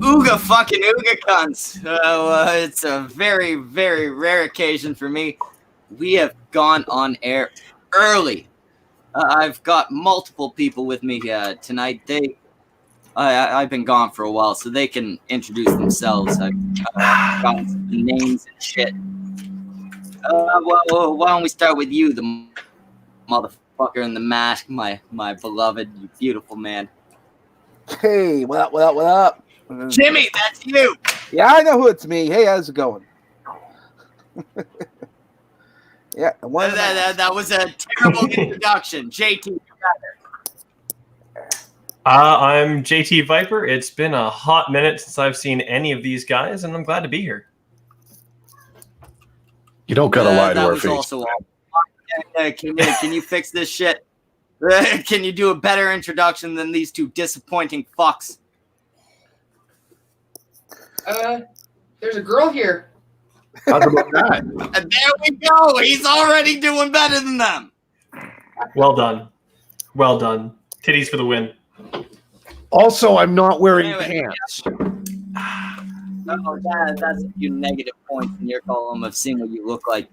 Ooga fucking ooga cunts. It's a very, very rare occasion for me. We have gone on air early. I've got multiple people with me tonight. I've been gone for a while, so they can introduce themselves. I've got some names and shit. Well, why don't we start with you, the motherfucker in the mask, my beloved, you beautiful man. Hey, what up, what up, what up? Jimmy, that's you. Yeah, I know who it's me. Hey, how's it going? Yeah, that was a terrible introduction. JT, you got it. I'm JT Viper. It's been a hot minute since I've seen any of these guys, and I'm glad to be here. You don't gotta lie to our face. Also, can you fix this shit? Can you do a better introduction than these two disappointing fucks? There's a girl here. How about that? And there we go. He's already doing better than them. Well done. Well done. Titties for the win. Also, I'm not wearing pants. No, that's a few negative points in your column of seeing what you look like.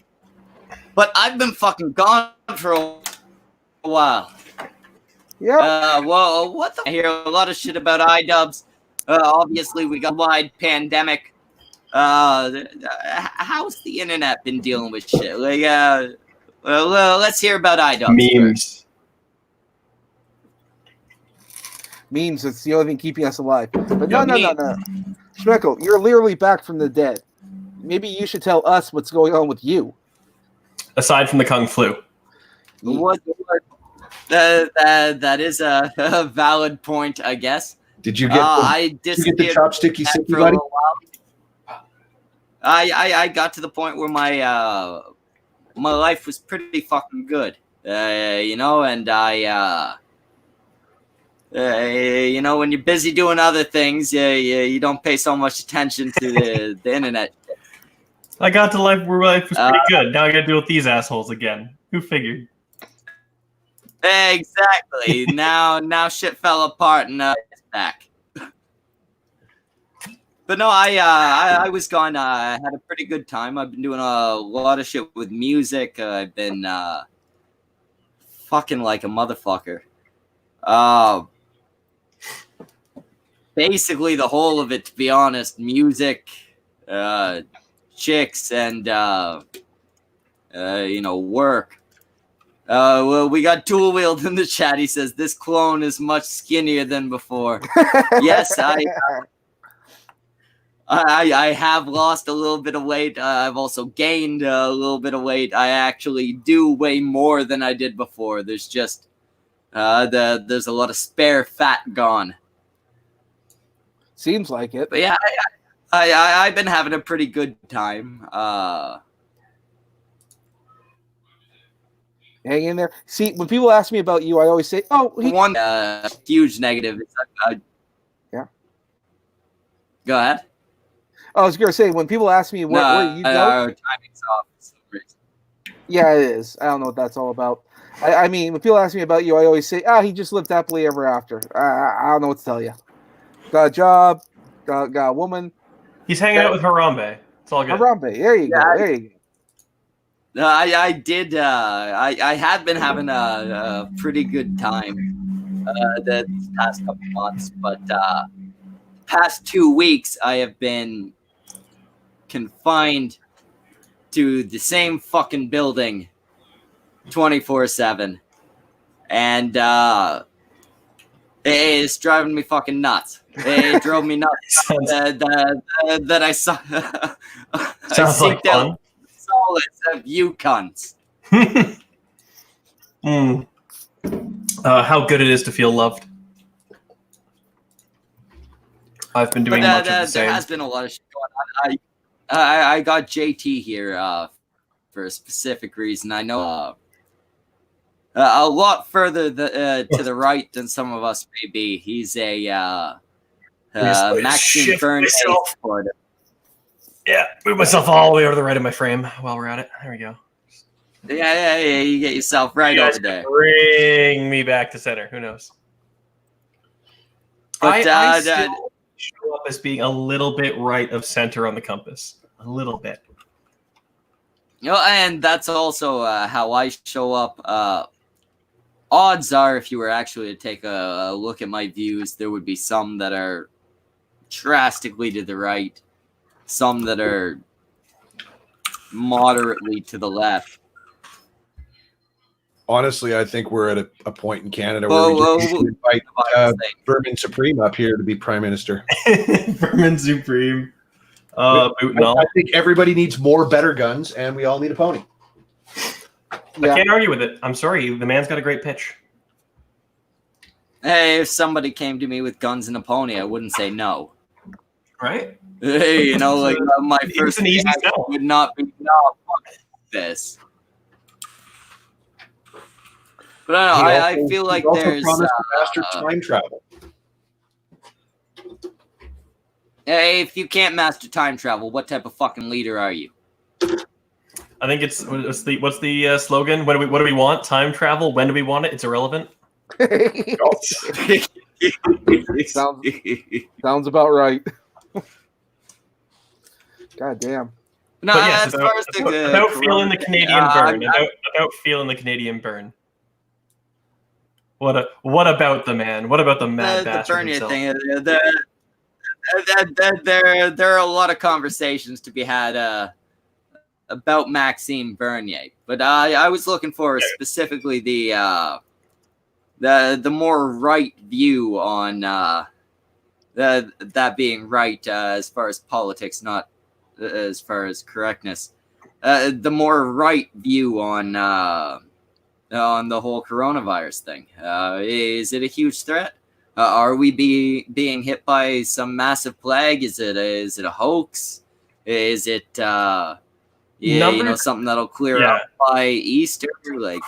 But I've been fucking gone for a while. Yeah. Well, what the? I hear a lot of shit about iDubbz. Obviously, we got a wide pandemic. How's the internet been dealing with shit? Well, let's hear about iDubbz. Memes. Memes, it's the only thing keeping us alive. But no. Schmeckle, you're literally back from the dead. Maybe you should tell us what's going on with you. Aside from the Kung Flu. That is a valid point, I guess. Did you get the chopsticky sicky, buddy? I got to the point where my life was pretty fucking good, and when you're busy doing other things, you don't pay so much attention to the internet. I got to life where life was pretty good. Now I got to deal with these assholes again. Who figured? Exactly. now shit fell apart and it's back. But no, I was gone. I had a pretty good time. I've been doing a lot of shit with music. I've been fucking like a motherfucker. Basically the whole of it, to be honest. Music, chicks, and work. Well, we got Tool Wheeled in the chat. He says this clone is much skinnier than before. Yes, I have lost a little bit of weight. I've also gained a little bit of weight. I actually do weigh more than I did before. There's just there's a lot of spare fat gone. Seems like it. But yeah, I've been having a pretty good time. Hang in there. See, when people ask me about you, I always say, one huge negative is yeah. Go ahead. I was going to say, when people ask me where you go, timing's off. Yeah, it is. I don't know what that's all about. I mean, when people ask me about you, I always say, he just lived happily ever after. I don't know what to tell you. Got a job, got a woman. He's hanging out with Harambe. It's all good. Harambe, there you go. There you go. I did. I had been having a pretty good time these past couple months, but past 2 weeks I have been confined to the same fucking building 24/7, and it's driving me fucking nuts. It drove me nuts that I saw. Sounds like fun. Solace of you cunts. How good it is to feel loved. I've been doing much of the same. There has been a lot of shit going on. I got JT here for a specific reason. I know a lot further to the right than some of us may be. He's a Maxine Byrne supporter. Yeah, move myself all the way over to the right of my frame while we're at it. There we go. Yeah, you get yourself right over there. Bring me back to center. Who knows? But, I still show up as being a little bit right of center on the compass. A little bit. And that's also how I show up. Odds are, if you were actually to take a look at my views, there would be some that are drastically to the right, some that are moderately to the left. Honestly, I think we're at a point in Canada where we just need to invite Vermin Supreme up here to be Prime Minister. Vermin Supreme. I think everybody needs more better guns, and we all need a pony. I can't argue with it. I'm sorry. The man's got a great pitch. Hey, if somebody came to me with guns and a pony, I wouldn't say no. Right? Hey, you know, like my first an easy sell. would not be no, fuck this. But I don't know, I feel like there's faster time travel. Hey, if you can't master time travel, what type of fucking leader are you? I think it's what's the slogan? What do we want? Time travel. When do we want it? It's irrelevant. Sounds about right. God damn. No, yes, as far as about feeling the Canadian burn. About feeling the Canadian burn. What about the man? What about the mad bastard himself? Thing. There are a lot of conversations to be had about Maxime Bernier, but I was looking for specifically the more right view on that being right as far as politics, not as far as correctness. The more right view on the whole coronavirus thing. Is it a huge threat? Are we being hit by some massive plague? Is it a hoax? Is it something that'll clear up by Easter? Like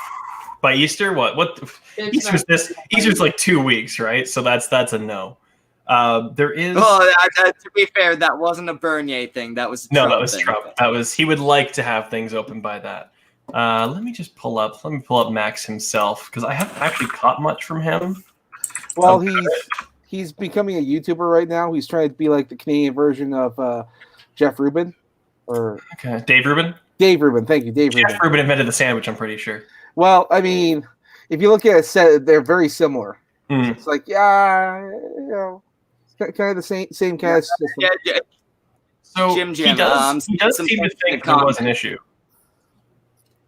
by Easter, what? Easter's like 2 weeks, right? So that's a no. There is. Well, to be fair, that wasn't a Bernier thing. That was that was Trump. That was he would like to have things open by that. Let me pull up Max himself because I haven't actually caught much from him. Well, he's becoming a YouTuber right now. He's trying to be like the Canadian version of Jeff Rubin, or Dave Rubin. Dave Rubin, thank you, Dave Rubin. Jeff Rubin invented the sandwich. I'm pretty sure. Well, I mean, if you look at it, they're very similar. It's like kind of the same kind of system. Yeah. So Jim, he does seem to think there was an issue.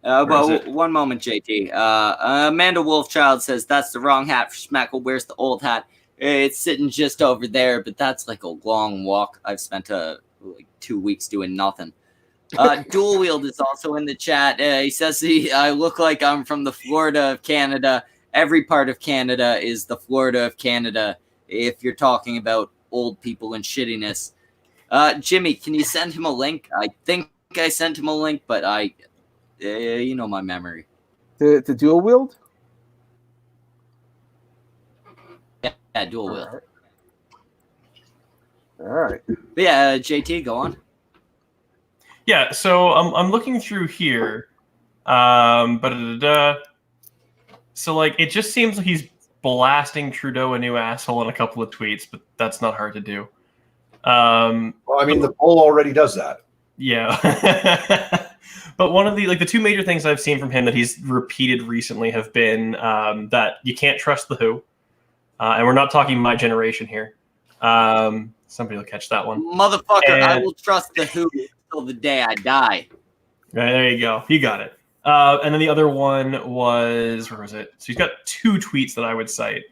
Well, one moment, JT. Amanda Wolfchild says that's the wrong hat for Schmeckle. Where's the old hat? It's sitting just over there, but that's like a long walk. I've spent 2 weeks doing nothing. Dual Wield is also in the chat. He says I look like I'm from the Florida of Canada. Every part of Canada is the Florida of Canada. If you're talking about old people and shittiness, Jimmy, can you send him a link? I think I sent him a link, but you know my memory. The Dual Wield? Yeah, Dual Wield. All right. But yeah, JT, go on. Yeah, so I'm looking through here, so like it just seems like he's blasting Trudeau a new asshole in a couple of tweets, but that's not hard to do. Well, I mean, the poll already does that. Yeah. But one of the two major things I've seen from him that he's repeated recently have been that you can't trust the WHO, and we're not talking my generation here. Somebody will catch that one. Motherfucker, I will trust the WHO until the day I die. Right, there you go. You got it. And then the other one was, where was it? So he's got 2 tweets that I would cite.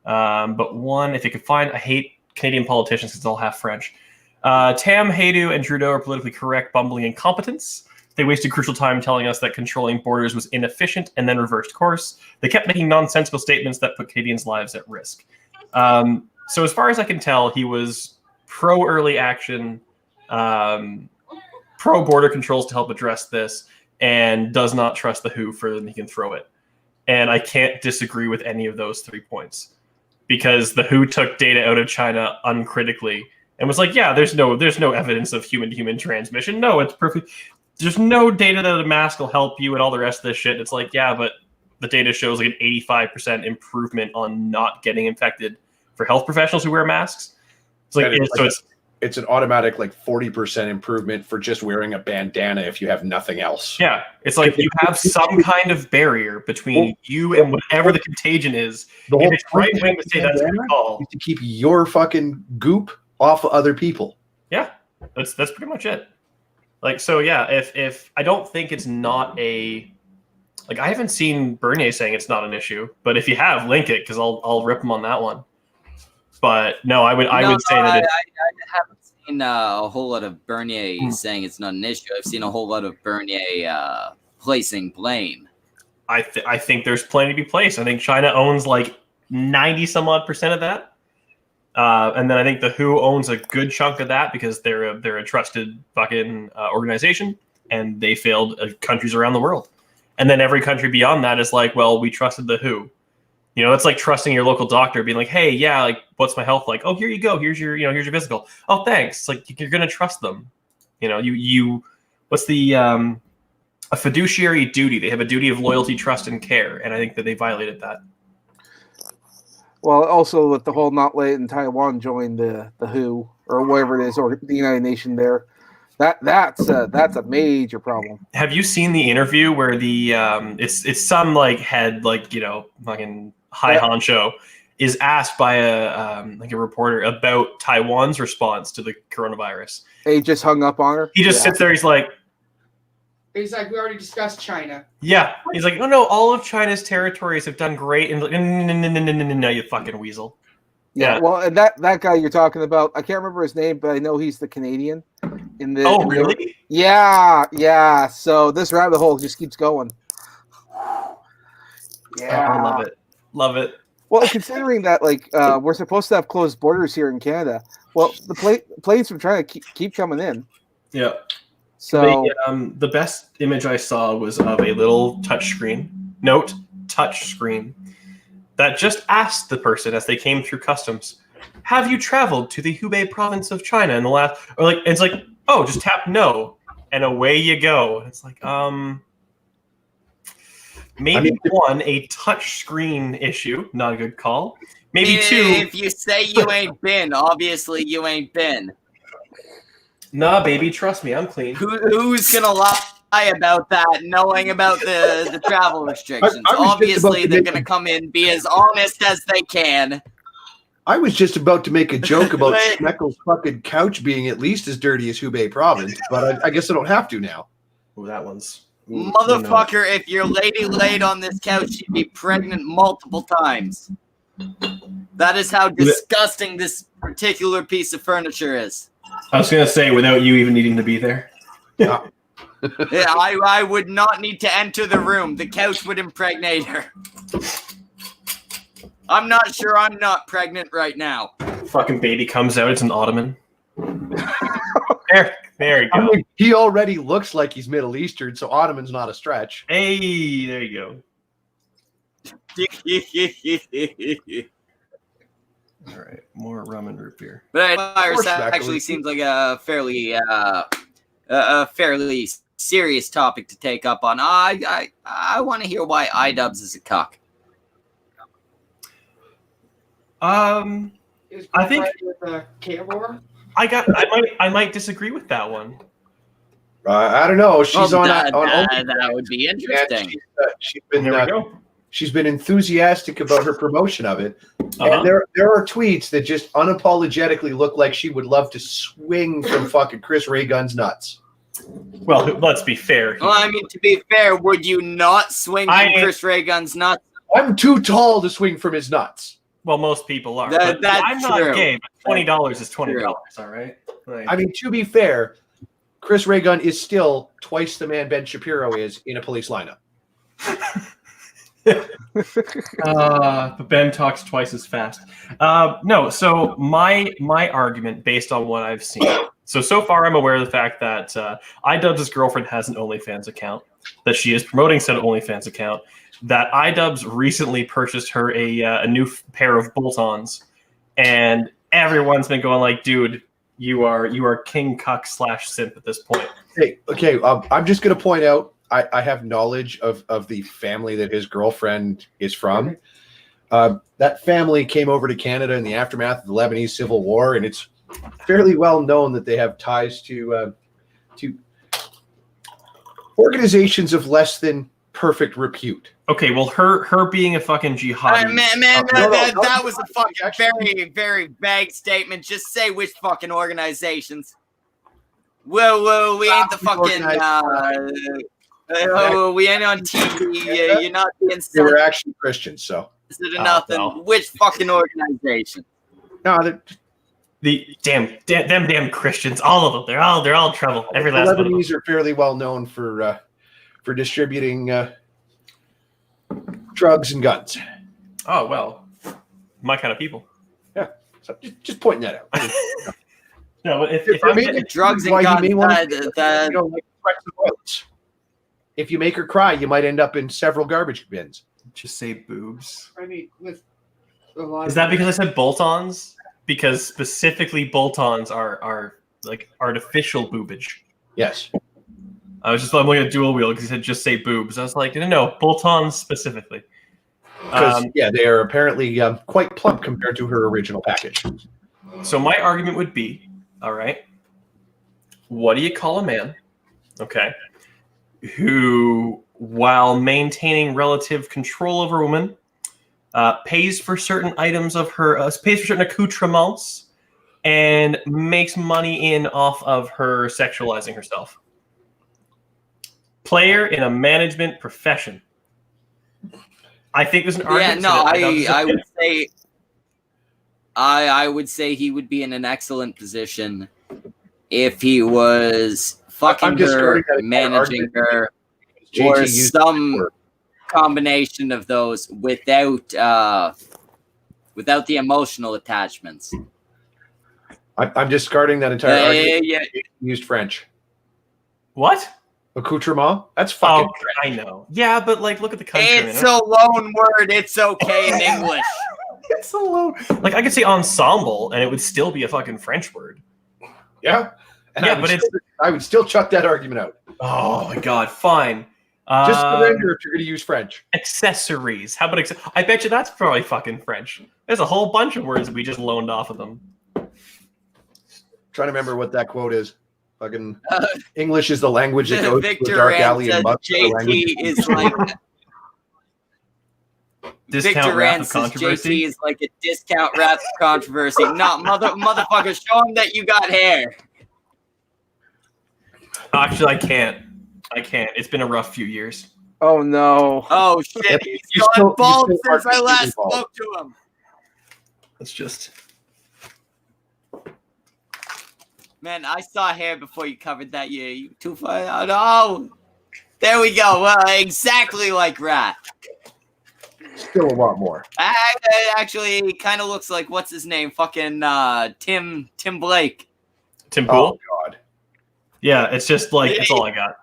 But one, if you could find, I hate Canadian politicians because it's all half French. Tam, Haydu, and Trudeau are politically correct, bumbling incompetence. They wasted crucial time telling us that controlling borders was inefficient and then reversed course. They kept making nonsensical statements that put Canadians' lives at risk. So as far as I can tell, he was pro-early action, pro-border controls to help address this, and does not trust the WHO further than he can throw it. And I can't disagree with any of those 3 points. Because the WHO took data out of China uncritically and was like, yeah, there's no evidence of human-to-human transmission. No, it's perfect. There's no data that a mask will help you and all the rest of this shit. It's like, yeah, but the data shows like an 85% improvement on not getting infected for health professionals who wear masks. It's like it's an automatic like 40% improvement for just wearing a bandana if you have nothing else. Yeah, it's like you have some kind of barrier between you and whatever the contagion is. If it's right wing to say that's a good call, to keep your fucking goop off of other people. Yeah, that's pretty much it. Like, so yeah, if I don't think it's not a, like, I haven't seen Bernier saying it's not an issue, but if you have, link it because I'll rip him on that one. But no, I would say that I haven't seen a whole lot of Bernier saying it's not an issue. I've seen a whole lot of Bernier placing blame. I think there's plenty to be placed. I think China owns like 90 some odd % of that, and then I think the WHO owns a good chunk of that because they're a trusted fucking organization, and they failed countries around the world. And then every country beyond that is like, well, we trusted the WHO. You know, it's like trusting your local doctor, being like, "Hey, yeah, like, what's my health like? Oh, here you go. Here's your physical. Oh, thanks." It's like you're gonna trust them. You know, you what's the a fiduciary duty? They have a duty of loyalty, trust, and care, and I think that they violated that. Well, also with the whole not letting Taiwan join the WHO or whatever it is, or the United Nations there, that's a major problem. Have you seen the interview where the it's some like head, like, you know, fucking high honcho is asked by a reporter about Taiwan's response to the coronavirus? He just hung up on her. He just sits there. He's like, we already discussed China. yeah. He's like, oh no, all of China's territories have done great. And no, you fucking weasel. Yeah. Well, and that guy you're talking about, I can't remember his name, but I know he's the Canadian. Really? Yeah. So this rabbit hole just keeps going. Yeah, I love it. Well, considering that, like, we're supposed to have closed borders here in Canada, well, the planes from China keep coming in. Yeah. So the best image I saw was of a little touch screen that just asked the person as they came through customs, "Have you traveled to the Hubei province of China in the last?" Or like, it's like, oh, just tap no, and away you go. It's like, maybe one, a touch screen issue, not a good call. Maybe two, if you say you ain't been, obviously you ain't been. Nah, baby, trust me, I'm clean. Who's gonna lie about that, knowing about the travel restrictions? Obviously, they're gonna come in, be as honest as they can. I was just about to make a joke about Schmeckle's fucking couch being at least as dirty as Hubei province, but I guess I don't have to now. Oh, that one's... Motherfucker, if your lady laid on this couch, she'd be pregnant multiple times. That is how disgusting this particular piece of furniture is. I was going to say, without you even needing to be there. Yeah, I would not need to enter the room. The couch would impregnate her. I'm not sure I'm not pregnant right now. Fucking baby comes out, it's an ottoman. There you go. I mean, he already looks like he's Middle Eastern, so ottoman's not a stretch. Hey, there you go. All right, more rum and root beer. But virus actually seems like a fairly serious topic to take up on. I want to hear why iDubbz is a cuck. I think with I might disagree with that one. I don't know. She's that would be interesting. She's been enthusiastic about her promotion of it. And there are tweets that just unapologetically look like she would love to swing from fucking Chris Ray Gun's nuts. Well, let's be fair. Well, I mean, to be fair, would you not swing from Chris Ray Gun's nuts? I'm too tall to swing from his nuts. Well, most people are. That's I'm not true. gay, but $20 is $20, all right? Like, I mean, to be fair, Chris Ray Gun is still twice the man Ben Shapiro is in a police lineup. But Ben talks twice as fast. No, so my argument based on what I've seen. So far I'm aware of the fact that iDubbz's girlfriend has an OnlyFans account, that she is promoting said OnlyFans account, that iDubbz recently purchased her a new pair of bolt-ons, and everyone's been going like, dude, you are king cuck / simp at this point. Hey, okay, I'm just going to point out, I have knowledge of the family that his girlfriend is from. That family came over to Canada in the aftermath of the Lebanese Civil War, and it's fairly well known that they have ties to organizations of less than perfect repute. Okay, well, her being a fucking jihadi. That was a fucking very, very vague statement. Just say which fucking organizations. Well, we ain't the fucking. We ain't on TV. You're not being. They were actually Christians, so. Nothing. No. Which fucking organization? No, The damn Christians, all of them. They're all trouble. Every the last one of them. Lebanese are fairly well known for distributing drugs and guns. Oh well, my kind of people. Yeah, so just pointing that out. No, but if I'm getting Drugs and Why guns. you may want to, like threats and violence. If you make her cry, you might end up in several garbage bins. just say boobs. I mean, with a lot Is that because I said bolt-ons? Because specifically bolt-ons are like artificial boobage. Yes. I'm looking at dual wheel because he said just say boobs. I was like, no, bolt-ons specifically. Because they are apparently quite plump compared to her original package. So my argument would be, all right, what do you call a man, okay, who, while maintaining relative control over a woman, pays for certain items of her, pays for certain accoutrements, and makes money in off of her sexualizing herself? Player in a management profession. I think there's an argument. I would say he would be in an excellent position if he was fucking her, managing her, or some combination of those without the emotional attachments. I'm discarding that entire argument. Yeah. Used French. What? Accoutrement? That's fucking I know. Yeah, but like, look at the country. It's a loan word. It's okay in English. It's a loan. Like, I could say ensemble, and it would still be a fucking French word. Yeah. And I would still chuck that argument out. Oh my god, fine. Just surrender if you're going to use French. Accessories. How about I bet you that's probably fucking French. There's a whole bunch of words that we just loaned off of them. Trying to remember what that quote is. Fucking English is the language that goes Victor to the dark alley and much JT is like discount wrath of controversy. JT is like a discount wrath of controversy. Not motherfucker, show him that you got hair. Actually, I can't. It's been a rough few years. Oh no. Oh shit, he's gone bald since I last spoke to him. It's just. Man, I saw hair before you covered that. You too far. Oh, no. There we go. Well, exactly like Rat. Still a lot more. Actually, he kind of looks like what's his name? Fucking Tim Blake. Tim Pool? Oh god. Yeah, it's just like that's all I got.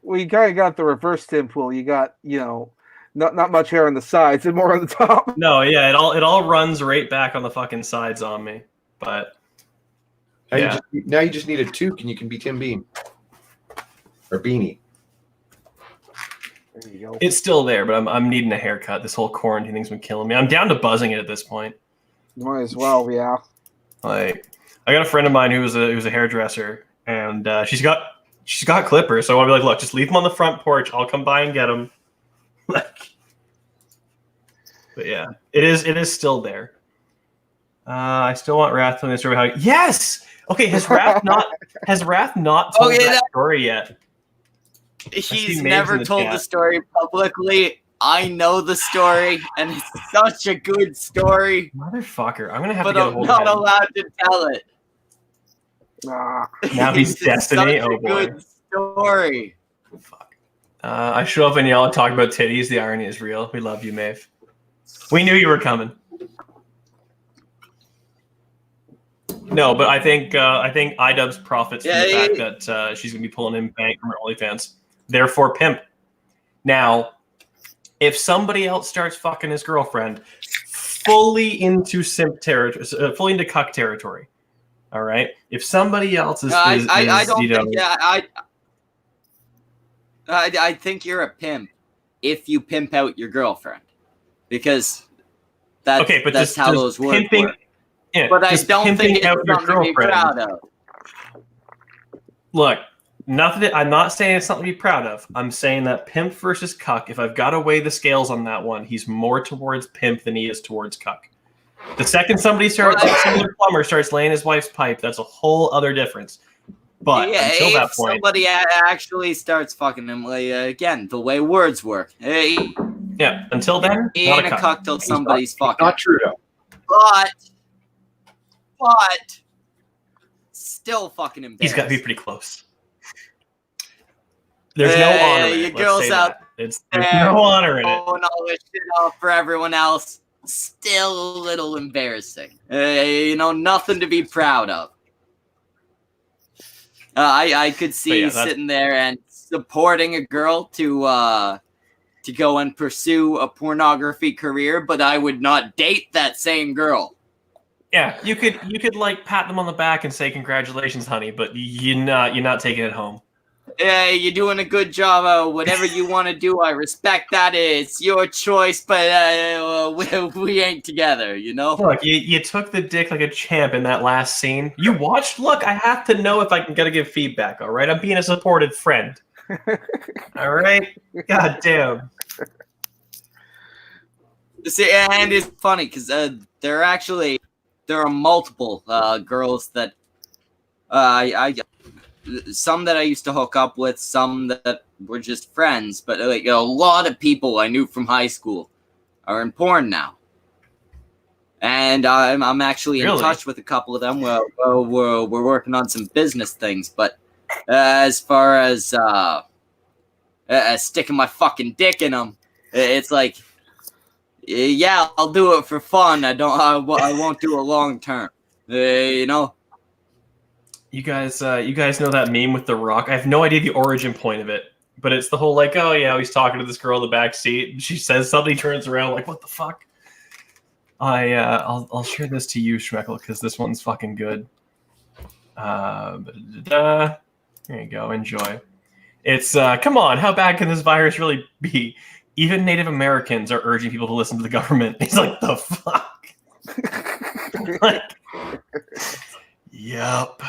Well, you kind of got the reverse Tim Pool. You got, not much hair on the sides and more on the top. No, yeah, it all runs right back on the fucking sides on me. But now you just need a toque and you can be Tim Bean. Or Beanie. There you go. It's still there, but I'm needing a haircut. This whole quarantine thing's been killing me. I'm down to buzzing it at this point. You might as well, yeah. Like, I got a friend of mine who's a hairdresser, and she's got clippers. So I want to be like, look, just leave them on the front porch. I'll come by and get them. But yeah, it is still there. I still want Wrath telling the story how. Yes. Okay. Has Wrath not told that story yet? He's never told the story publicly. I know the story, and it's such a good story. Motherfucker, I'm gonna have but to get a I'm hold not of him. allowed to tell it. Now he's Destiny. Such a good story. Fuck. I show up and y'all talk about titties. The irony is real. We love you, Maeve. We knew you were coming. No, but I think iDubbz profits from the fact that she's gonna be pulling in bank from her OnlyFans. Therefore, pimp. Now, if somebody else starts fucking his girlfriend, fully into simp territory, fully into cuck territory. All right. If somebody else is, I think you're a pimp if you pimp out your girlfriend, because that's how those work. Yeah, but I just don't think pimping it's out your something to be girlfriend. proud of. Look, I'm not saying it's something to be proud of. I'm saying that pimp versus cuck, if I've got to weigh the scales on that one, he's more towards pimp than he is towards cuck. The second some other plumber starts laying his wife's pipe, that's a whole other difference. But Yeah, until that if point, somebody actually starts fucking him, like, again, the way words work. He yeah, until then, not ain't a a cuck. cuck till somebody's fucking. Not true though. But still fucking embarrassed. He's got to be pretty close. There's no honor in it. Your Let's girl's say out that. There's no honor in it. throwing all this shit off for everyone else. Still a little embarrassing. Nothing to be proud of. I could see sitting there and supporting a girl to go and pursue a pornography career, but I would not date that same girl. Yeah, you could like pat them on the back and say congratulations, honey, but you're not taking it home. You're doing a good job. Whatever you want to do, I respect that. It's your choice, but we ain't together, Look, you took the dick like a champ in that last scene. You watched? Look, I have to know if I can gotta give feedback, all right? I'm being a supportive friend. All right? God damn. See, and it's funny because there are multiple girls that some that I used to hook up with, some that were just friends, but like a lot of people I knew from high school are in porn now, and I'm actually in touch with a couple of them. We're working on some business things, but as far as sticking my fucking dick in them, it's like, yeah, I'll do it for fun. I won't do it long term. You guys know that meme with The Rock? I have no idea the origin point of it, but it's the whole like, oh yeah, he's talking to this girl in the back seat, and she says something, he turns around like, what the fuck? I'll share this to you, Schmeckle, because this one's fucking good. There you go, enjoy. It's come on, how bad can this virus really be? Even Native Americans are urging people to listen to the government. He's like, the fuck? Like, yep.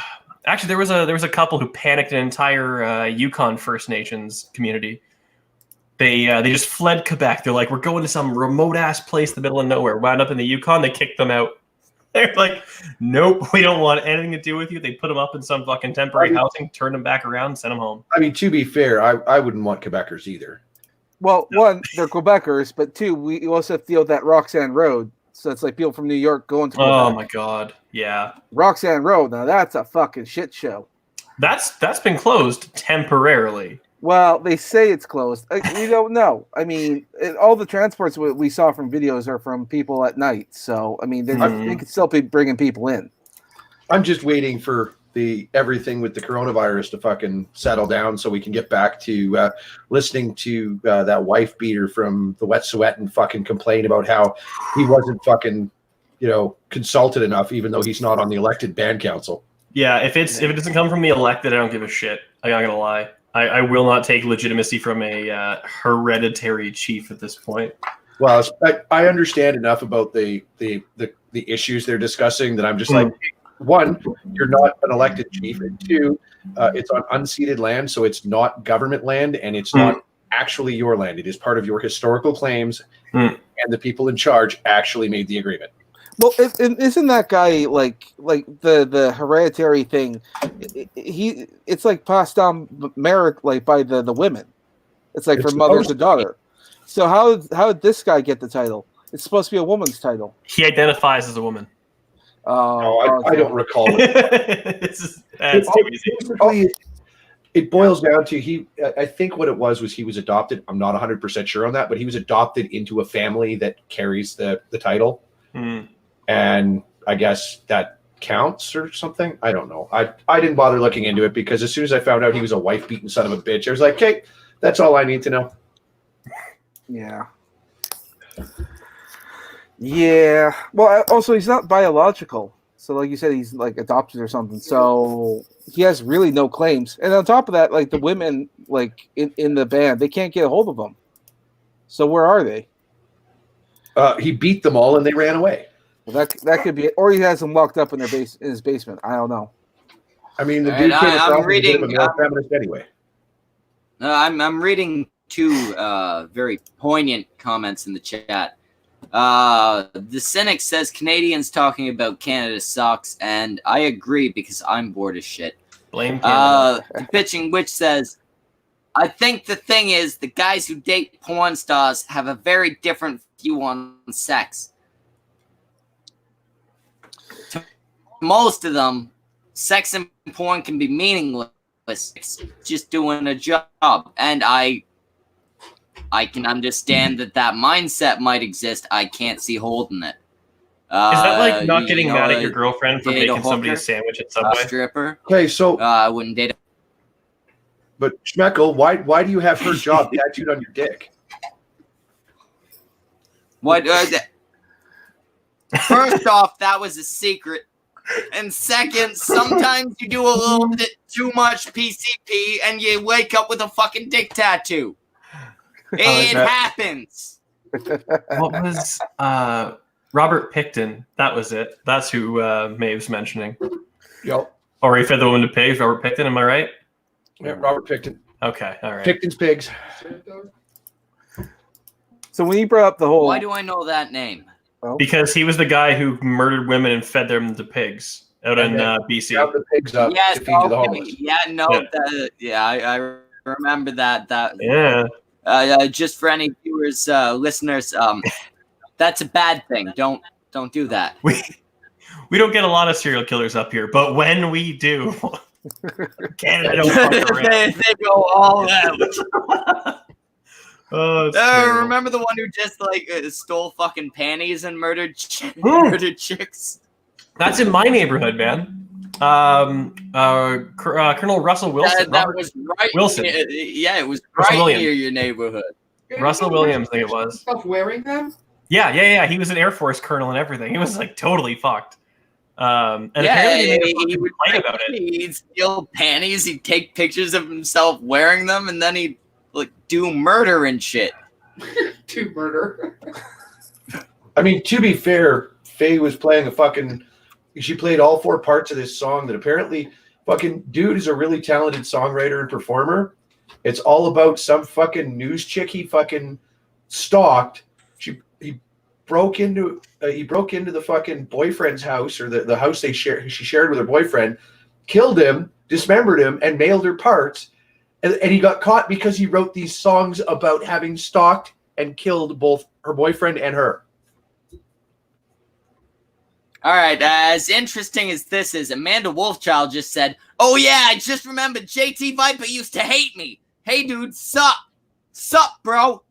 Actually, there was a couple who panicked an entire Yukon First Nations community. They just fled Quebec. They're like, we're going to some remote ass place in the middle of nowhere. Wound up in the Yukon. They kicked them out. They're like, nope, we don't want anything to do with you. They put them up in some fucking temporary housing, turned them back around, and sent them home. I mean, to be fair, I wouldn't want Quebecers either. Well, one, they're Quebecers, but two, we also have to deal with that Roxanne Road. So it's like people from New York going to Quebec. Oh my god, yeah. Roxanne Road, now that's a fucking shit show. That's been closed temporarily. Well, they say it's closed. We don't know. I mean, all the transports we saw from videos are from people at night. So, I mean, they could still be bringing people in. I'm just waiting for everything with the coronavirus to fucking settle down so we can get back to listening to that wife beater from the Wet'suwet'en fucking complain about how he wasn't fucking, consulted enough, even though he's not on the elected band council. Yeah, if it doesn't come from the elected, I don't give a shit. I'm not gonna lie. I will not take legitimacy from a hereditary chief at this point. Well, I understand enough about the issues they're discussing that I'm just like, one, you're not an elected chief, and two, it's on unceded land, so it's not government land, and it's not actually your land. It is part of your historical claims, and the people in charge actually made the agreement. Well, isn't that guy like the hereditary thing? It's like passed down merit like by the women. It's like from mother to daughter. So how did this guy get the title? It's supposed to be a woman's title. He identifies as a woman. I don't recall it. That's too easy. Basically, it boils down to I think what it was he was adopted. I'm not 100% sure on that, but he was adopted into a family that carries the title. And I guess that counts or something. I don't know. I didn't bother looking into it because as soon as I found out he was a wife-beaten son of a bitch, I was like, okay, that's all I need to know. Yeah. Yeah. Well, also, he's not biological. So, like you said, he's like adopted or something. So he has really no claims. And on top of that, like the women, like in the band, they can't get a hold of him. So where are they? He beat them all and they ran away. Well, that could be it. Or he has them locked up in his basement. I don't know. I mean, the All dude right, came across I'm as a bit of a reading. male feminist anyway. I'm reading two very poignant comments in the chat. The Cynic says Canadians talking about Canada sucks, and I agree because I'm bored as shit. Blame Canada. The Pitching Witch says, I think the thing is the guys who date porn stars have a very different view on sex. To most of them, sex and porn can be meaningless. It's just doing a job, and I can understand that mindset might exist. I can't see holding it. Is that like not getting you mad know, at your girlfriend for date a making somebody a hooker, sandwich at Subway? stripper? Okay, so I wouldn't date. but Schmeckle, why do you have her job tattooed on your dick? What? First off, that was a secret. And second, sometimes you do a little bit too much PCP and you wake up with a fucking dick tattoo. It happens. What was Robert Picton? That was it. That's who Maeve's mentioning. Yep. Or he fed the woman to pigs. Robert Picton, am I right? Yeah, Robert Picton. Okay, all right. Picton's pigs. So when you brought up the whole, Why do I know that name? Because he was the guy who murdered women and fed them to pigs out in BC. Grab the pigs up Yes, to feed to the homeless. I remember that. Yeah. Just for any viewers, listeners, that's a bad thing. Don't do that. We don't get a lot of serial killers up here, but when we do, Canada don't fuck around. they go all out. Oh, it's remember the one who just stole fucking panties and murdered chicks? That's in my neighborhood, man. Colonel Russell Wilson. That was right. Wilson. Yeah, it was Russell right Williams. near your neighborhood. Russell Williams, I think it was. Stuff wearing them? Yeah. He was an Air Force colonel and everything. He was like totally fucked. And Yeah, apparently he would complain about it. He'd steal panties. He'd take pictures of himself wearing them, and then he'd do murder and shit. To murder. I mean, to be fair, Faye was playing she played all four parts of this song that apparently fucking dude is a really talented songwriter and performer. It's all about some fucking news chick he fucking stalked. He broke into the fucking boyfriend's house, or the house she shared with her boyfriend, killed him, dismembered him, and mailed her parts. And he got caught because he wrote these songs about having stalked and killed both her boyfriend and her. All right, as interesting as this is, Amanda Wolfchild just said, "Oh yeah, I just remembered JT Viper used to hate me. Hey dude, sup, bro?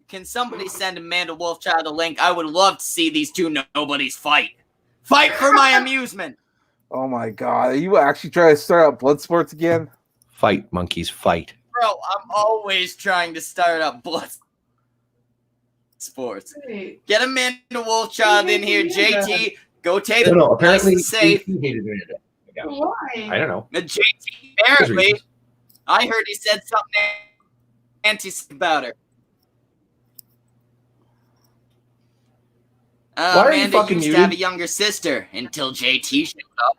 Can somebody send Amanda Wolfchild a link? I would love to see these two nobodies fight. Fight for my amusement." oh my god, are you actually trying to start out blood sports again? Fight, monkeys, fight. Bro, I'm always trying to start up blood sports. Hey, Get Amanda Wolfchild in here, JT. Go take No, apparently nice and safe. he hated Amanda. why? I don't know. JT, apparently, reasons. I heard he said something anti about her. Why are you Amanda fucking used to have a muted? younger sister until JT showed up.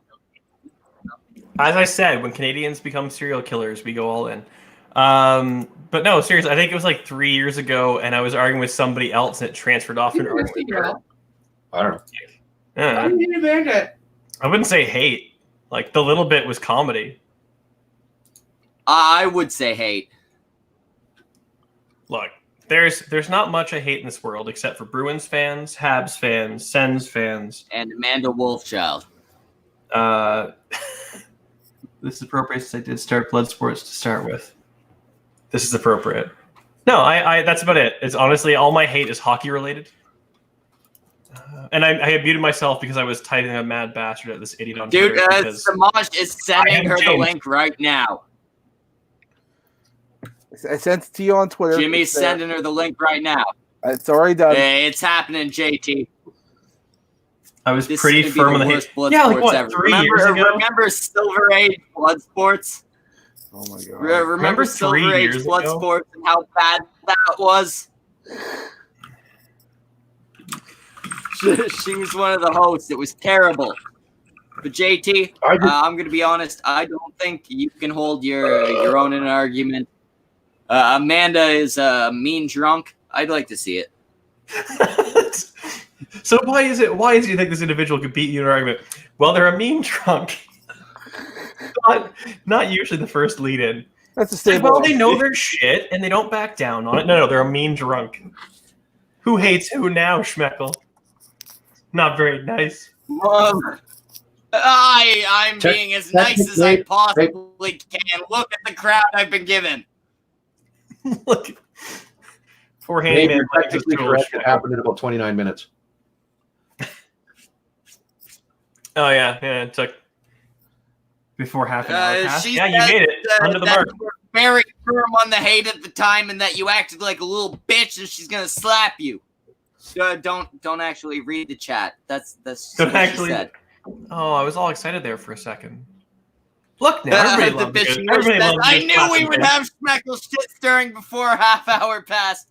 As I said, when Canadians become serial killers, we go all in. But no, seriously, I think it was like 3 years ago, and I was arguing with somebody else, and it transferred off to an argument with her. I don't know. Yeah. Why do you hate Amanda? I wouldn't say hate. Like, the little bit was comedy. I would say hate. Look, there's not much I hate in this world except for Bruins fans, Habs fans, Sens fans. And Amanda Wolfchild. This is appropriate since I did start blood sports to start with. This is appropriate. No, I that's about it. It's honestly all my hate is hockey related. And I had muted myself because I was typing a mad bastard at this idiot on Dude, Twitter. because Samaj is sending her the James. link right now. I sent it to you on Twitter. Jimmy's It's there. sending her the link right now. It's already done. It's happening, JT. I was This pretty is firm gonna on be the worst hate. blood Yeah, like sports what, ever. 3 years ago? Remember Silver Age blood sports? Oh my god. Remember Remember 3 Silver Age years blood ago? sports and how bad that was? She was one of the hosts. It was terrible. But JT, I'm going to be honest. I don't think you can hold your own in an argument. Amanda is a mean drunk. I'd like to see it. So why do you think this individual could beat you in an argument? Well, they're a mean drunk. Not usually the first lead-in. That's a stable. Well, they know their shit and they don't back down on it. No, they're a mean drunk. Who hates who now, Schmeckle? Not very nice. I'm being as nice as I possibly can. Look at the crowd I've been given. Look. Poor handyman. It happened in about 29 minutes. Oh, yeah. It took before half an hour passed. Yeah, you made it. Under the mark. You were very firm on the hate at the time and that you acted like a little bitch and she's going to slap you. Don't actually read the chat. That's what she said. Oh, I was all excited there for a second. Look now, everybody loves it. I knew we would have Schmeckle shit stirring before a half hour passed.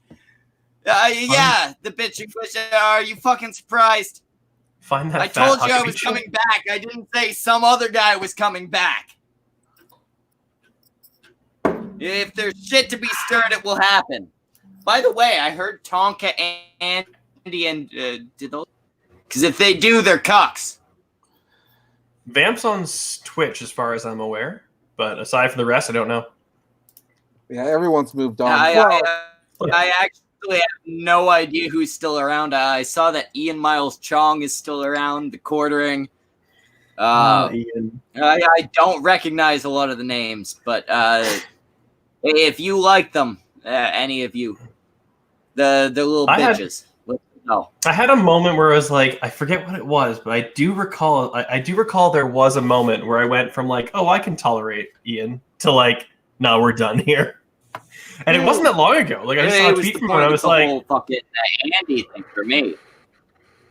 Yeah, the bitching was. Are you fucking surprised? Find that. I told you I was coming back. I didn't say some other guy was coming back. If there's shit to be stirred, it will happen. By the way, I heard Tonka and Andy and did those? Because if they do, they're cucks. Vamp's on Twitch, as far as I'm aware. But aside from the rest, I don't know. Yeah, everyone's moved on. I actually have no idea who's still around. I saw that Ian Miles Chong is still around, the quartering. Ian. I don't recognize a lot of the names, but if you like them, any of you, the little bitches. I had a moment where I was like, I forget what it was, but I do recall. I do recall there was a moment where I went from like, oh, I can tolerate Ian to like, no, we're done here. And it wasn't that long ago. Like I just saw a tweet from when I was like, whole fucking Andy thing for me.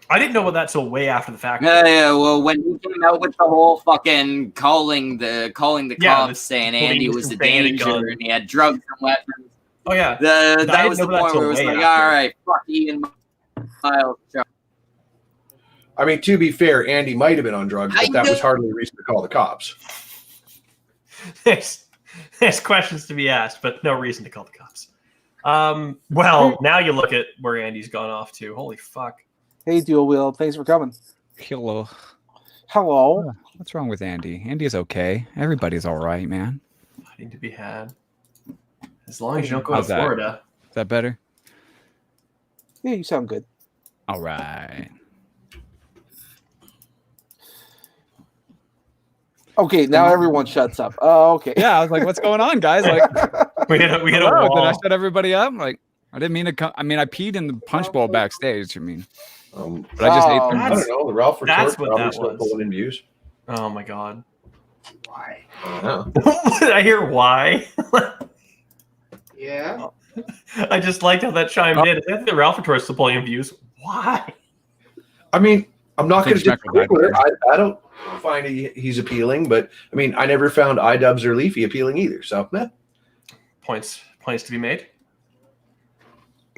I didn't know about that till way after the fact. Yeah. Well, when he came out with the whole fucking calling the cops saying Andy was a danger and he had drugs and weapons. Oh yeah, that was the point where it was like, all right, fuck Ian Miles. I mean, to be fair, Andy might have been on drugs, but that was hardly a reason to call the cops. There's questions to be asked, but no reason to call the cops. Well, now you look at where Andy's gone off to. Holy fuck. Hey, Dual Wheel. Thanks for coming. Hello. What's wrong with Andy? Andy's okay. Everybody's all right, man. Nothing to be had. As long as you don't go to Florida. Is that better? Yeah, you sound good. All right. Okay, now everyone shuts up. Oh, okay. Yeah, I was like, "What's going on, guys?" Like, we hit a wall. Did I shut everybody up? Like, I didn't mean to come. I mean, I peed in the punch bowl backstage. I mean, but I just ate them. I don't know. The Ralph Retort That's what probably that still was. pulling in views. Oh my god. Why? Did I hear why? Yeah. I just liked how that chimed in. I think the Ralph Retort still pulling in views. Why? I mean, I'm not going to Schmeckle disagree with it. I don't find he's appealing, but I mean, I never found iDubbz or Leafy appealing either. So, Points to be made.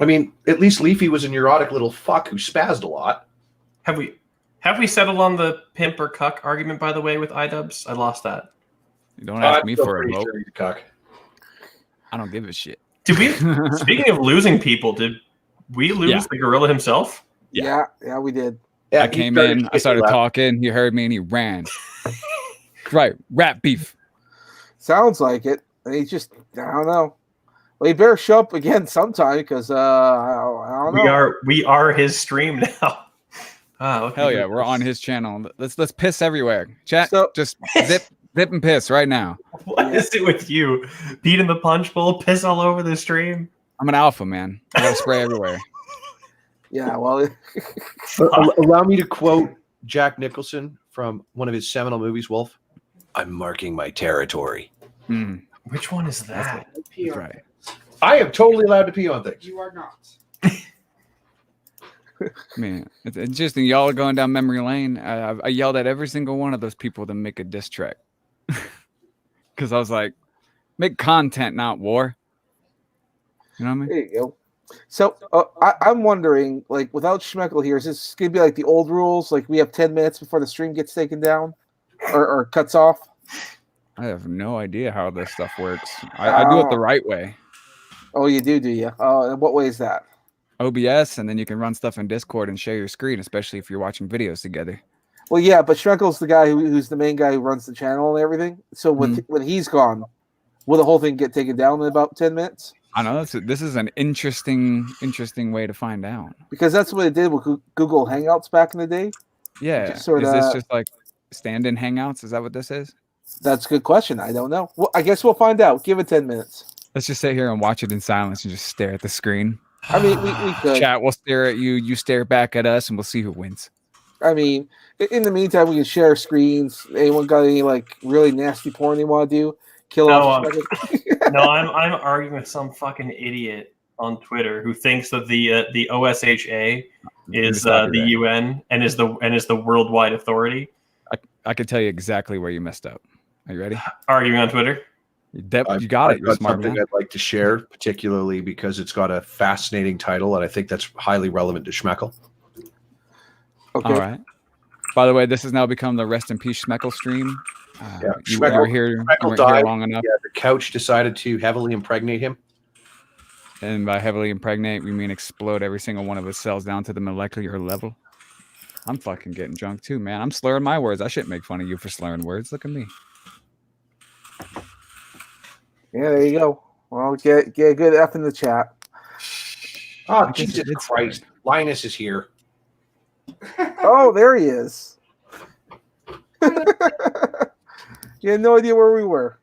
I mean, at least Leafy was a neurotic little fuck who spazzed a lot. Have we settled on the pimp or cuck argument, by the way, with iDubbz? I lost that. You don't ask me for a vote. Sure he's a cuck. I don't give a shit. Did we? Speaking of losing people, did we lose the gorilla himself? Yeah, we did. Yeah, I came in, I started talking, he heard me, and he ran. Right, rat beef. Sounds like it. And he's just, I don't know. Well, he better show up again sometime because I don't know. We are his stream now. Hell yeah, we're on his channel. Let's piss everywhere. Chat, just zip and piss right now. What is it with you? Beat in the punch bowl, piss all over the stream. I'm an alpha, man. I gotta spray everywhere. Yeah, well, allow me to quote Jack Nicholson from one of his seminal movies, Wolf. I'm marking my territory. Which one is that? That's right. I am totally allowed to pee on things. You are not. Man, it's interesting. Y'all are going down memory lane. I yelled at every single one of those people to make a diss track. Because I was like, make content, not war. You know what I mean? there you go. So I'm wondering, like, without Schmeckle here, is this going to be like the old rules? Like, we have 10 minutes before the stream gets taken down or cuts off? I have no idea how this stuff works. I do it the right way. Oh, you do you? Oh, and what way is that? OBS, and then you can run stuff in Discord and share your screen, especially if you're watching videos together. Well, yeah, but Schmeckle's the guy who's the main guy who runs the channel and everything. So when he's gone, will the whole thing get taken down in about 10 minutes? I know this is an interesting way to find out. Because that's what it did with Google Hangouts back in the day. Yeah. Is this just like stand-in Hangouts? Is that what this is? That's a good question. I don't know. Well, I guess we'll find out. Give it 10 minutes. Let's just sit here and watch it in silence and just stare at the screen. I mean, we could. Chat, we'll stare at you. You stare back at us, and we'll see who wins. I mean, in the meantime, we can share screens. Anyone got any like really nasty porn they want to do? Kill off. No, I'm arguing with some fucking idiot on Twitter who thinks that the OSHA is the UN and is the worldwide authority. I can tell you exactly where you messed up. Are you ready? Arguing on Twitter. You got it. You're smart, something man. I'd like to share, particularly because it's got a fascinating title, and I think that's highly relevant to Schmeckle. Okay. All right. By the way, this has now become the Rest in Peace Schmeckle stream. You were here long enough. Yeah, the couch decided to heavily impregnate him. And by heavily impregnate, we mean explode every single one of his cells down to the molecular level. I'm fucking getting drunk too, man. I'm slurring my words. I shouldn't make fun of you for slurring words. Look at me. Yeah, there you go. Well, get a good F in the chat. Oh, Jesus Christ. Linus is here. Oh, there he is. You had no idea where we were.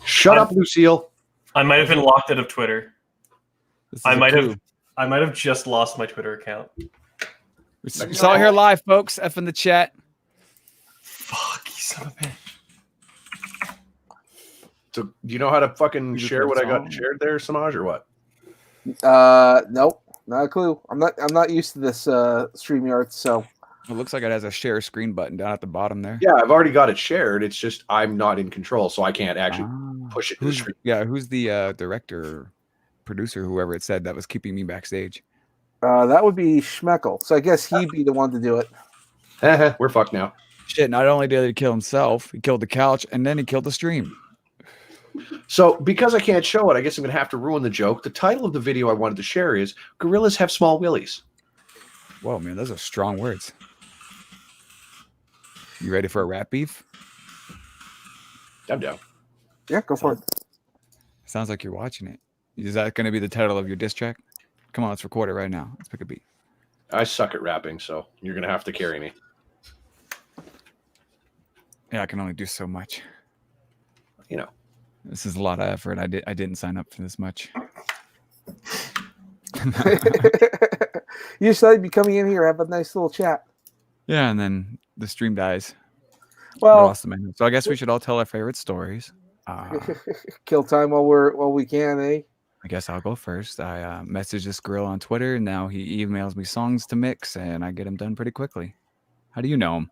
Shut up, Lucille. I might have been locked out of Twitter. I might have just lost my Twitter account. We saw it here live, folks. F in the chat. Fuck, you son of a bitch. So, do you know how to fucking share what I got shared there, Samaj, or what? Nope, not a clue. I'm not used to this StreamYard, so it looks like it has a share screen button down at the bottom there. Yeah, I've already got it shared. It's just I'm not in control, so I can't actually push it to the stream. Yeah, who's the director, producer, whoever it said that was keeping me backstage? That would be Schmeckle. So I guess he'd be the one to do it. We're fucked now. Shit, not only did he kill himself, he killed the couch, and then he killed the stream. So, because I can't show it, I guess I'm going to have to ruin the joke. The title of the video I wanted to share is Gorillas Have Small Willies. Whoa, man, those are strong words. You ready for a rap beef? I'm down. Yeah, go for it. Sounds like you're watching it. Is that going to be the title of your diss track? Come on, let's record it right now. Let's pick a beat. I suck at rapping, so you're going to have to carry me. Yeah, I can only do so much. You know. This is a lot of effort. I didn't sign up for this much. You decided to be coming in here, have a nice little chat. Yeah, and then the stream dies. Well, awesome. So I guess we should all tell our favorite stories. Kill time while we can, eh? I guess I'll go first. I messaged this girl on Twitter, and now he emails me songs to mix, and I get them done pretty quickly. How do you know him?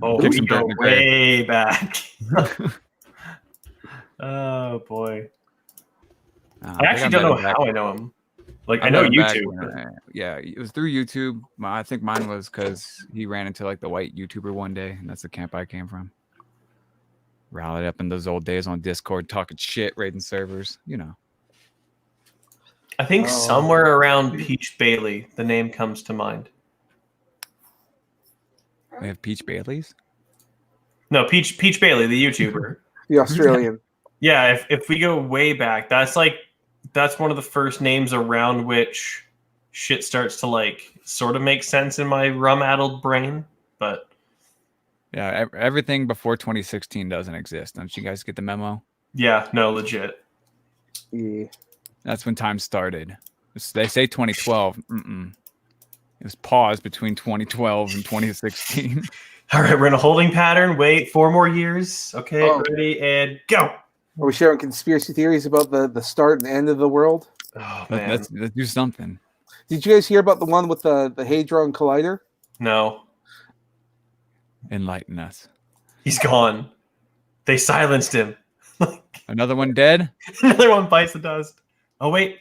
Oh, we go way back. Oh boy. I actually don't know how I know him. Like I know YouTube. Yeah, it was through YouTube. I think mine was because he ran into like the white YouTuber one day, and that's the camp I came from. Rallied up in those old days on Discord, talking shit, raiding servers, you know. I think somewhere around Peach Bailey, the name comes to mind. We have Peach Baileys? No, Peach Bailey, the YouTuber. The Australian. Yeah, if we go way back, that's one of the first names around which shit starts to like sort of make sense in my rum-addled brain. But yeah, everything before 2016 doesn't exist. Don't you guys get the memo? Yeah, no, legit. Yeah. That's when time started. They say 2012. It was paused between 2012 and 2016. All right, we're in a holding pattern. Wait, 4 more years. Okay, ready, and go. Are we sharing conspiracy theories about the start and end of the world? Oh, man. Let's do something. Did you guys hear about the one with the Hadron Collider? No. Enlighten us. He's gone. They silenced him. Another one dead? Another one bites the dust. Oh wait,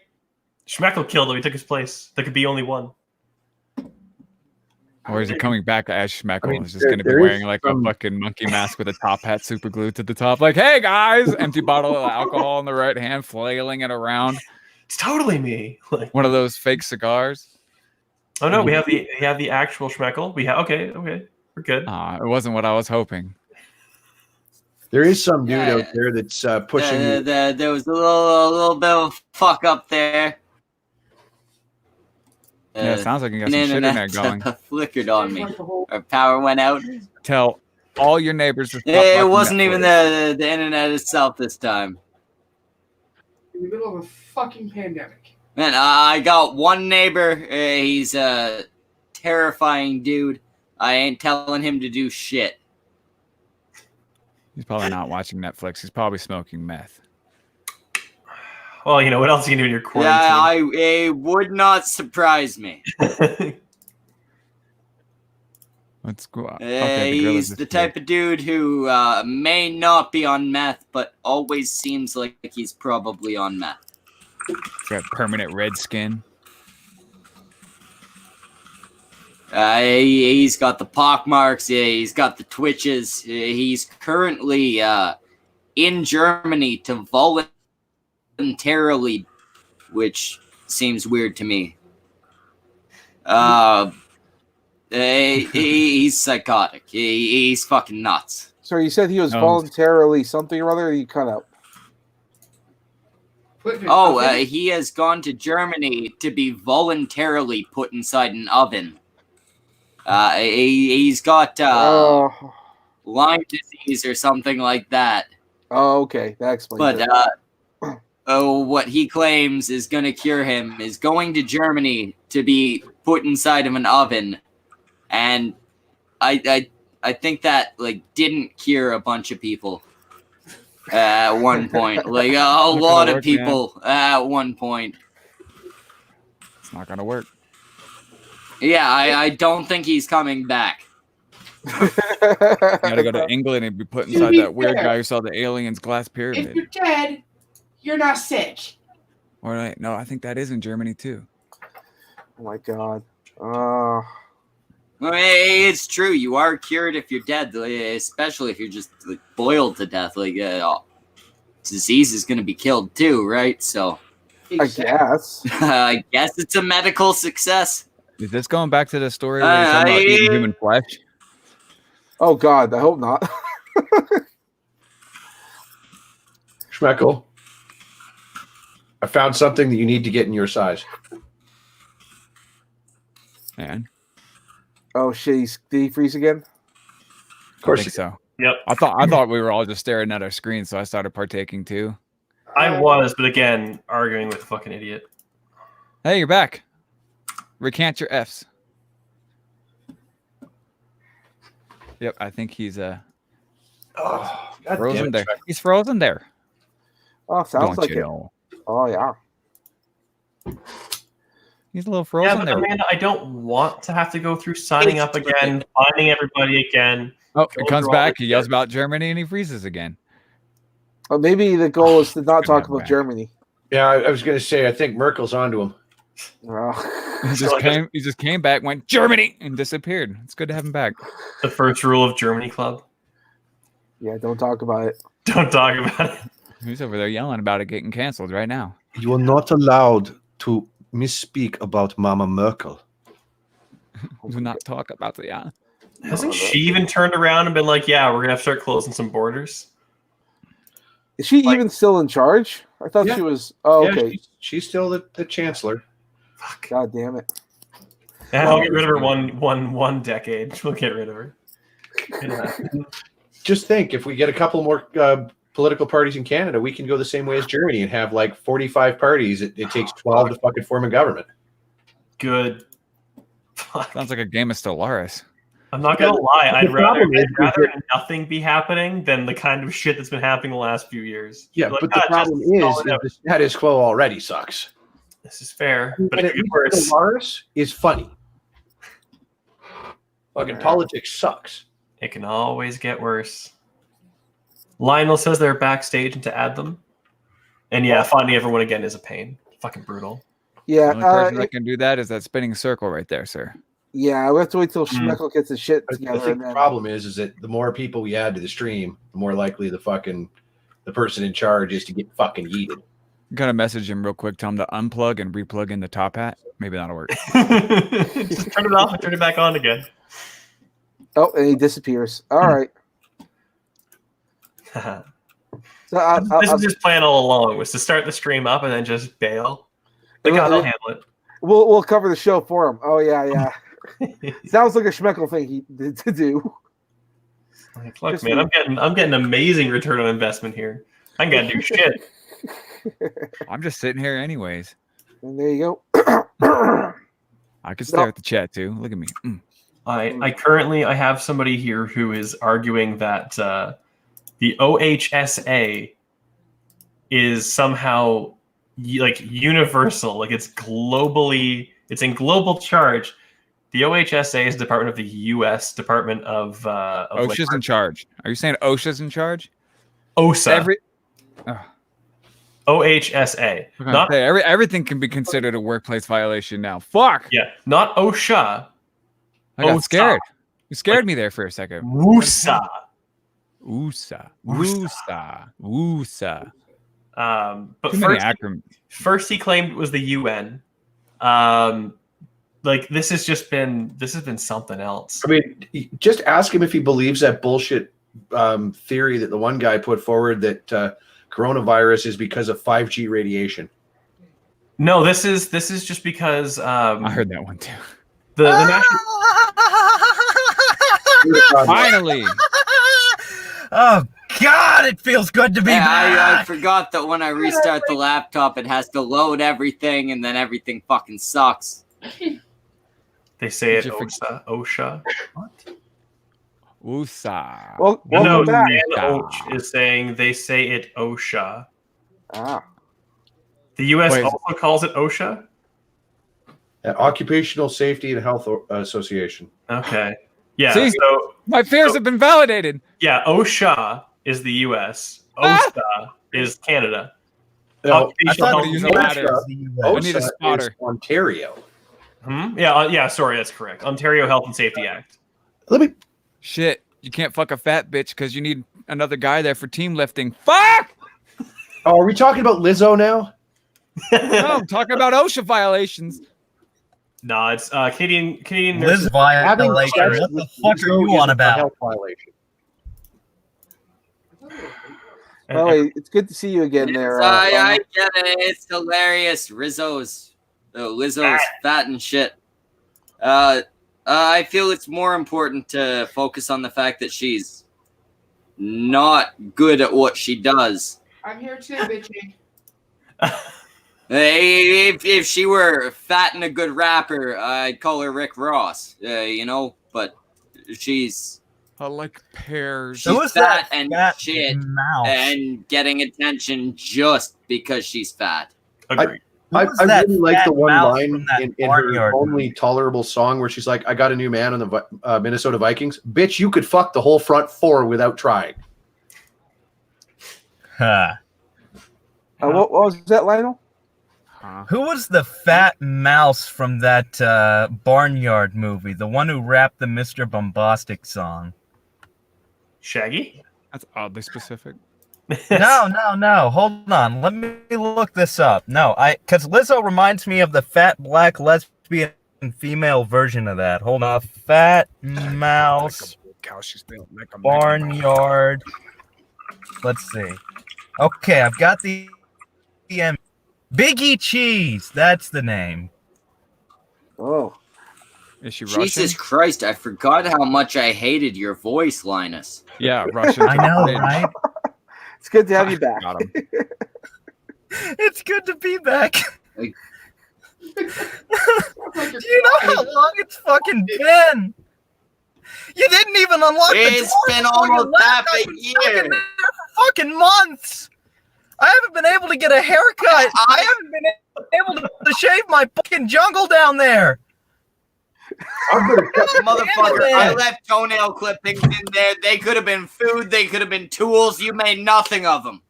Schmeckle killed him. He took his place. There could be only one. Or is he coming back as Schmeckle? I mean, He's just going to be there is wearing like some- a fucking monkey mask with a top hat super glued to the top. Like, hey guys, empty bottle of alcohol in the right hand, flailing it around. It's totally me. Like, One of those fake cigars. oh no, we have the actual Schmeckle. We have okay, we're good. It wasn't what I was hoping. There is some dude Yeah. out there that's pushing. There was a little bit of a fuck up there. Yeah, it sounds like you got some shit in there going. Flickered on me. Our power went out. Tell all your neighbors to stop It watching wasn't even Netflix. the internet itself this time. In the middle of a fucking pandemic. Man, I got one neighbor. He's a terrifying dude. I ain't telling him to do shit. He's probably not watching Netflix. He's probably smoking meth. Well, you know what else you can do in your Yeah, quarantine? it would not surprise me. Let's go. Okay, the grill He's is the just type of dude who may not be on meth, but always seems like he's probably on meth. He's got permanent red skin. He's got the pock marks. He's got the twitches. He's currently in Germany to voluntarily, which seems weird to me. He's psychotic. He's fucking nuts. So you said he was No. voluntarily something or other. Or you cut out. He has gone to Germany to be voluntarily put inside an oven. He's got Lyme disease or something like that. Oh, okay. That explains it. But what he claims is going to cure him is going to Germany to be put inside of an oven, and I think that like didn't cure a bunch of people at one point. Like a lot of work, people at one point. It's not gonna work. Yeah, I don't think he's coming back. You gotta go to England and be put inside be that weird fair, guy who saw the aliens glass If pyramid. you're dead, you're not sick. Or like, no, I think that is in Germany too. Oh my god. I mean, it's true. You are cured if you're dead, especially if you're just like, boiled to death. Like, disease is going to be killed too, right? So, I guess. I guess it's a medical success. Is this going back to the story where you're talking about eating human flesh? Oh god, I hope not. Schmeckle, I found something that you need to get in your size. Man, Oh shit, did he freeze again? Of course, I think so. Yep, I thought we were all just staring at our screen, so I started partaking too. I was, but again, arguing with a fucking idiot. Hey, you're back. Recant your F's. Yep, I think he's Oh, God frozen damn it, there. Schmeckle. He's frozen there. Oh, sounds Don't like you it. know? Oh yeah. He's a little Yeah, frozen but there. Amanda, I don't want to have to go through signing up again, finding everybody again. Oh, Go he comes through all back. this He yells shit. about Germany, and he freezes again. Well, maybe the goal is to not Good talk have about back. Germany. Yeah, I was going to say, I think Merkel's onto him. He So I guess- he just came back, went Germany, and disappeared. It's good to have him back. The first rule of Germany Club: Yeah, don't talk about it. don't talk about it. He's over there yelling about it getting canceled right now. You are not allowed to misspeak about Mama Merkel. Do not talk about the Hasn't she even turned around and been like, "Yeah, we're gonna have to start closing some borders"? Is she Like- even still in charge? I thought Yeah. she was. Oh, Yeah, okay. she's still the chancellor. Fuck. God damn it. And I'll get rid of her one decade. We'll get rid of her. Yeah. Just think, if we get a couple more political parties in Canada, we can go the same way as Germany and have like 45 parties. It takes 12 to fucking form a government. Good. Fuck. Sounds like a game of Stellaris. I'm not gonna lie. I'd The rather problem is nothing be happening than the kind of shit that's been happening the last few years. Yeah, Like, but the just problem call is it out. the status quo already sucks. This is fair, but And it at could get least worse. Stellaris is funny. Fucking politics sucks. It can always get worse. Lionel says they're backstage and to add them. And yeah, finding everyone again is a pain. fucking brutal. Yeah, The only person that can do that is that spinning circle right there, sir. yeah. We have to wait till Schmeckle gets his shit I together. think And the then... problem is that the more people we add to the stream, the more likely the person in charge is to get fucking yeeted. Gotta message him real quick. Tell him to unplug and replug in the top hat. Maybe that'll work. Just turn it off and turn it back on again. Oh, and he disappears. All right. So This is his plan all along, was to start the stream up and then just bail. But God, I'll handle it. we'll cover the show for him. Oh yeah. Sounds like a Schmeckle thing to do. Like, look, man, I'm getting amazing return on investment here. I ain't gotta do shit. I'm just sitting here anyways. And there you go. I could stare at the chat too. Look at me. I currently have somebody here who is arguing that the OHSA is somehow like universal, like it's in global charge. The OHSA is the Department of the U.S. Department of OSHA's in charge. Are you saying OSHA's in charge? OSA. OHSA. Not everything can be considered a workplace violation now. Fuck. Yeah, not OSHA. I got scared. You scared me there for a second. WUSA. WUSA. But first he claimed it was the UN. Like this has been something else. I mean, just ask him if he believes that bullshit theory that the one guy put forward that coronavirus is because of 5G radiation. No, this is just because I heard that one too. The national. Finally. Oh God, it feels good to be back. I forgot that when I restart the laptop, it has to load everything, and then everything fucking sucks. They say it OSHA. What? WUSA. Well, No, welcome back. Dan Oach is saying they say it OSHA. Ah. The U.S. also calls it OSHA? Occupational Safety and Health Association. Okay. Yeah. See? So My fears have been validated. yeah, OSHA is the U.S. OSHA is Canada. No, I thought to use a the ladder. US was the US. I need a OSHA spotter. is Ontario. Yeah, sorry, that's correct. Ontario Health and Safety Act. Let me. Shit. You can't fuck a fat bitch because you need another guy there for team lifting. Fuck! Oh, are we talking about Lizzo now? No, I'm talking about OSHA violations. No, it's Canadian Liz nurses. violation. What the fuck are you on A about? health violation. Oh, hey, it's good to see you again there. I get it. It's hilarious. Lizzo's fat and shit. I feel it's more important to focus on the fact that she's not good at what she does. I'm here too, bitchy. If she were fat and a good rapper, I'd call her Rick Ross. But she's I like pears. she's Who's fat that and fat shit mouse? and getting attention just because she's fat. Agreed. I Who's that really like fat the one mouse line from that in her barnyard only tolerable song where she's like, I got a new man on the Minnesota Vikings. Bitch, you could fuck the whole front four without trying. Huh. What was that, Lionel? Who was the fat mouse from that Barnyard movie? The one who rapped the Mr. Bombastic song? Shaggy? That's oddly specific. No. Hold on. Let me look this up. Because Lizzo reminds me of the fat black lesbian female version of that. Hold on. Fat mouse Barnyard. Let's see. Okay, I've got the Biggie Cheese. That's the name. Oh. Is she Russian? Jesus Christ, I forgot how much I hated your voice, Linus. Yeah, Russian. I know, right? It's good to have you back. Got him. It's good to be back. Like- Do you know how long it's fucking been? You didn't even unlock the It's door been before you almost left. half I've a been stuck in year. there for fucking months. I haven't been able to get a haircut. I haven't been able to shave my fucking jungle down there. Motherfucker, Damn I it. left toenail clippings in there. They could have been food. They could have been tools. You made nothing of them.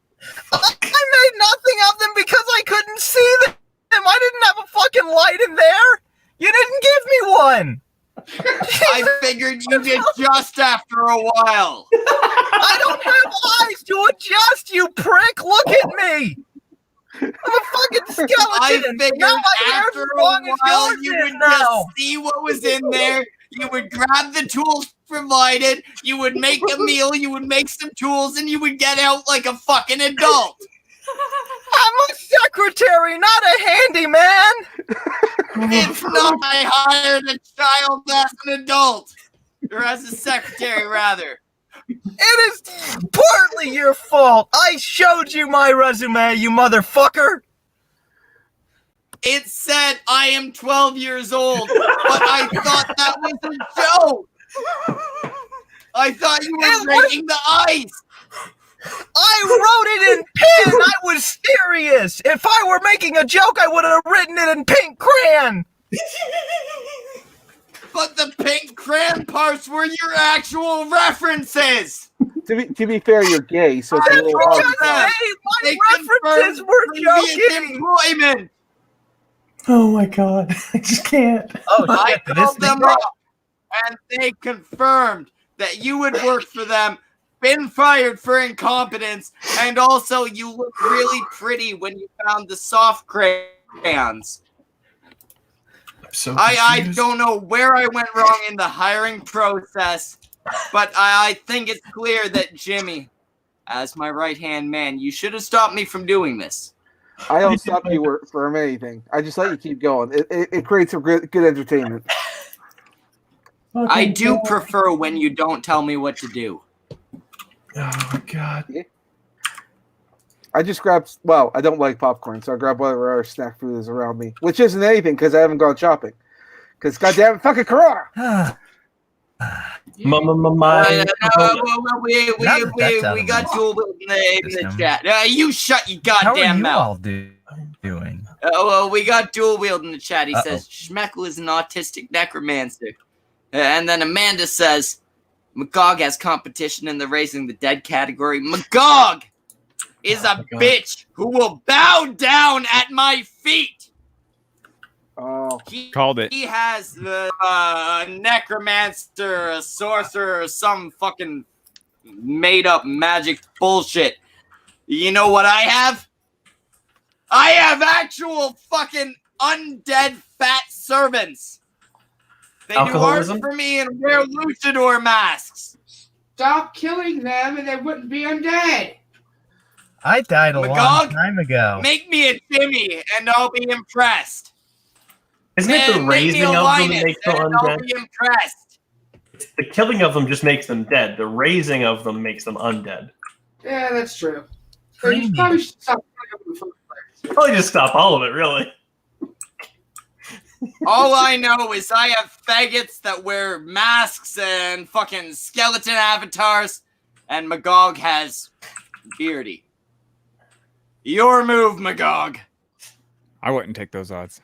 I made nothing of them because I couldn't see I didn't have a fucking light in there. You didn't give me one. I figured you did just after a while. I don't have eyes to adjust, you prick. Look at me. I'm a fucking skeleton. I figured now my hair's after as a long as while yours you is would now. just see what was in there. You would grab the tools provided. You would make a meal. You would make some tools, and you would get out like a fucking adult. I'm a secretary, not a handyman. It's not. I hired a child as an adult, or as a secretary, rather. It is partly your fault. I showed you my resume, you motherfucker. It said I am 12 years old, but I thought that was a joke. I thought you were breaking the ice. I wrote it in pen. I was serious. If I were making a joke, I would have written it in pink crayon. But the pink crayon parts were your actual references. To be fair, you're gay, so it's a little hard to tell. They My references were previous joking. employment. Oh my god, I just can't. Oh, I shit, did called this them thing up, and they confirmed that you had worked for them, been fired for incompetence, and also you looked really pretty when you found the soft crayons. I'm so I confused. don't know where I went wrong in the hiring process, but I think it's clear that Jimmy, as my right-hand man, you should have stopped me from doing this. I don't stop you from anything. I just let you keep going. It creates a good entertainment. I do prefer when you don't tell me what to do. Oh my god. I just grabbed. Well, I don't like popcorn, so I grab whatever other snack food is around me, which isn't anything because I haven't gone shopping. Because goddamn fucking Corona. My. We got Jewel in the chat. You shut your How are goddamn you mouth. all doing? Well, we got Dual Wield in the chat. He Uh-oh. says Schmeckle is an autistic necromancer. And then Amanda says Magog has competition in the Raising the Dead category. Magog is a bitch who will bow down at my feet. Oh, Called it. He has a necromancer, a sorcerer, some fucking made up magic bullshit. You know what I have? I have actual fucking undead fat servants. They Alcoholism? do art for me and wear luchador masks. Stop killing them and they wouldn't be undead. I died a long Magog, time ago. Make me a Jimmy and I'll be impressed. Isn't it the And make me raising a of them Linus that makes them and I'll undead? be impressed. The killing of them just makes them dead. The raising of them makes them undead. Yeah, that's true. So you probably should stop killing them in the first place. Probably just stop all of it, really. All I know is I have faggots that wear masks and fucking skeleton avatars, and Magog has Beardy. Your move, Magog. I wouldn't take those odds.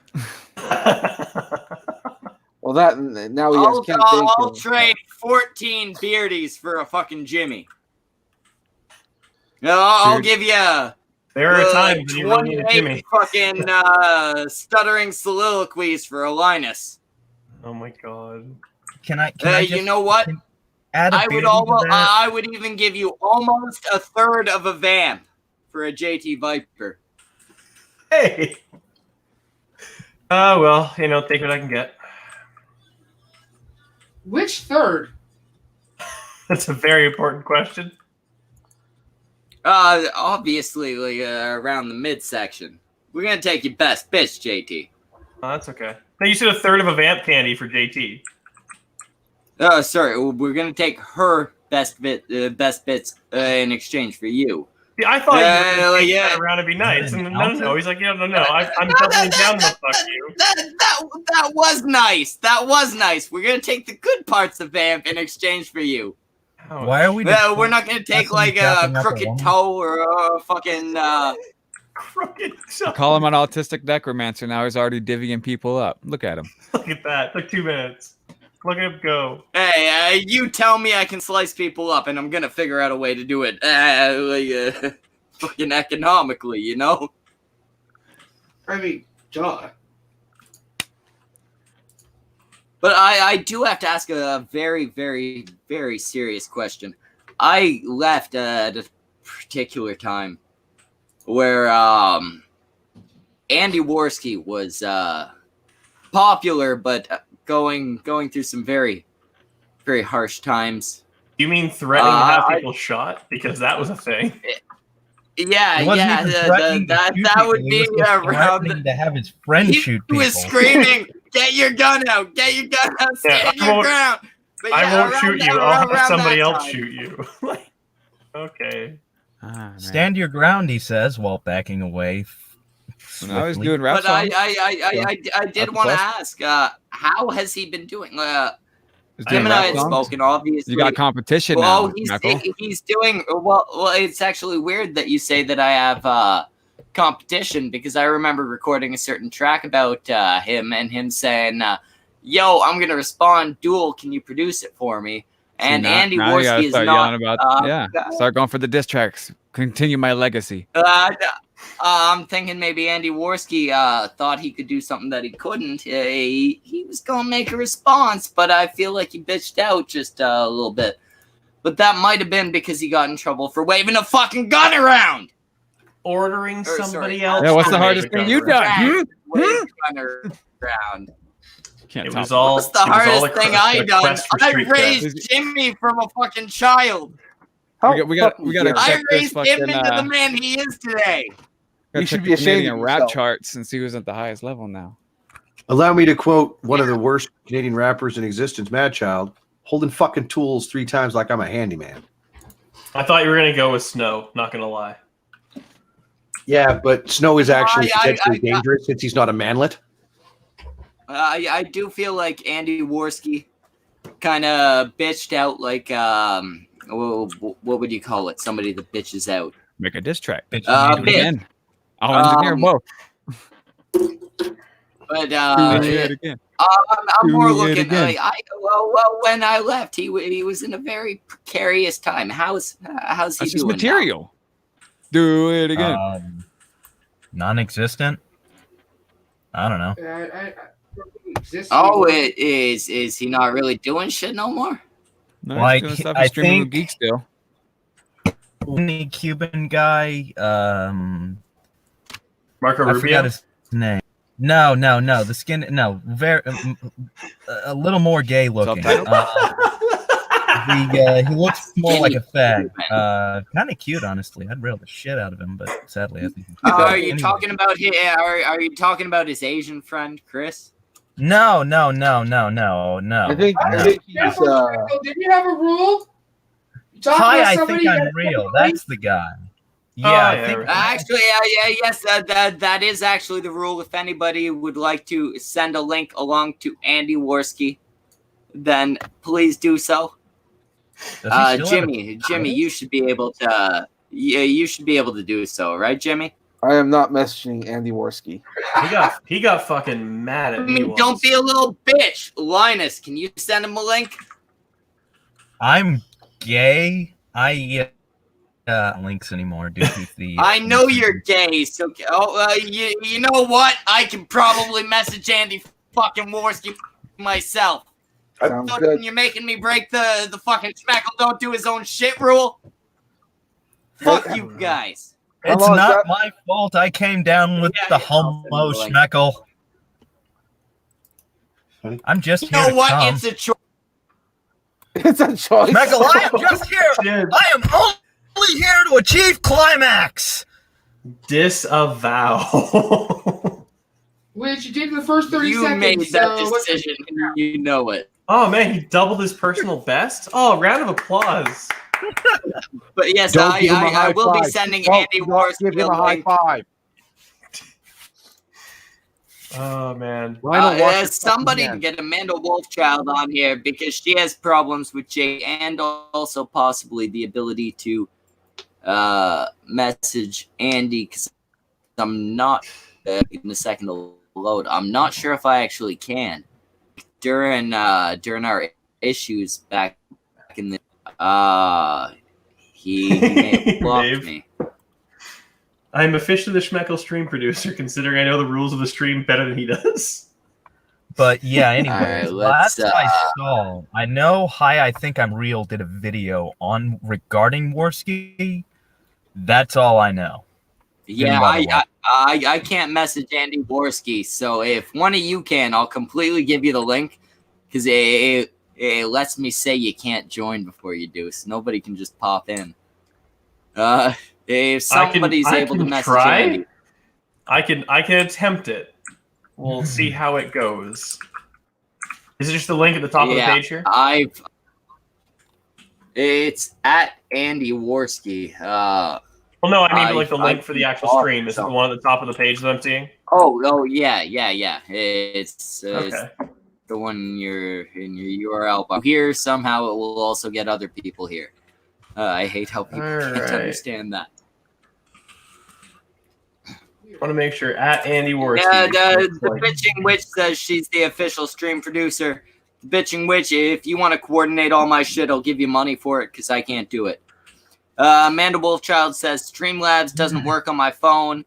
well, that now he has I'll trade 14 Beardies for a fucking Jimmy. No, I'll give you there are times when you really need a 28 Jimmy. fucking stuttering soliloquies for a Linus. Oh my god. Can I just You know what? add a I would beard into that? I would even give you almost a third of a vamp for a JT Viper. Hey. Oh well, take what I can get. Which third? That's a very important question. Obviously, like around the midsection. We're gonna take your best bitch, JT. Oh, that's okay. No, you said a third of a vamp candy for JT. Oh, sorry. We're gonna take her best bits in exchange for you. See, I thought you were like, going to yeah. that around to be nice. And Yeah. no. He's like, no. I'm doubling down to fuck you. That was nice. That was nice. We're gonna take the good parts of vamp in exchange for you. Oh, Why are we? We're not gonna take like a Dropping up a crooked woman? toe or a fucking. crooked. Call him an autistic necromancer. Now he's already divvying people up. Look at him. Look at that. Took 2 minutes. Look at him go. Hey, you tell me I can slice people up, and I'm gonna figure out a way to do it, fucking economically, you know. I mean, Duh. But I do have to ask a very, very, very serious question. I left at a particular time where Andy Worski was popular, but going through some very, very harsh times. You mean threatening to have people shot? Because that was a thing. Yeah, He wasn't yeah, even threatening to shoot that people, would he be was just around. threatening to have his friend shoot He people. was screaming, "Get your gun out! Get your gun out! Stand I your won't- ground!" But I yeah, won't around shoot that- you. I'll have around somebody that else time. shoot you. Like, okay. Ah, man. Stand your ground, he says, while backing away. When I was swiftly. doing rap But I songs, did the want to question. ask, how has he been doing? was Him doing and I rap had songs. spoken, obviously. You got competition Well, now, he's Schmeckle. he's doing well. It's actually weird that you say that I have competition, because I remember recording a certain track about him and him saying, "Yo, I'm gonna respond duel. Can you produce it for me?" And See, Andy now you gotta Worski is start not. yelling about start going for the diss tracks. Continue my legacy. I'm thinking maybe Andy Worski thought he could do something that he couldn't. He was gonna make a response, but I feel like he bitched out just a little bit. But that might have been because he got in trouble for waving a fucking gun around. Ordering Or, somebody sorry, else. Yeah, what's to the make hardest a thing gun you've around. done? Waving a gun around. Can't It top was that. all. What's the it was all hardest a thing cre- I a done? quest for I street cred. raised Jimmy from a fucking child. How We got fucking to dare I check this raised him fucking. into the man he is today. Gotta You should check be the ashamed Canadian of rap yourself. chart since he was at the highest level now. Allow me to quote one of the worst Canadian rappers in existence, Mad Child, holding fucking tools 3 times like I'm a handyman. I thought you were gonna go with Snow. Not gonna lie. Yeah, but Snow is actually I- potentially dangerous since he's not a manlet. I do feel like Andy Worski kind of bitched out like what would you call it? Somebody that bitches out. Make a diss track. Bitch, Uh, you bitch. Again. I'll engineer both. But Do it again. I'm more Do it looking. again. Well, when I left, he was in a very precarious time. How's he That's just doing now? material. Do it again. Non-existent. I don't know. I exist Oh, anymore. is he not really doing shit no more? No, like, he's doing stuff. I He's streaming with think- Geek still. The Cuban guy. Marco I Rubio. forgot his name. No. The skin. No, very a little more gay looking. Subtitle? He looks more like a fag. Kind of cute, honestly. I'd rail the shit out of him, but sadly, I think. Are you Anyway. talking about his? Are you talking about his Asian friend, Chris? No. I think he's Careful, Schmeckle, did you have a rule? You talk Hi, about I somebody, think you I'm gotta real. fucking That's the guy. Yeah, Oh, I yeah, think. right. Actually, yes, that is actually the rule. If anybody would like to send a link along to Andy Worski, then please do so. Does he still have Jimmy, you should be able to. You should be able to do so, right, Jimmy? I am not messaging Andy Worski. He got fucking mad I at me. mean, don't be a little bitch, Linus. Can you send him a link? I'm gay. I links anymore due to the. I know you're gay, so you know what? I can probably message Andy fucking Worski myself. Sounds So good. you're making me break the fucking Schmeckle don't do his own shit rule? Fuck you guys. How It's long is not that? my fault. I came down with Yeah, the yeah, I'll send homo you the link. Schmeckle. Funny. I'm just You here know to what? come. It's a choice. It's a choice. Schmeckle, I am just here. I am only here to achieve climax. Disavow. Which you did in the first 30 You seconds. made that so what's- decision. You know it. Oh man, he doubled his personal best. Oh, round of applause. But yes, Don't give him a I high will be five. sending Don't Andy give Worski him a a high link. five. Oh man. Lionel, watch your Somebody fucking get Amanda Wolfchild on here because she has problems with Jay and also possibly the ability to message Andy because I'm not in a second to load. I'm not sure if I actually can. During our issues back in the he may have blocked Dave. me. I'm officially the Schmeckle stream producer, considering I know the rules of the stream better than he does. But yeah, anyway, Alright, last let's, I saw, I know Hi, I Think I'm Real did a video on regarding Worski. That's all I know. Yeah, by the way. I can't message Andy Worski, so if one of you can, I'll completely give you the link, because it lets me say you can't join before you do, so nobody can just pop in. If somebody's able to message Andy. I can attempt it. We'll see how it goes. Is it just the link at the top of the page here? It's at Andy Worski. Well, no, I mean like the link for the actual stream. Is it the one at the top of the page that I'm seeing? Oh, yeah. It's okay. The one in your URL. But here, somehow, it will also get other people here. I hate how people can't understand that. I want to make sure at Andy Worski. Yeah, the Bitching Witch says she's the official stream producer. The Bitching Witch, if you want to coordinate all my shit, I'll give you money for it because I can't do it. Amanda Wolfchild says Streamlabs doesn't work on my phone.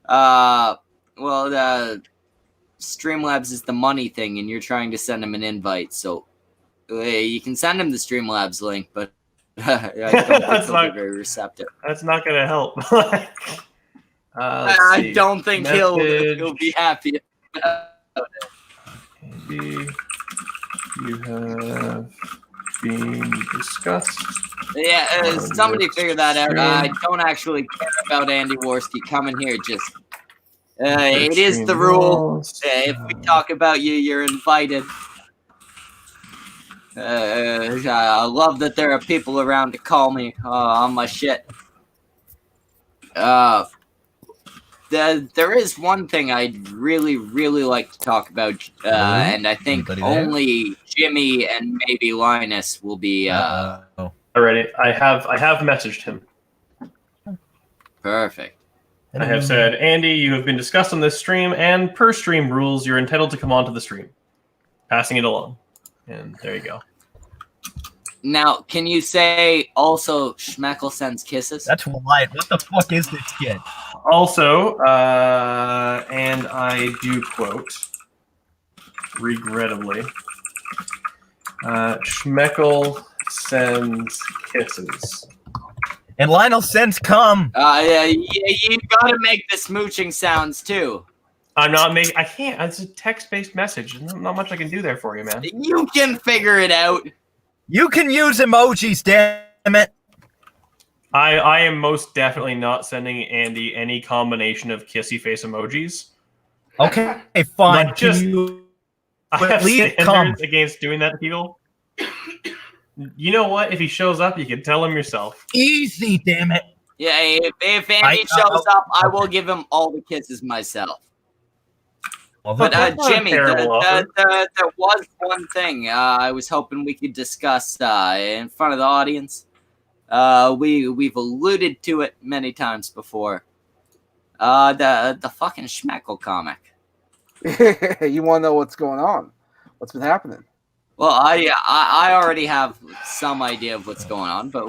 Streamlabs is the money thing, and you're trying to send him an invite, so you can send him the Streamlabs link, but I don't think he'll be very receptive. That's not going to help. I don't think he'll be happy about it. Andy, you have been discussed. Yeah, somebody figure that out. I don't actually care about Andy Worski coming here. Just it is the rule. If we talk about you, you're invited. I love that there are people around to call me on my shit. There is one thing I'd really, really like to talk about, and I think only Jimmy and maybe Linus will be. Alrighty, I have messaged him. Perfect. I have said, Andy, you have been discussed on this stream, and per stream rules, you're entitled to come onto the stream. Passing it along, and there you go. Now, can you say also Schmeckle sends kisses? That's right. What the fuck is this kid? Also, and I do quote, regrettably, Schmeckle sends kisses. And Lionel sends cum. Yeah, you gotta make the smooching sounds too. I'm not making. I can't. It's a text-based message. There's not much I can do there for you, man. You can figure it out. You can use emojis, damn it. I am most definitely not sending Andy any combination of kissy face emojis. Okay, fine. Like, I have standards against doing that to people. You know what? If he shows up, you can tell him yourself. Easy, damn it. Yeah, if Andy shows up, I will give him all the kisses myself. Well, but Jimmy, there was one thing I was hoping we could discuss in front of the audience. We've alluded to it many times before. The fucking Schmeckle comic. You want to know what's going on? What's been happening? Well, I already have some idea of what's going on, but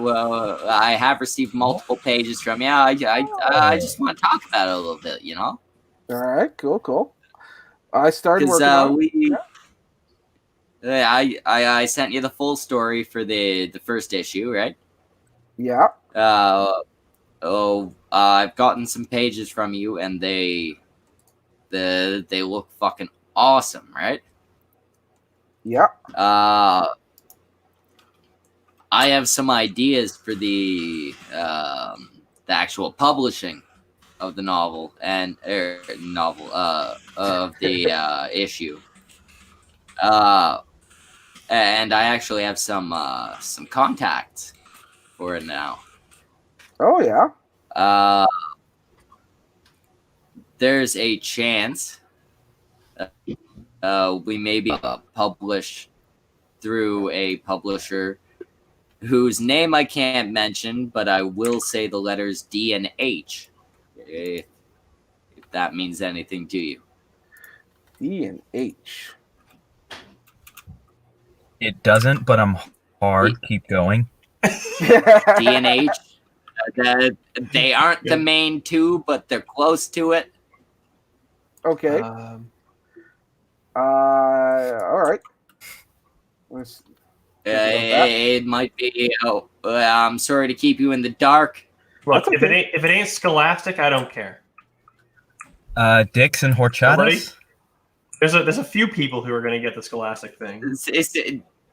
I have received multiple pages from you. I just want to talk about it a little bit, you know. All right, cool. I started working on it. I sent you the full story for the first issue, right? Yeah. I've gotten some pages from you, and they look fucking awesome, right? Yeah. I have some ideas for the actual publishing of the novel and of the issue. And I actually have some contacts for it now. Oh yeah. There's a chance we may be published through a publisher whose name I can't mention, but I will say the letters D and H, if that means anything to you. D and H. It doesn't, but I'm hard. Keep going. D and H. They aren't the main two, but they're close to it. Okay. All right. Let's think about that. It might be. Oh, I'm sorry to keep you in the dark. Look, That's okay. if it ain't Scholastic, I don't care. Dicks and horchatas. There's a few people who are going to get the Scholastic thing. It's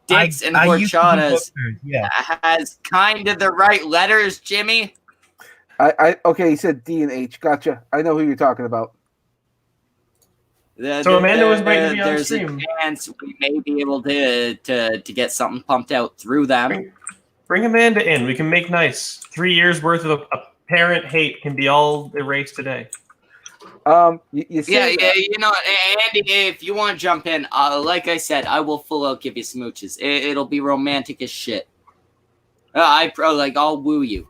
Dicks and I used to do horchatas bookers, yeah. has kind of the right letters, Jimmy. Okay, he said D and H. Gotcha. I know who you're talking about. So Amanda was ready to be on There's stream. a chance we may be able to get something pumped out through them. Bring Amanda in. We can make nice. 3 years worth of apparent hate can be all erased today. You say Yeah, you know, Andy, if you want to jump in, like I said, I will full out give you smooches. It'll be romantic as shit. I'll woo you.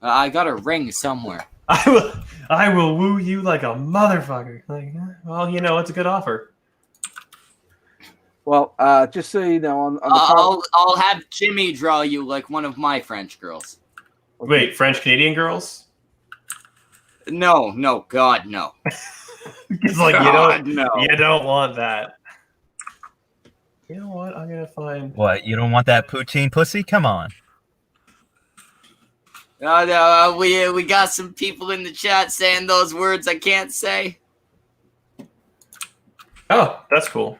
I got a ring somewhere. I will woo you like a motherfucker. Like, well, you know, it's a good offer. Well, just so you know, on the I'll have Jimmy draw you like one of my French girls. Wait, French Canadian girls? No, God, no. It's like God, you don't want that. You know what? I'm gonna find. What? You don't want that poutine pussy? Come on. No, we got some people in the chat saying those words I can't say. Oh, that's cool.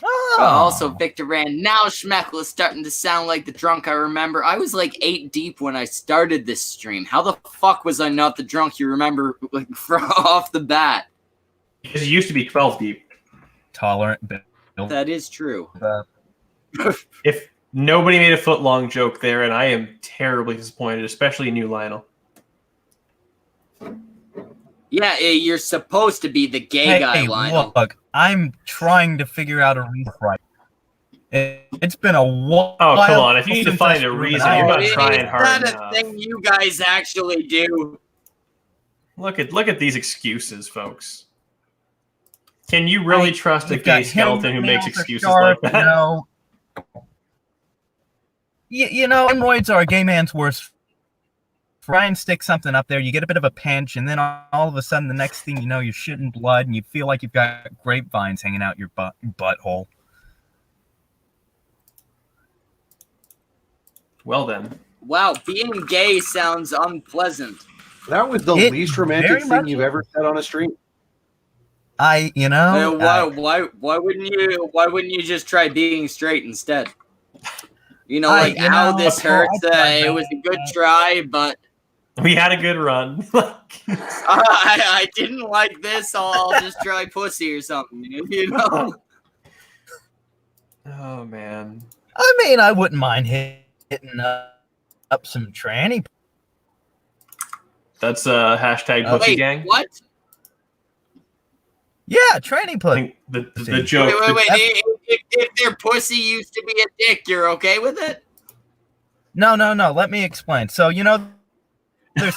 Oh. Also, Victor ran. Now Schmeckle is starting to sound like the drunk I remember. I was like 8 deep when I started this stream. How the fuck was I not the drunk you remember like off the bat? Because it used to be 12 deep. Tolerant. That is true. If nobody made a foot long joke there, and I am terribly disappointed, especially in you, Lionel. Yeah, you're supposed to be the gay guy, Lionel. Look, I'm trying to figure out a reason. Right. It's been a while. Oh, come on. If you need to since find I a reason, screwed you're up. not trying hard Is that enough. a thing you guys actually do? Look at these excuses, folks. Can you really trust a You've got gay skeleton who makes hemorrhoids are excuses sharp, like that? You know, hemorrhoids are a gay man's worst. Try and stick something up there, you get a bit of a pinch, and then all of a sudden, the next thing you know, you're shitting blood, and you feel like you've got grapevines hanging out your butthole. Well then. Wow, being gay sounds unpleasant. That was the It least romantic very thing much you've ever said on a stream. Why wouldn't you just try being straight instead? You know, like how this hurts. It was a good try, but We had a good run. I didn't like this. I'll just try pussy or something. You know. Oh man. I mean, I wouldn't mind hitting up some tranny. That's hashtag pussy Wait, gang. what? Yeah, tranny I pussy. think the joke. Wait. If their pussy used to be a dick, you're okay with it? No. Let me explain. So, you know, there's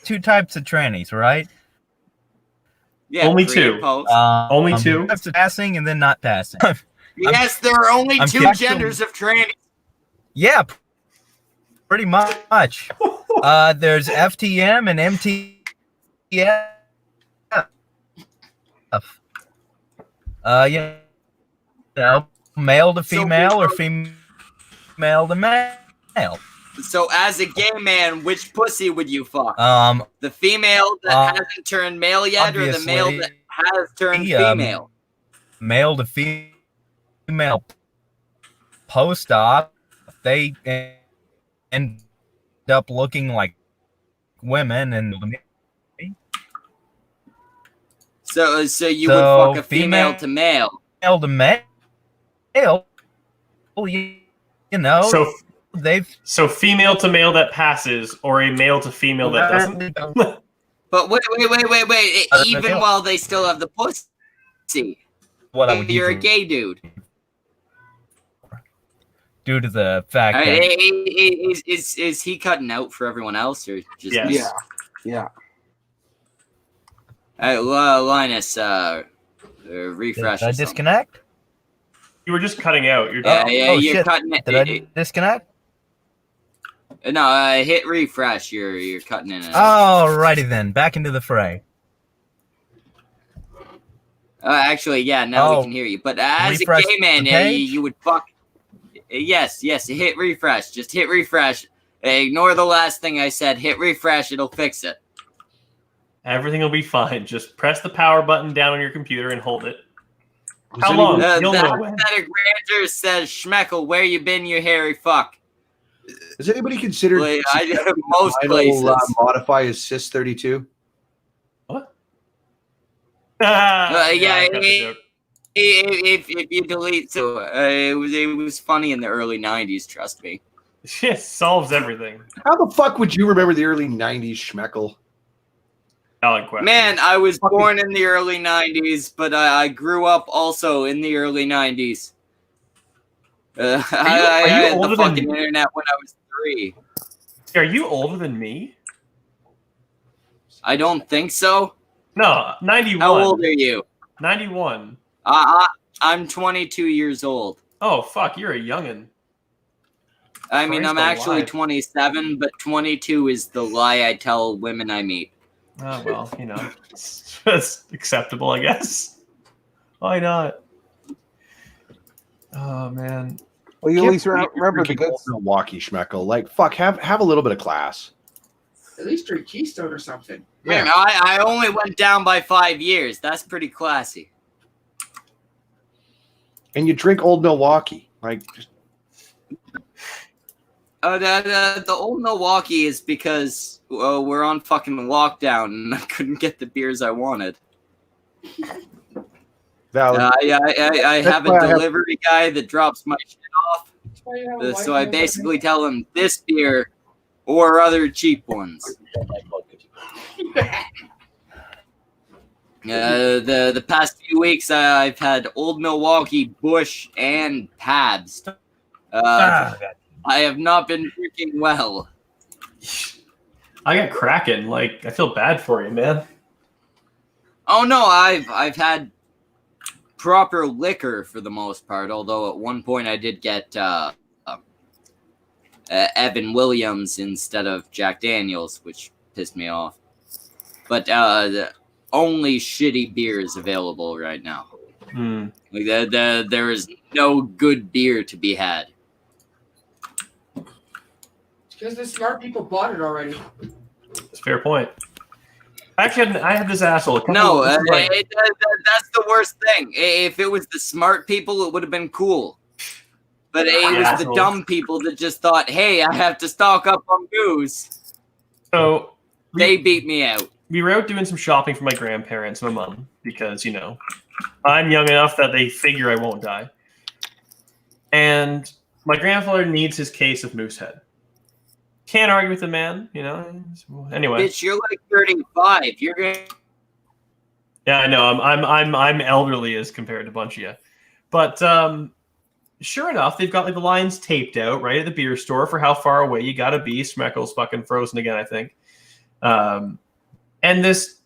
two types of trannies, right? Yeah, Only pre and two. post. Only two? Types of passing and then not passing. Yes, there are only I'm two kidding. genders of trannies. Yeah, pretty much. There's FTM and MTF. You know, male to female or female to male. So, as a gay man, which pussy would you fuck? The female that hasn't turned male yet, or the male that has turned female? Male to female post-op, they end up looking like women, and So you would fuck a female to male. Male to male. Well, you know, So female to male that passes, or a male to female that doesn't. But wait. Even while they still have the pussy, what I would you're a use gay dude. due to the fact All that right, is he cutting out for everyone else, or just Yes. Yeah. All right, Linus, refresh. did I or something. disconnect? You were just cutting out. You're Yeah, you're shit. cutting it. Did I disconnect? No, hit refresh. You're cutting in. Alrighty then, back into the fray. Actually, yeah, now Oh, we can hear you. But as a refresh gay man, the page? you would fuck. Yes, hit refresh. Just hit refresh. Ignore the last thing I said. Hit refresh. It'll fix it. Everything will be fine. Just press the power button down on your computer and hold it. Does How anyone- long? You'll the know when. aesthetic ranger says, Schmeckle, where you been, you hairy fuck? Has anybody considered Well, most I'll, places. modify his Sys 32? What? Yeah, I got the joke. if you delete, so it was funny in the early '90s. Trust me. Shit solves everything. How the fuck would you remember the early 90s, Schmeckle? Valid question. Man, I was born in the early '90s, but I grew up also in the early '90s. I had older the than fucking me? internet when I was 3. Are you older than me? I don't think so. No, 91. How old are you? 91. I'm 22 years old. Oh, fuck, you're a youngin'. I mean, Christ I'm actually alive. 27, but 22 is the lie I tell women I meet. Oh, well, you know, that's acceptable, I guess. Why not? Oh, man. Well, you at Can't least believe you're remember the drinking good. old Milwaukee, Schmeckle. Like, fuck, have a little bit of class. At least drink Keystone or something. Man, I only went down by 5 years. That's pretty classy. And you drink old Milwaukee. Like, just, The old Milwaukee is because we're on fucking lockdown and I couldn't get the beers I wanted. valid. I have why I a have- delivery guy that drops my shit off. That's why you have a So wife I and a basically tell him this beer or other cheap ones. The past few weeks I've had Old Milwaukee, Bush, and Pabst. I have not been drinking well. I got Kraken. Like, I feel bad for you, man. Oh no, I've had proper liquor for the most part. Although at one point I did get Evan Williams instead of Jack Daniels, which pissed me off. But the only shitty beers available right now. Hmm. Like there is no good beer to be had. Because the smart people bought it already. That's a fair point. Actually, I had this asshole. No, that's the worst thing. If it was the smart people, it would have been cool. But it was the Assholes. dumb people that just thought, hey, I have to stock up on booze. So They beat me out. we were out doing some shopping for my grandparents and my mom because, you know, I'm young enough that they figure I won't die. And my grandfather needs his case of Moosehead. Can't argue with the man, you know. Anyway, Bitch, you're like 35. You're gonna. yeah, I know. I'm elderly as compared to a bunch of you, but sure enough, they've got like the lines taped out right at the beer store for how far away you gotta be. Schmeckle's fucking frozen again, I think. And this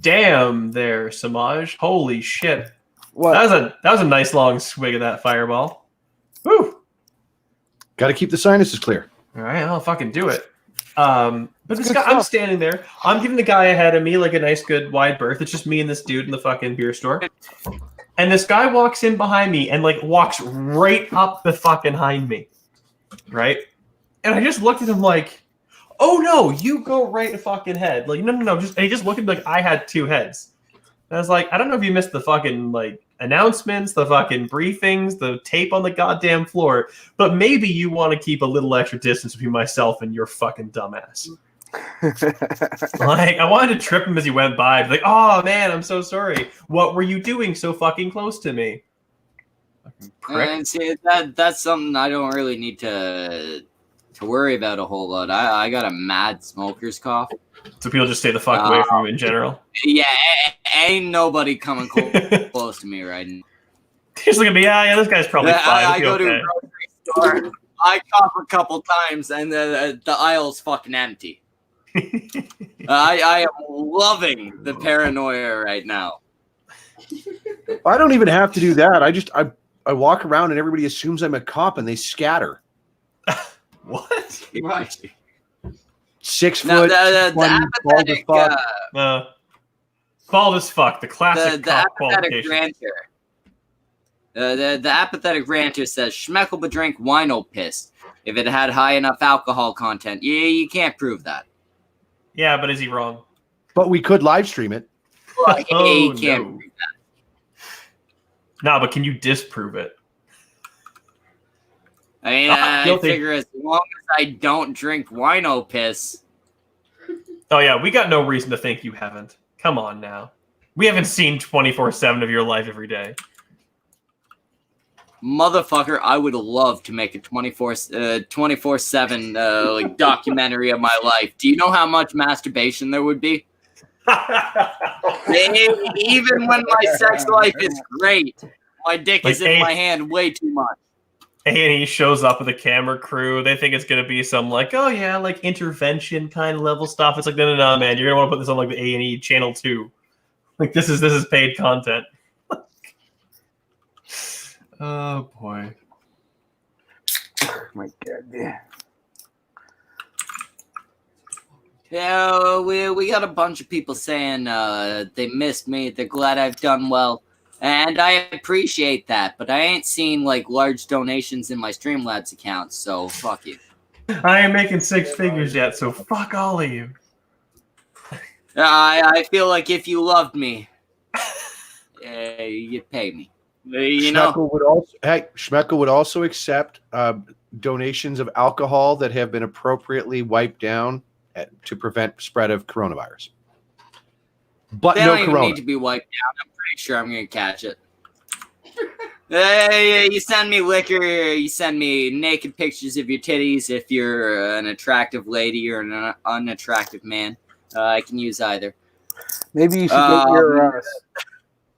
damn there, Samaj. Holy shit. What? That was a nice long swig of that fireball. Woo! got to keep the sinuses clear. All right, I'll fucking do it. But this good guy, I'm stuff. standing there. I'm giving the guy ahead of me like a nice, good, wide berth. It's just me and this dude in the fucking beer store. And this guy walks in behind me and like walks right up the fucking behind me, right? And I just looked at him like, "Oh no, you go right fucking head." Like, no. Just and he just looked at me like I had two heads. And I was like, I don't know if you missed the fucking like announcements, the fucking briefings, the tape on the goddamn floor, but maybe you want to keep a little extra distance between myself and your fucking dumbass. Like, I wanted to trip him as he went by. Like, oh man, I'm so sorry. What were you doing so fucking close to me? Fucking prick. And see, that's something I don't really need to worry about a whole lot. I got a mad smoker's cough. So people just stay the fuck away from you in general. Yeah, ain't nobody coming close to me right now. Just look at me. Yeah, this guy's probably fine. I He'll go be to a okay. grocery store. I cough a couple times, and the aisle's fucking empty. I am loving the paranoia right now. I don't even have to do that. I walk around and everybody assumes I'm a cop and they scatter. What? Right. 6 No, foot. the 20, bald as apathetic, fuck. Bald as fuck. The classic the cop apathetic qualification. ranter. The apathetic ranter says Schmeckle would drink wino piss if it had high enough alcohol content. Yeah, you can't prove that. Yeah, but is he wrong? But we could live stream it. Well, Oh, you can't no. prove that. No, but can you disprove it? I mean, Ah, I guilty. figure as long as I don't drink wino piss. Oh yeah, we got no reason to think you haven't. Come on now. We haven't seen 24/7 of your life every day. Motherfucker, I would love to make a 24/7 like documentary of my life. Do you know how much masturbation there would be? Even when my sex life is great, my dick is Like in my hand way too much. A&E shows up with a camera crew. They think it's going to be some like, oh yeah, like intervention kind of level stuff. It's like, no, man. You're going to want to put this on like the A&E channel 2. Like this is paid content. Oh boy. My God, yeah. Yeah, we got a bunch of people saying they missed me. They're glad I've done well. And I appreciate that, but I ain't seen like large donations in my Streamlabs account, so fuck you. I ain't making 6 figures yet, so fuck all of you. I feel like if you loved me, you'd pay me. You know, Schmeckle would also accept donations of alcohol that have been appropriately wiped down to prevent spread of coronavirus. But they no don't even corona. need to be wiped out. I'm pretty sure I'm gonna catch it. Hey, you send me liquor, you send me naked pictures of your titties if you're an attractive lady or an unattractive man. I can use either. Maybe you should get your.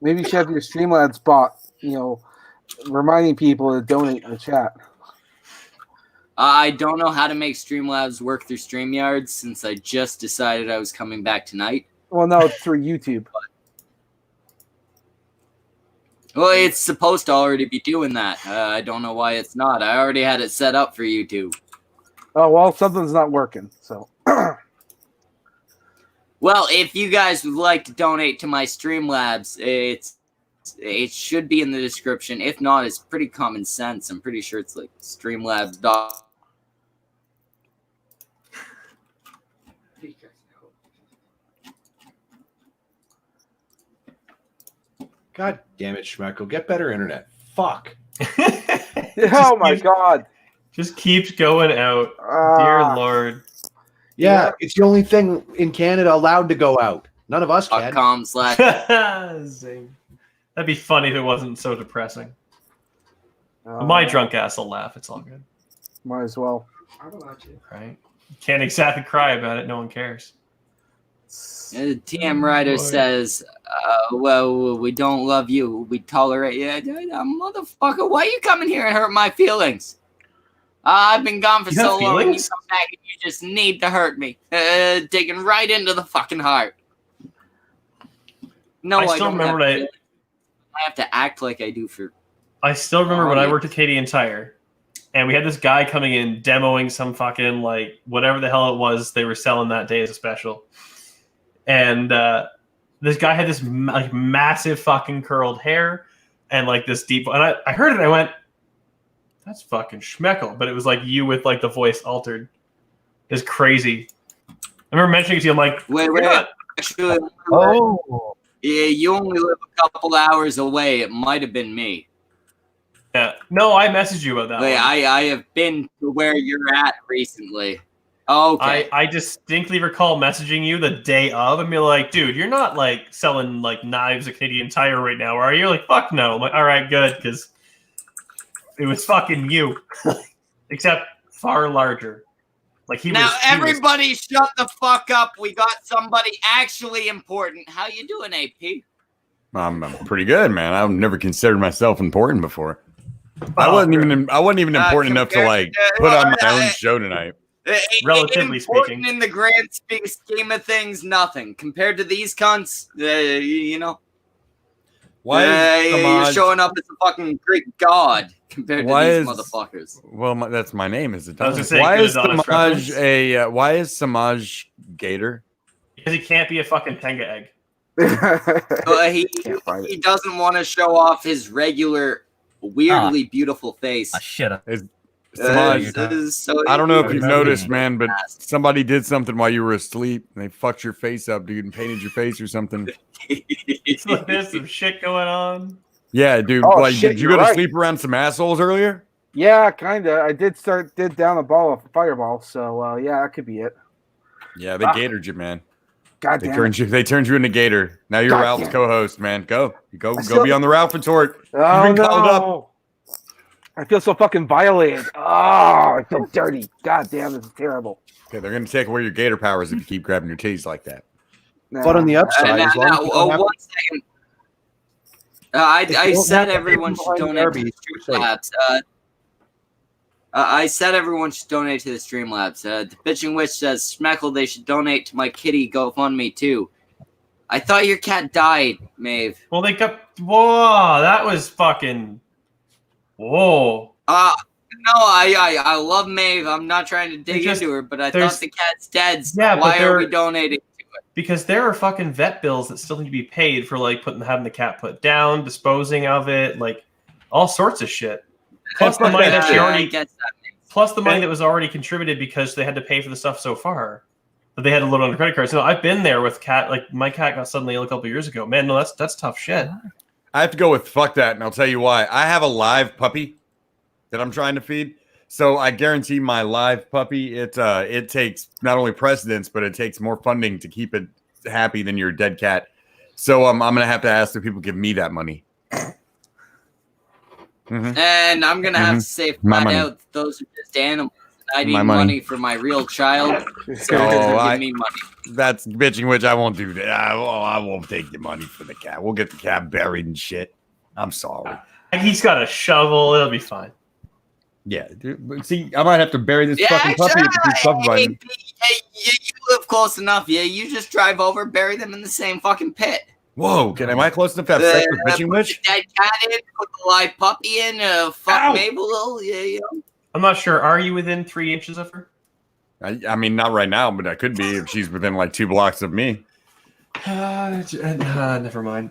Maybe you should have your Streamlabs bot. You know, reminding people to donate in the chat. I don't know how to make Streamlabs work through StreamYard since I just decided I was coming back tonight. Well, no, it's through YouTube. Well, it's supposed to already be doing that. I don't know why it's not. I already had it set up for YouTube. Oh well, something's not working. So. Well, if you guys would like to donate to my Streamlabs, it should be in the description. If not, it's pretty common sense. I'm pretty sure it's like Streamlabs. God damn it, Schmeckle. Get better internet. Fuck. Oh my God. Just keeps going out. Dear Lord. Yeah, it's the only thing in Canada allowed to go out. None of us can. Zing. That'd be funny if it wasn't so depressing. My drunk ass will laugh. It's all good. Might as well. I'm allowed to. Right? You can't exactly cry about it. No one cares. TM Ryder says, well, we don't love you. We tolerate you. Motherfucker, why are you coming here and hurt my feelings? I've been gone for so long, and you come back and you just need to hurt me. Digging right into the fucking heart. No, I still don't remember have I have to act like I do for... I still remember when I worked at Canadian Tire, and we had this guy coming in demoing some fucking, like, whatever the hell it was they were selling that day as a special. And this guy had this like massive fucking curled hair and like this deep... And I heard it and I went, that's fucking Schmeckle. But it was like you with like the voice altered. It's crazy. I remember mentioning it to you. I'm like, wait. Actually, yeah, you only live a couple hours away. It might have been me. Yeah. No, I messaged you about that. Wait, I have been to where you're at recently. Okay. I distinctly recall messaging you the day of and be like, dude, you're not like selling like knives at Canadian Tire right now, are you? Like, fuck no. I'm like, all right, good, because it was fucking you. Except far larger. Like everybody shut the fuck up. We got somebody actually important. How you doing, AP? I'm pretty good, man. I've never considered myself important before. I wasn't even important enough to like put on my own show tonight. Relatively speaking, in the grand scheme of things, nothing compared to these cunts. You know. Why is you're Samaj? showing up as a fucking Greek god compared to Why these is- motherfuckers. Well, that's my name. Is it? I was gonna say, Why good is Adonis Samaj reference. why is Samaj Gator? Because he can't be a fucking Tenga egg. He find it. he doesn't want to show off his regular, weirdly beautiful face. Shit. Samaj, So I don't know if you've Remember noticed, me. man, but somebody did something while you were asleep. And they fucked your face up, dude, and painted your face or something. So there's some shit going on. Yeah, dude. Oh, like, shit, did you you're go to right. sleep around some assholes earlier? Yeah, kinda. I did down a ball of fireball, so yeah, that could be it. Yeah, they gatored you, man. God They damn turned it. you. They turned you into Gator. Now you're God Ralph's damn it. co-host, man. Go still- be on the Ralph Retort. Oh You've been called up. no! I feel so fucking violated. Oh, I feel dirty. God damn, this is terrible. Okay, they're gonna take away your Gator powers if you keep grabbing your titties like that. Nah. But on the upside, as long as you don't have 1 second. I don't said have everyone people should behind donate to Darby, the you're safe. Streamlabs. I said everyone should donate to the Streamlabs. The Bitching Witch says, Schmeckle, they should donate to my kitty GoFundMe too. I thought your cat died, Maeve. Well, they got. Whoa, that was fucking. Whoa. No, I love Maeve. I'm not trying to dig Just- into her, but I there's- thought the cat's dead. So Yeah, but why are there- we donating to it? Because there are fucking vet bills that still need to be paid for like having the cat put down, disposing of it, like all sorts of shit. Plus the money that she I already. get that. Plus the money that was already contributed because they had to pay for the stuff so far. But they had to load on the credit cards. No, I've been there with cat. Like my cat got suddenly ill a couple years ago. Man, no, that's tough shit. I have to go with fuck that, and I'll tell you why. I have a live puppy that I'm trying to feed. So I guarantee my live puppy, it takes not only precedence, but it takes more funding to keep it happy than your dead cat. So I'm gonna have to ask that people give me that money. Mhm. And I'm gonna have to say My flat money. out, those are just animals. I need My money. money. For my real child. So Oh, give me money. That's bitching, which I won't do that. I won't take the money for the cat. We'll get the cat buried and shit. I'm sorry. And he's got a shovel. It'll be fine. Yeah, dude, but see, I might have to bury this Yeah, fucking puppy if you keep puppy hey, biting. you live close enough. Yeah, you just drive over, bury them in the same fucking pit. Whoa, am I close enough to have sex with bitching Put witch? the dead cat in, put the live puppy in, fuck Ow! Mabel. Yeah, yeah. I'm not sure. Are you within 3 inches of her? I mean, not right now, but I could be if she's within like 2 blocks of me. Never mind.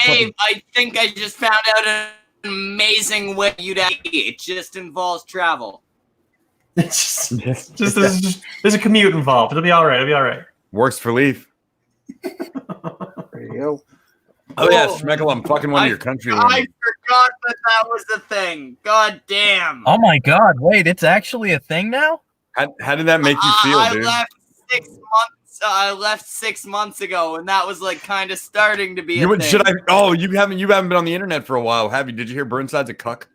Maeve, I think I just found out an amazing way you'd eat. It just involves travel. It's just there's a commute involved. It'll be all right. It'll be all right. Works for Leaf. There you go. Oh yeah, Oh. Schmeckle, I'm fucking one of your country women. I forgot that was the thing. God damn. Oh my god, wait, it's actually a thing now? How did that make you feel, I dude? left 6 months. I left 6 months ago, and that was like kind of starting to be. You a would, thing. should I? Oh, you haven't been on the internet for a while, have you? Did you hear Burnside's a cuck?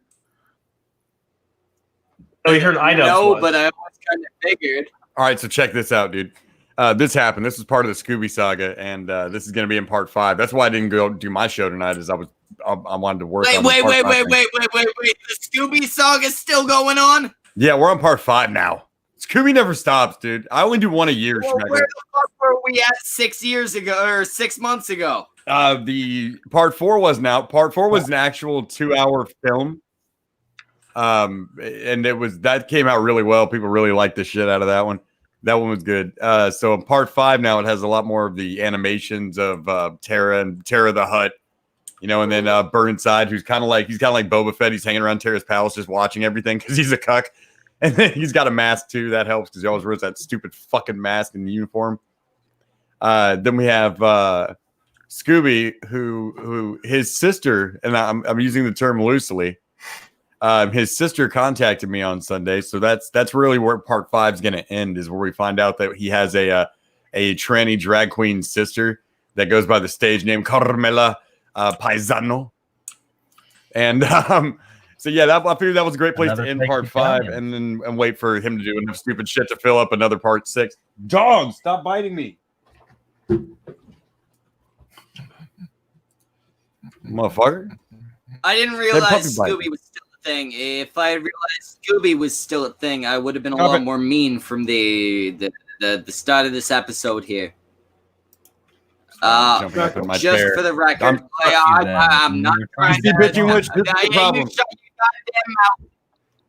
Oh, you heard iDubbz? No, was. but I always kind of figured. All right, so check this out, dude. This happened. This was part of the Scooby saga, and this is going to be in part 5. That's why I didn't go do my show tonight, is I wanted to work. Wait, on the wait, part wait, 5 wait, thing. wait. The Scooby saga's still going on? Yeah, we're on part 5 now. Scooby never stops, dude. I only do one a year. Well, Schmeckle. where the fuck were we at 6 years ago or 6 months ago? The part 4 wasn't out. Part 4 was an actual 2-hour film. And that came out really well. People really liked the shit out of that one. That one was good. So in part 5 now, it has a lot more of the animations of Tara and Tara the Hutt, and then Burnside, who's kind of like Boba Fett. He's hanging around Tara's palace, just watching everything because he's a cuck. And then he's got a mask too. That helps because he always wears that stupid fucking mask in the uniform. Then we have Scooby, who his sister, and I'm using the term loosely. His sister contacted me on Sunday, so that's really where part 5 is going to end. Is where we find out that he has a tranny drag queen sister that goes by the stage name Carmela Paisano, and so yeah, I figured that was a great place to end part 5, and wait for him to do enough stupid shit to fill up another part 6. Dog, stop biting me, motherfucker! I didn't puppy realize bite. Scooby was still a thing. If I realized Scooby was still a thing, I would have been a Stop lot it. more mean from the start of this episode here. jumping up in my just chair. for the record, I'm not trying to. bitching, which is the problem. You shut your goddamn mouth.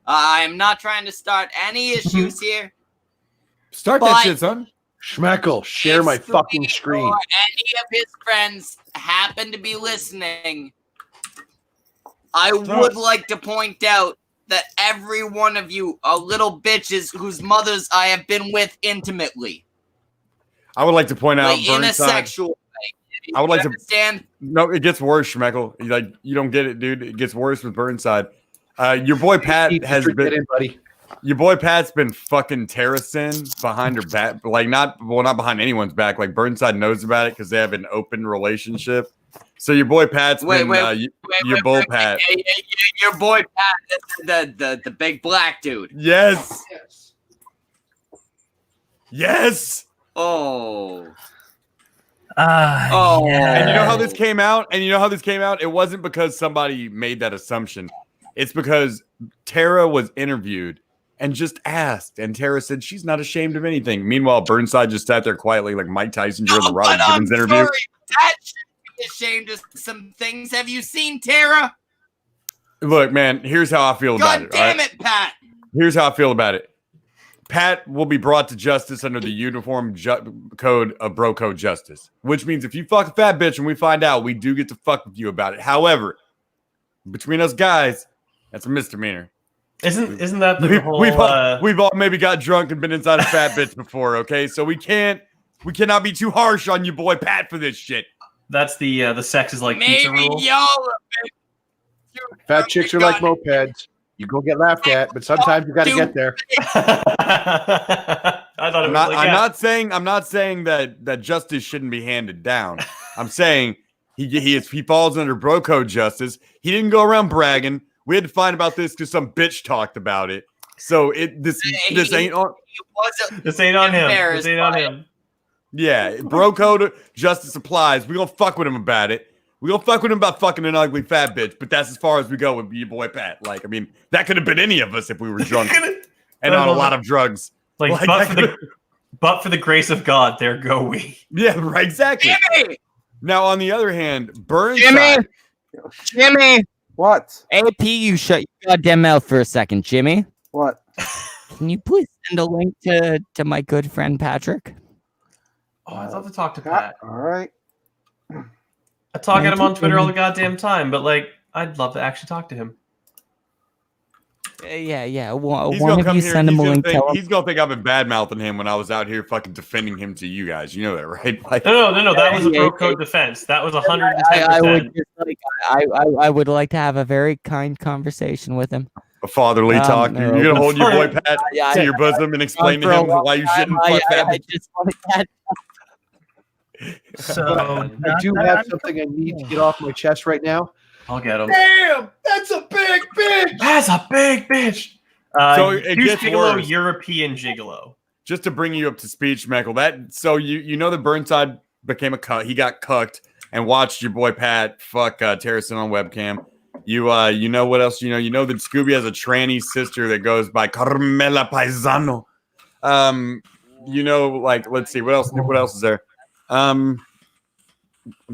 I am not trying to start any issues here. Start that shit, son. Schmeckle, share my If fucking Scooby screen. Or any of his friends happen to be listening, I would like to point out that every one of you are little bitches whose mothers I have been with intimately. I would like to point out Like in a Burnside. sexual way. I would like to understand. No, it gets worse, Schmeckle. Like you don't get it, dude. It gets worse with Burnside. Your boy Pat has been. in, buddy. Your boy Pat's been fucking terracing behind her back, like not behind anyone's back. Like Burnside knows about it because they have an open relationship. So your boy Pat's been your boy Pat. Your boy Pat, the big black dude. Yes. Yes. Oh. Oh. And you know how this came out? It wasn't because somebody made that assumption. It's because Tara was interviewed and just asked, and Tara said she's not ashamed of anything. Meanwhile, Burnside just sat there quietly like Mike Tyson during the Robin Givens interview. Sorry, Pat should be ashamed of some things. Have you seen Tara? Look, man, here's how I feel about it. God damn it, Pat. Here's how I feel about it. Pat will be brought to justice under the Uniform Code of Bro Code Justice, which means if you fuck a fat bitch and we find out, we do get to fuck with you about it. However, between us guys, that's a misdemeanor. Isn't that the whole? We've all maybe got drunk and been inside a fat bitch before, okay? So we cannot be too harsh on you, boy Pat, for this shit. That's the sex is like pizza Maybe rule. y'all. Fat chicks are like mopeds. You go get laughed at, but sometimes you got to get there. I thought it was I'm not saying that justice shouldn't be handed down. I'm saying he falls under bro code justice. He didn't go around bragging. We had to find about this because some bitch talked about it. So this ain't on. This ain't on him. This ain't on him. Yeah, bro code justice applies. We gonna fuck with him about it. We gonna fuck with him about fucking an ugly fat bitch. But that's as far as we go with your boy Pat. Like, I mean, that could have been any of us if we were drunk and on a lot of drugs. But for the grace of God, there go we. Yeah, right. Exactly. Jimmy! Now, on the other hand, Burnside. Jimmy! What? AP, you shut your goddamn mouth for a second, Jimmy. What? Can you please send a link to my good friend Patrick? Oh, I'd love to talk to Pat. All right. I talk at him on Twitter all the goddamn time, but like, I'd love to actually talk to him. Yeah. Why He's gonna don't you send him a link? He's gonna think I've been bad mouthing him when I was out here fucking defending him to you guys. You know that, right? Like, No. That was a bro code defense. That was 110%. I would like to have a very kind conversation with him. a fatherly talk. No. You're gonna hold your boy Pat to your bosom and explain to him why you shouldn't fuck that. I just want to catch. So I do have something I need to get off my chest right now. I'll get him. Damn, that's a big bitch. That's a big bitch. So it gets gigolo, worse. European gigolo. Just to bring you up to speed, Schmeckle, that so you know that Burnside became a cuck. He got cucked and watched your boy Pat fuck Terracin on webcam. You know what else? You know that Scooby has a tranny sister that goes by Carmela Paisano. You know, like let's see what else is there. I'm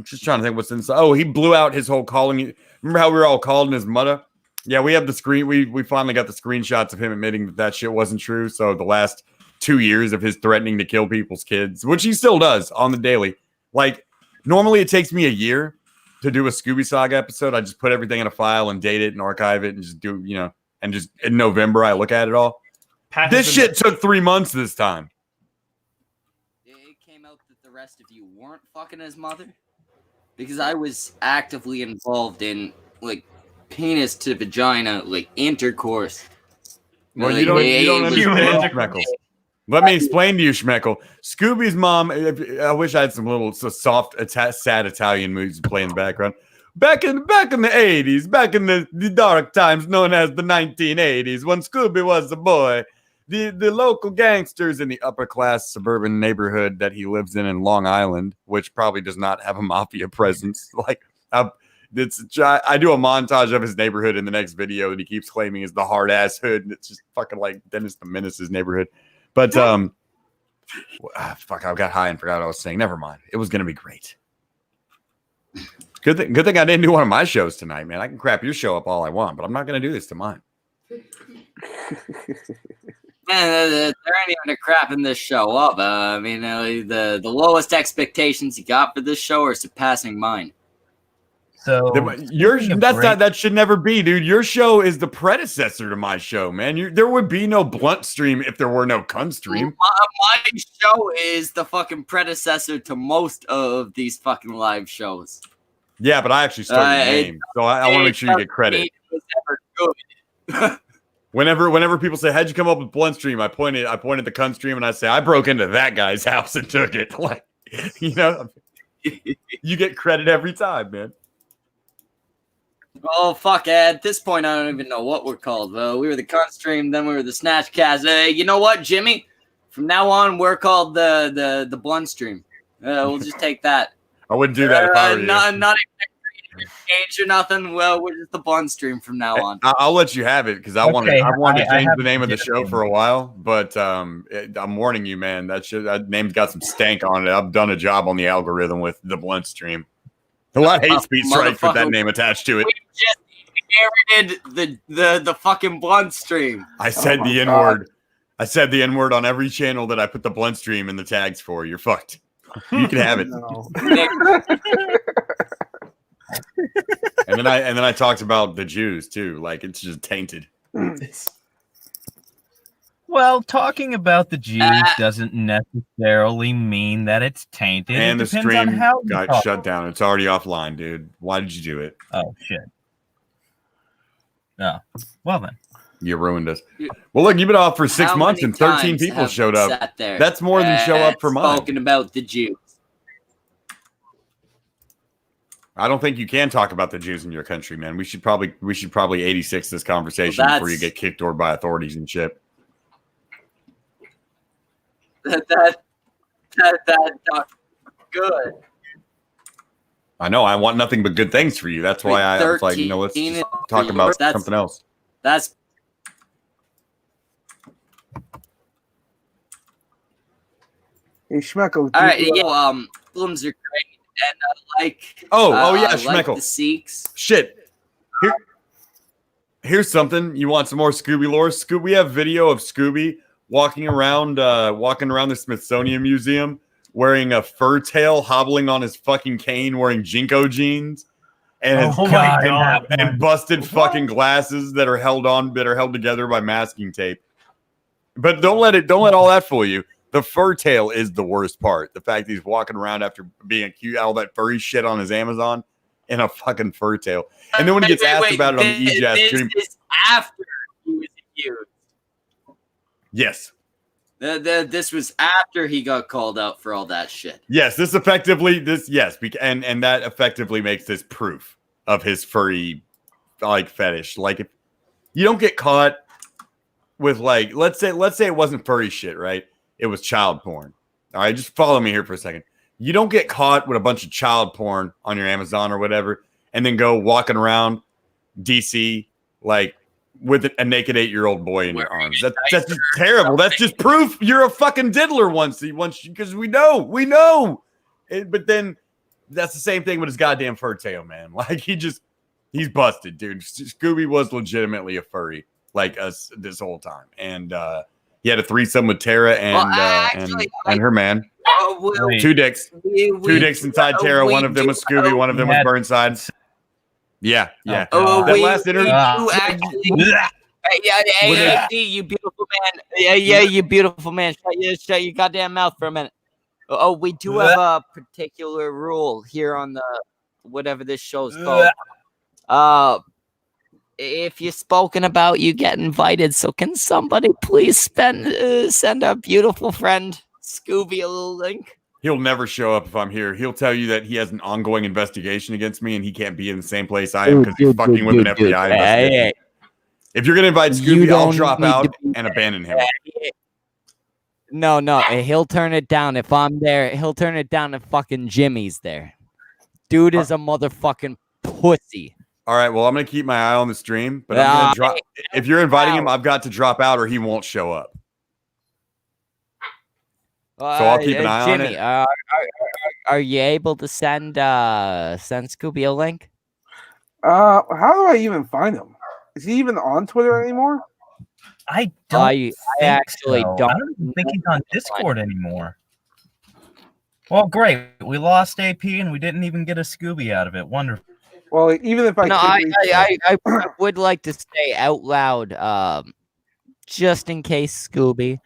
just trying to think what's inside. Oh, he blew out his whole calling. Remember how we were all calling his mother? Yeah, we have the screen. We finally got the screenshots of him admitting that shit wasn't true. So the last 2 years of his threatening to kill people's kids, which he still does on the daily. Like normally it takes me a year to do a Scooby Saga episode. I just put everything in a file and date it and archive it and just do, and just in November I look at it all. This shit took 3 months this time. It came out that the rest of you weren't fucking his mother because I was actively involved in like penis to vagina like intercourse. Well, Like, you don't understand, intercourse. Schmeckle. Let me explain to you, Schmeckle. Scooby's mom. I wish I had some little soft, sad Italian movies to play in the background. Back in the 80s, back in the dark times known as the 1980s, when Scooby was a boy, the local gangsters in the upper class suburban neighborhood that he lives in Long Island, which probably does not have a mafia presence. Like, I do a montage of his neighborhood in the next video that he keeps claiming is the hard ass hood, and it's just fucking like Dennis the Menace's neighborhood. But fuck, I got high and forgot what I was saying. Never mind. It was gonna be great. Good thing I didn't do one of my shows tonight, man. I can crap your show up all I want, but I'm not going to do this to mine. Man, there ain't even a crap in this show up. I mean, the lowest expectations you got for this show are surpassing mine. So that should never be, dude. Your show is the predecessor to my show, man. There would be no blunt stream if there were no cunt stream. My show is the fucking predecessor to most of these fucking live shows. Yeah, but I actually started the name, so I want to make sure you get credit. It was ever good. Whenever people say, "How'd you come up with blunt stream?" I pointed the cunt stream, and I say, "I broke into that guy's house and took it." Like, you know, you get credit every time, man. Oh fuck! At this point, I don't even know what we're called. We were the cunt stream, then we were the Snatchcast. You know what, Jimmy? From now on, we're called the blunt stream. We'll just take that. I wouldn't do that if I were you. Not even change or nothing. Well, we're just the blunt stream from now on. I'll let you have it because I wanted to change the name of the show for a while, but I'm warning you, man. That name's got some stank on it. I've done a job on the algorithm with the blunt stream. A lot of hate speech strikes with that name attached to it. We just inherited the fucking blunt stream. I said the N-word. I said the N-word on every channel that I put the blunt stream in the tags for. You're fucked. You can have it. And then I talked about the Jews too. Like, it's just tainted. Well, talking about the Jews doesn't necessarily mean that it's tainted. And it the stream got shut down. It's already offline, dude. Why did you do it? Oh shit. Oh, well then. You ruined us. Well, look, you've been off for 6 months and 13 people showed up. That's more than show up for mine. Talking about the Jews. I don't think you can talk about the Jews in your country, man. We should probably 86 this conversation before you get kicked over by authorities and shit. That's not good. I know. I want nothing but good things for you. That's why I was like, let's just talk about something else. That's Hey, Schmeckle. all right. Films are great, and I like. Schmeckle. Like the Sikhs. Shit. Here's something. You want some more Scooby lore? We have video of Scooby walking around the Smithsonian Museum wearing a fur tail, hobbling on his fucking cane, wearing Jinko jeans, and and busted fucking glasses that are held together by masking tape. But don't let all that fool you. The fur tail is the worst part. The fact that he's walking around after being accused all that furry shit on his Amazon in a fucking fur tail. And then when he gets asked about it on the EJAS stream, this is after he was accused. Yes. This was after he got called out for all that shit. Yes, and that effectively makes this proof of his furry fetish. Like, if you don't get caught with let's say it wasn't furry shit, right? It was child porn. All right, just follow me here for a second. You don't get caught with a bunch of child porn on your Amazon or whatever, and then go walking around DC with a naked 8-year-old boy in your arms. That's just terrible. That's just proof you're a fucking diddler once because we know. But then that's the same thing with his goddamn fur tail, man. He's busted, dude. Scooby was legitimately a furry like us this whole time, and he had a threesome with Tara and her man. Two dicks. Two dicks inside Tara. One of them was Scooby. One of them was Burnside. Yeah. that last interview. You beautiful man. Yeah, you beautiful man. Shut your goddamn mouth for a minute. We do have a particular rule here on the whatever this show's called. If you're spoken about, you get invited. So can somebody please send our beautiful friend Scooby a little link? He'll never show up if I'm here. He'll tell you that he has an ongoing investigation against me and he can't be in the same place I am because he's fucking with an FBI investigation. If you're going to invite Scooby, I'll drop out and abandon him. No. He'll turn it down if I'm there. He'll turn it down if fucking Jimmy's there. Dude is a motherfucking pussy. All right, well, I'm going to keep my eye on the stream, but I'm going to drop. If you're inviting him, I've got to drop out or he won't show up. So I'll keep an eye on it. Are you able to send Scooby a link? How do I even find him? Is he even on Twitter anymore? I don't. I actually so. don't I don't even think know he's on Discord anymore. Well, great. We lost AP and we didn't even get a Scooby out of it. Wonderful. Well, even if I No, could reach I would like to say out loud, just in case Scooby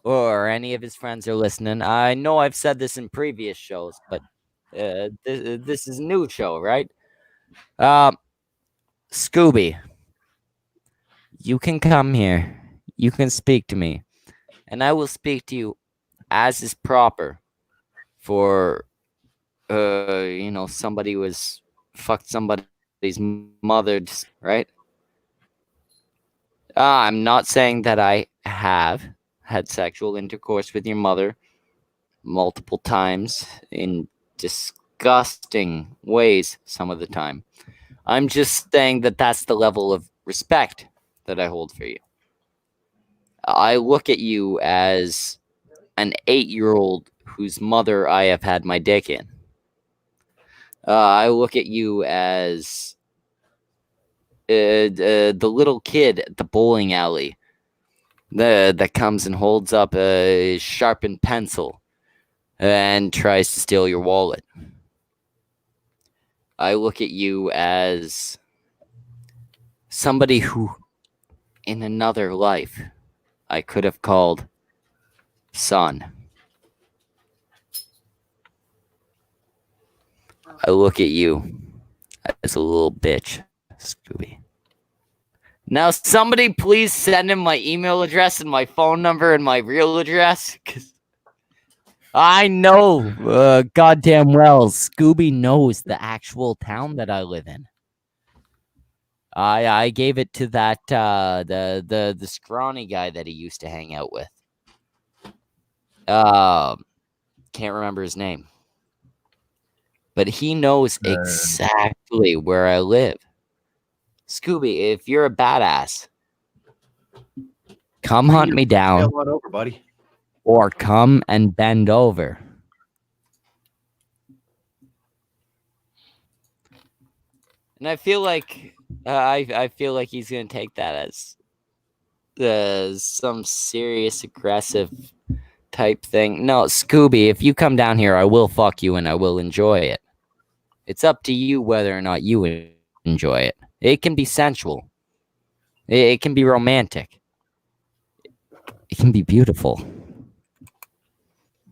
or any of his friends are listening. I know I've said this in previous shows, but this is a new show, right? Scooby, you can come here. You can speak to me, and I will speak to you as is proper for somebody was fucked somebody's mother, right? I'm not saying that I have had sexual intercourse with your mother multiple times in disgusting ways some of the time. I'm just saying that that's the level of respect that I hold for you. I look at you as an 8-year-old whose mother I have had my dick in. I look at you as the little kid at the bowling alley that comes and holds up a sharpened pencil and tries to steal your wallet. I look at you as somebody who, in another life, I could have called son. I look at you as a little bitch, Scooby. Now, somebody please send him my email address and my phone number and my real address, because I know goddamn well Scooby knows the actual town that I live in. I gave it to that the scrawny guy that he used to hang out with. Can't remember his name, but he knows exactly where I live. Scooby, if you're a badass, come hunt me down, Hell on over, buddy. or come and bend over. And I feel like I feel like he's gonna take that as some serious aggressive type thing. No, Scooby, if you come down here, I will fuck you and I will enjoy it. It's up to you whether or not you enjoy it. It can be sensual. It can be romantic. It can be beautiful.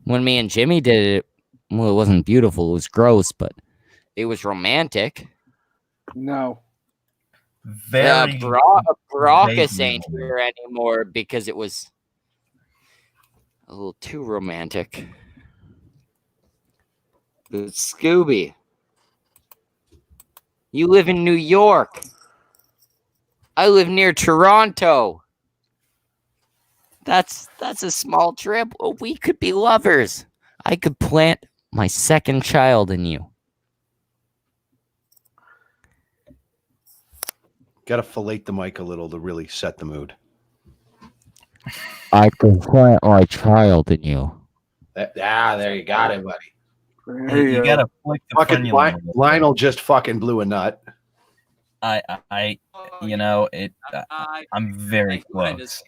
When me and Jimmy did it, well, it wasn't beautiful. It was gross, but it was romantic. No. Very. Brockus ain't here anymore because it was a little too romantic. But Scooby, you live in New York. I live near Toronto. That's a small trip. Well, we could be lovers. I could plant my second child in you. Got to fillet the mic a little to really set the mood. I could plant my child in you. There you got it, buddy. You gotta flick the Fucking frenulum. Lionel just fucking blew a nut. I'm very close.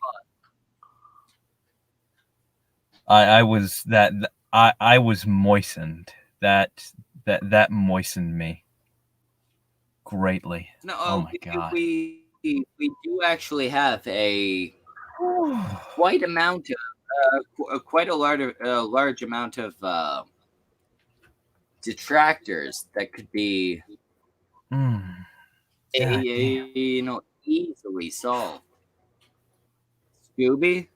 I was that I was moistened. That moistened me greatly. No, oh my god. We do actually have a quite amount of quite a large amount of detractors that could be easily solved. Scooby,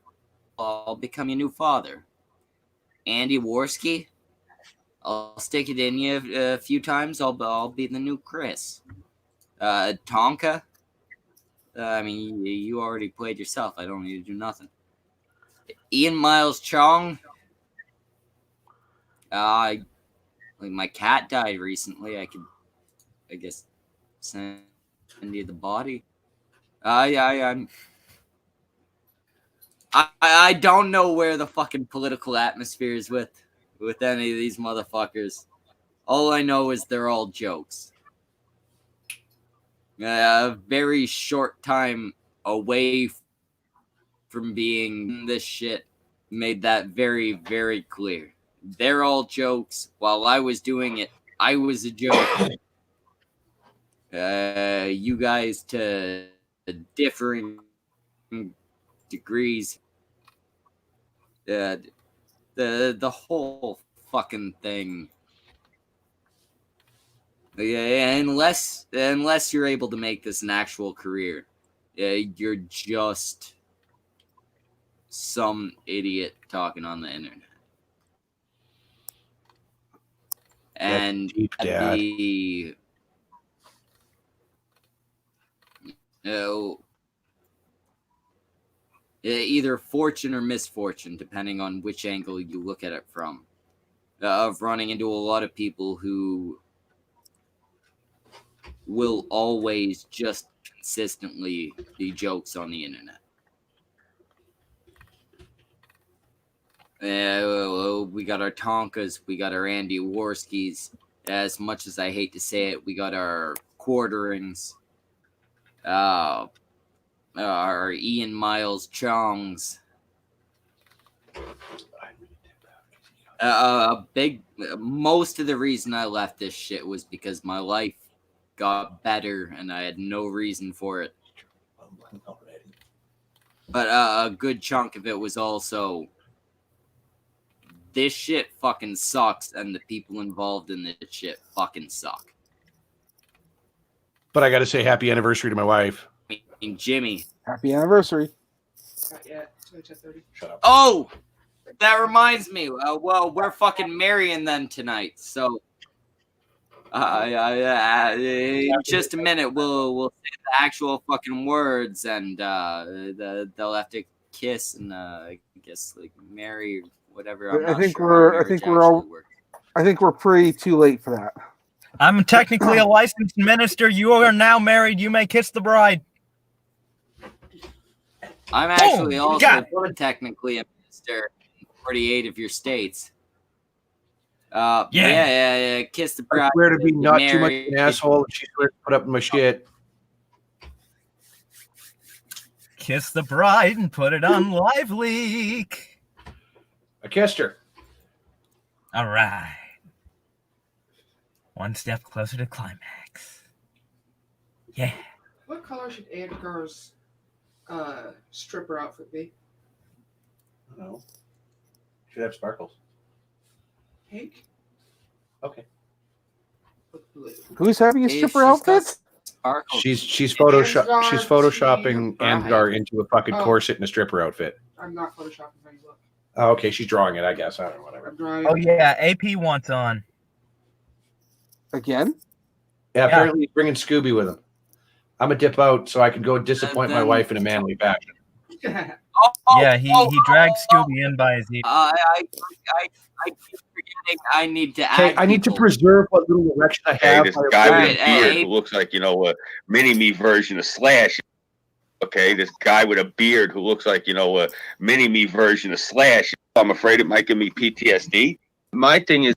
I'll become your new father. Andy Worski, I'll stick it in you a few times. I'll be the new Chris. Tonka, I mean, you already played yourself. I don't need to do nothing. Ian Miles Chong, like my cat died recently. I guess, send you the body. I don't know where the fucking political atmosphere is with with any of these motherfuckers. All I know is they're all jokes. A very short time away from being this shit made that very, very clear. They're all jokes. While I was doing it, I was a joke. You guys to differing degrees. The whole fucking thing. Yeah, unless you're able to make this an actual career, you're just some idiot talking on the internet. And deep, Dad. Either fortune or misfortune, depending on which angle you look at it from, of running into a lot of people who will always just consistently be jokes on the internet. We got our Tonkas, we got our Andy Warskis. As much as I hate to say it, we got our Quarterings, our Ian Miles Chongs. Most of the reason I left this shit was because my life got better and I had no reason for it. But a good chunk of it was also, this shit fucking sucks and the people involved in this shit fucking suck. But I got to say happy anniversary to my wife. I mean, Jimmy. Happy anniversary. Not yet. It's only 10:30. Shut up. Oh, that reminds me. Well, we're fucking marrying them tonight, so in just a minute we'll say the actual fucking words, and they'll have to kiss and I guess like marry or whatever. I think we're pretty too late for that. I'm technically a licensed minister. You are now married. You may kiss the bride. I'm actually also technically a minister in 48 of your states. Yeah. Kiss the bride. I swear to be not too much of an asshole, and she swears to put up with my shit. Kiss the bride and put it on live leak. I kissed her. All right. One step closer to climax. Yeah. What color should Edgar's stripper outfit be? I don't know. Should have sparkles. Pink? Okay. Who's having a stripper outfit? She's photoshopping Andgar into a fucking corset and a stripper outfit. I'm not photoshopping. Look. Oh, okay, she's drawing it, I guess. I don't know, whatever. I'm drawing. Oh yeah, AP wants on. Again? Yeah, apparently he's bringing Scooby with him. I'm gonna dip out so I can go disappoint my wife in a manly fashion. Yeah, he dragged Scooby in by his ear. I keep forgetting I need to Okay, I need to preserve what little erection I have. This guy with a beard who looks like, a mini-me version of Slash. Okay, this guy with a beard who looks like, a mini-me version of Slash. I'm afraid it might give me PTSD. My thing is...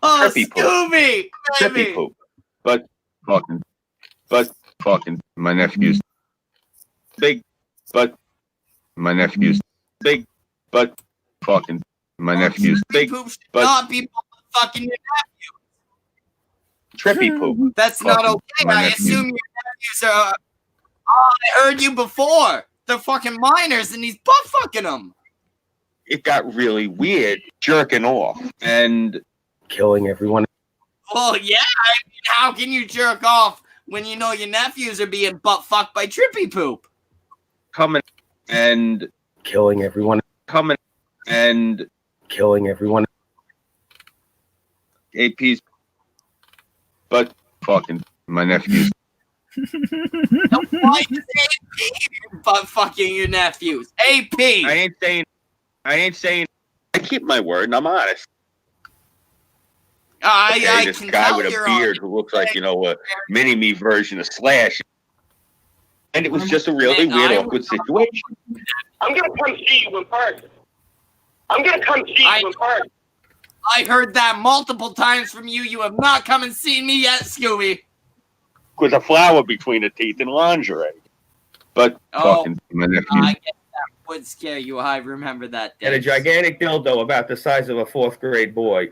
Oh, Trippy poop. Scooby! Trippy poop. But fucking, my nephew's big, but my nephew's big, but fucking, my nephew's big, Poop should but not be fucking your trippy poop. nephew. That's not Fucking okay. my I nephew. assume your nephews are. Oh, I heard you before. They're fucking minors, and he's butt fucking them. It got really weird jerking off and killing everyone. Well, yeah. I mean, how can you jerk off when you know your nephews are being butt fucked by trippy poop? coming and killing everyone. coming and Killing everyone. AP's but fucking my nephews. Why is AP butt fucking your nephews? AP. I ain't saying I keep my word and I'm honest. I this can guy tell with a you're beard on. who looks like, a mini-me version of Slash. And it was just a really weird, awkward situation. I'm gonna come see you in person. I'm gonna come see you in person. I heard that multiple times from you. You have not come and seen me yet, Scooby. With a flower between the teeth and lingerie. But fucking my nephew. I guess that would scare you. I remember that day. And a gigantic dildo about the size of a 4th grade boy.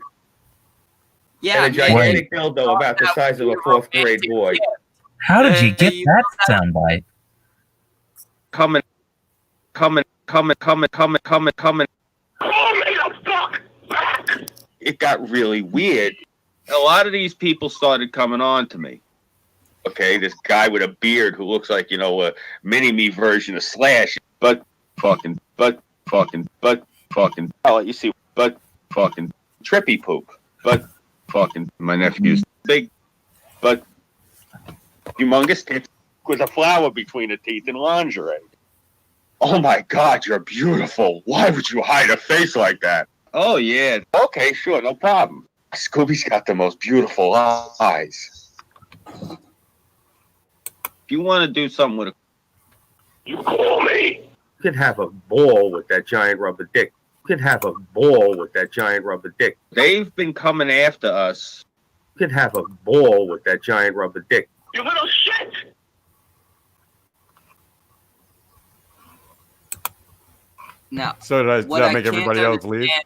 Yeah, and a gigantic dildo about the size of a 4th grade boy. How did you get that soundbite? Coming. It got really weird. A lot of these people started coming on to me. Okay, this guy with a beard who looks like, you know, a mini-me version of Slash, but fucking, I'll let you see, but fucking trippy poop, but fucking my nephew's big, but humongous tits with a flower between the teeth and lingerie. Oh my God, you're beautiful. Why would you hide a face like that? Oh yeah, okay, sure, no problem. Scooby's got the most beautiful eyes. If you want to do something with a... You call me. You could have a ball with that giant rubber dick. You could have a ball with that giant rubber dick. They've been coming after us. You could have a ball with that giant rubber dick. You little shit. No. So did I make everybody else leave? I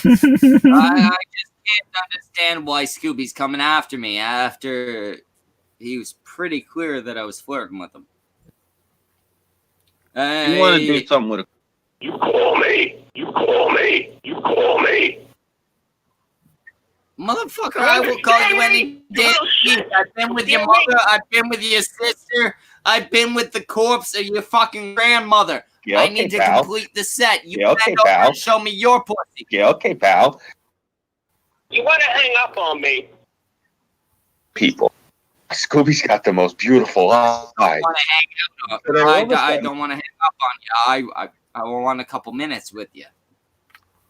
just can't understand why Scooby's coming after me after he was pretty clear that I was flirting with him. You want to do something with a... You call me. You call me. You call me. Motherfucker, I will call you any day. I've been with your mother. I've been with your sister. I've been with the corpse of your fucking grandmother. Yeah, okay, I need to pal. complete the set. You Yeah, okay, bend over pal. and show me your pussy. Yeah, okay, pal. You want to hang up on me? People. Scooby's got the most beautiful eyes. I don't want to hang up on you. I want a couple minutes with you.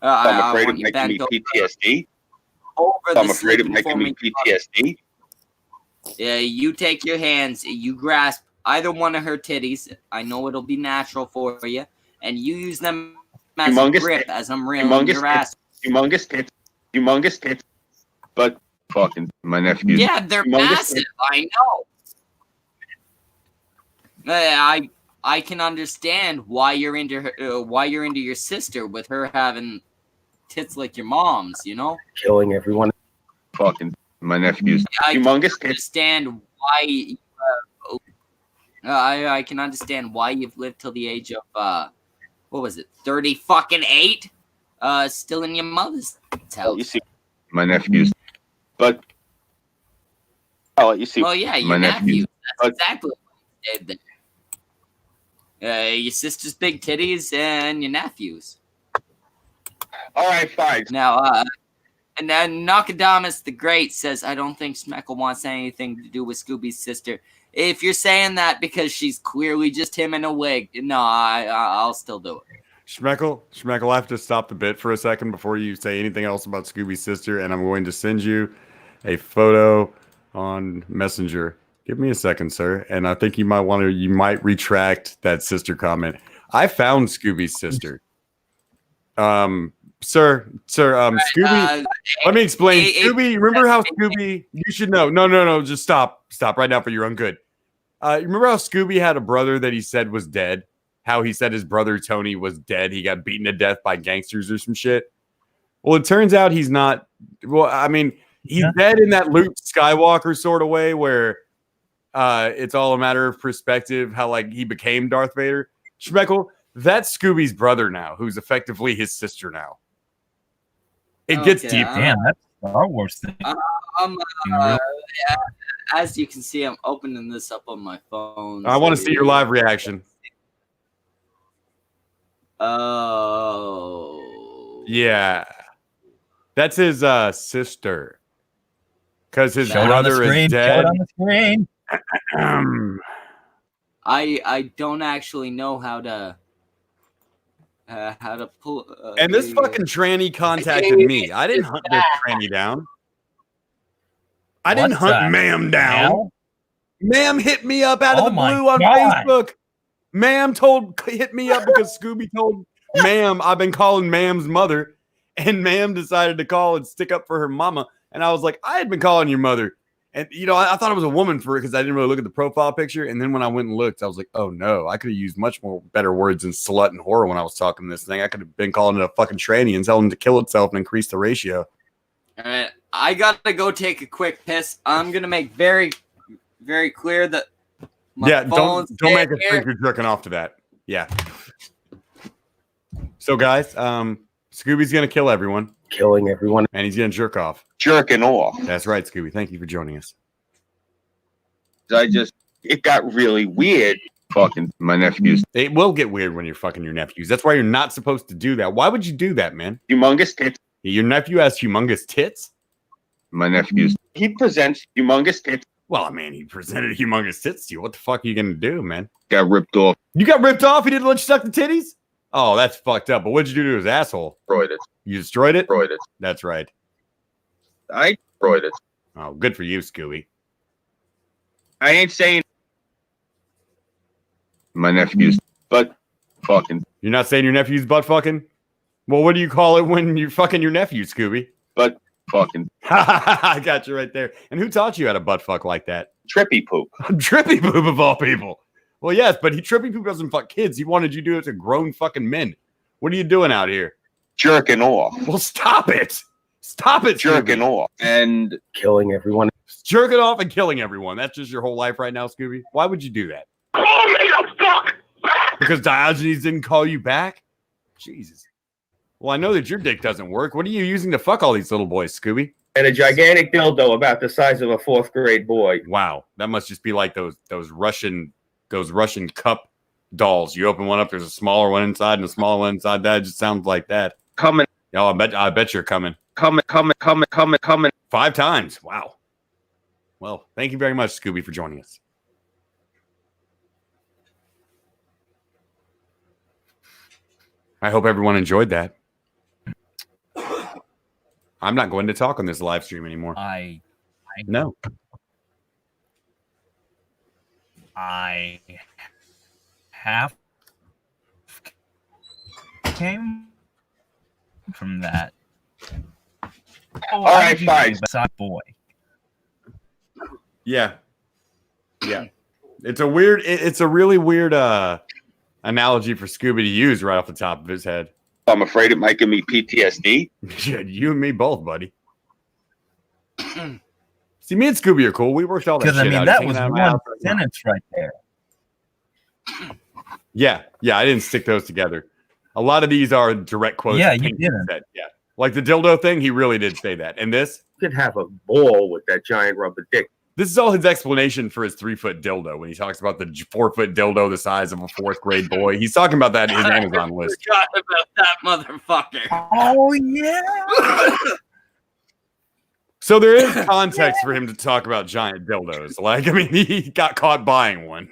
I'm afraid it might give me PTSD. I'm afraid it might give me PTSD. Yeah, you take your hands, you grasp either one of her titties. I know it'll be natural for you, and you use them as a grip as I'm reeling your ass. Humongous tits, but fucking my nephew. Yeah, they're massive. I know. I can understand why you're into her. Why you're into your sister with her having tits like your mom's. You know, killing everyone. Fucking my nephew's humongous tits. Understand why. I can understand why you've lived till the age of what was it, 38? Still in your mother's house. You see, my nephew's, but I'll let you see. Oh yeah, your nephew. That's exactly what you did there. Your sister's big titties and your nephew's. All right, fine. Now, and then Nokodamus the Great says, I don't think Schmeckle wants anything to do with Scooby's sister. If you're saying that because she's clearly just him in a wig, no, I'll still do it. Schmeckle, I have to stop the bit for a second before you say anything else about Scooby's sister, and I'm going to send you a photo on Messenger. Give me a second, sir, and I think you might retract that sister comment. I found Scooby's sister. Sir, Scooby. Let me explain. Scooby, remember how Scooby? You should know. No. Just stop right now for your own good. You remember how Scooby had a brother that he said was dead? How he said his brother Tony was dead. He got beaten to death by gangsters or some shit. Well, it turns out he's not. Well, I mean, he's dead in that Luke Skywalker sort of way where it's all a matter of perspective. How like he became Darth Vader. Schmeckle, that's Scooby's brother now, who's effectively his sister now. It gets deep. Damn, that's Star Wars thing. As you can see, I'm opening this up on my phone. I want to see your live reaction. Oh. Yeah. That's his sister. Because his brother is dead. Show it on the screen. I don't actually know how to pull. And this fucking tranny contacted me. I didn't hunt this tranny down. I didn't hunt ma'am down. Ma'am hit me up out of the my blue on God. Facebook. Ma'am hit me up because Scooby told Ma'am I've been calling Ma'am's mother, and Ma'am decided to call and stick up for her mama. And I was like, I had been calling your mother. And, you know, I thought it was a woman for it because I didn't really look at the profile picture. And then when I went and looked, I was like, oh, no, I could have used much more better words than slut and whore when I was talking this thing. I could have been calling it a fucking tranny and telling him to kill itself and increase the ratio. All right, I got to go take a quick piss. I'm going to make very, very clear that my don't make us think you're jerking off to that. Yeah. So, guys, Scooby's going to kill everyone. Killing everyone. And he's going to jerk off. Jerking off. That's right, Scooby. Thank you for joining us. It got really weird fucking my nephews. It will get weird when you're fucking your nephews. That's why you're not supposed to do that. Why would you do that, man? Humongous tits. Your nephew has humongous tits? My nephews. He presents humongous tits. Well, man, he presented humongous tits to you. What the fuck are you going to do, man? Got ripped off. You got ripped off? He didn't let you suck the titties? Oh, that's fucked up. But what'd you do to his asshole? Destroyed it. You destroyed it? Destroyed it. That's right. I destroyed it. Oh, good for you, Scooby. I ain't saying my nephews, but fucking. You're not saying your nephew's butt fucking? Well, what do you call it when you're fucking your nephew, Scooby? But fucking. I got you right there. And who taught you how to butt fuck like that? Trippy poop. Trippy poop of all people. Well, yes, but Trippy poop doesn't fuck kids. He wanted you to do it to grown fucking men. What are you doing out here? Jerking off. Well, stop it. Stop it, Jerking Scooby. off. And Killing everyone. Jerking off and killing everyone. That's just your whole life right now, Scooby. Why would you do that? Call me the fuck back! Because Diogenes didn't call you back? Jesus. Well, I know that your dick doesn't work. What are you using to fuck all these little boys, Scooby? And a gigantic dildo about the size of a 4th grade boy. Wow. That must just be like those Russian cup dolls. You open one up, there's a smaller one inside and a smaller one inside. That just sounds like that. coming. Oh, I bet you're coming. Coming. 5 times. Wow. Well, thank you very much, Scooby, for joining us. I hope everyone enjoyed that. I'm not going to talk on this live stream anymore. No. I have came from that. All right, fine. Boy. Yeah. It's a really weird analogy for Scooby to use right off the top of his head. I'm afraid it might give me PTSD. Yeah, you and me both, buddy. See, me and Scooby are cool. We worked all that shit out. That was one sentence right there. Yeah, I didn't stick those together. A lot of these are direct quotes. Yeah, you didn't. Yeah, like the dildo thing, he really did say that. And this? You could have a ball with that giant rubber dick. This is all his explanation for his 3-foot dildo when he talks about the 4-foot dildo the size of a 4th grade boy. He's talking about that in his Amazon list. Forgot about that motherfucker. Oh, yeah. So there is context for him to talk about giant dildos. Like, I mean, he got caught buying one.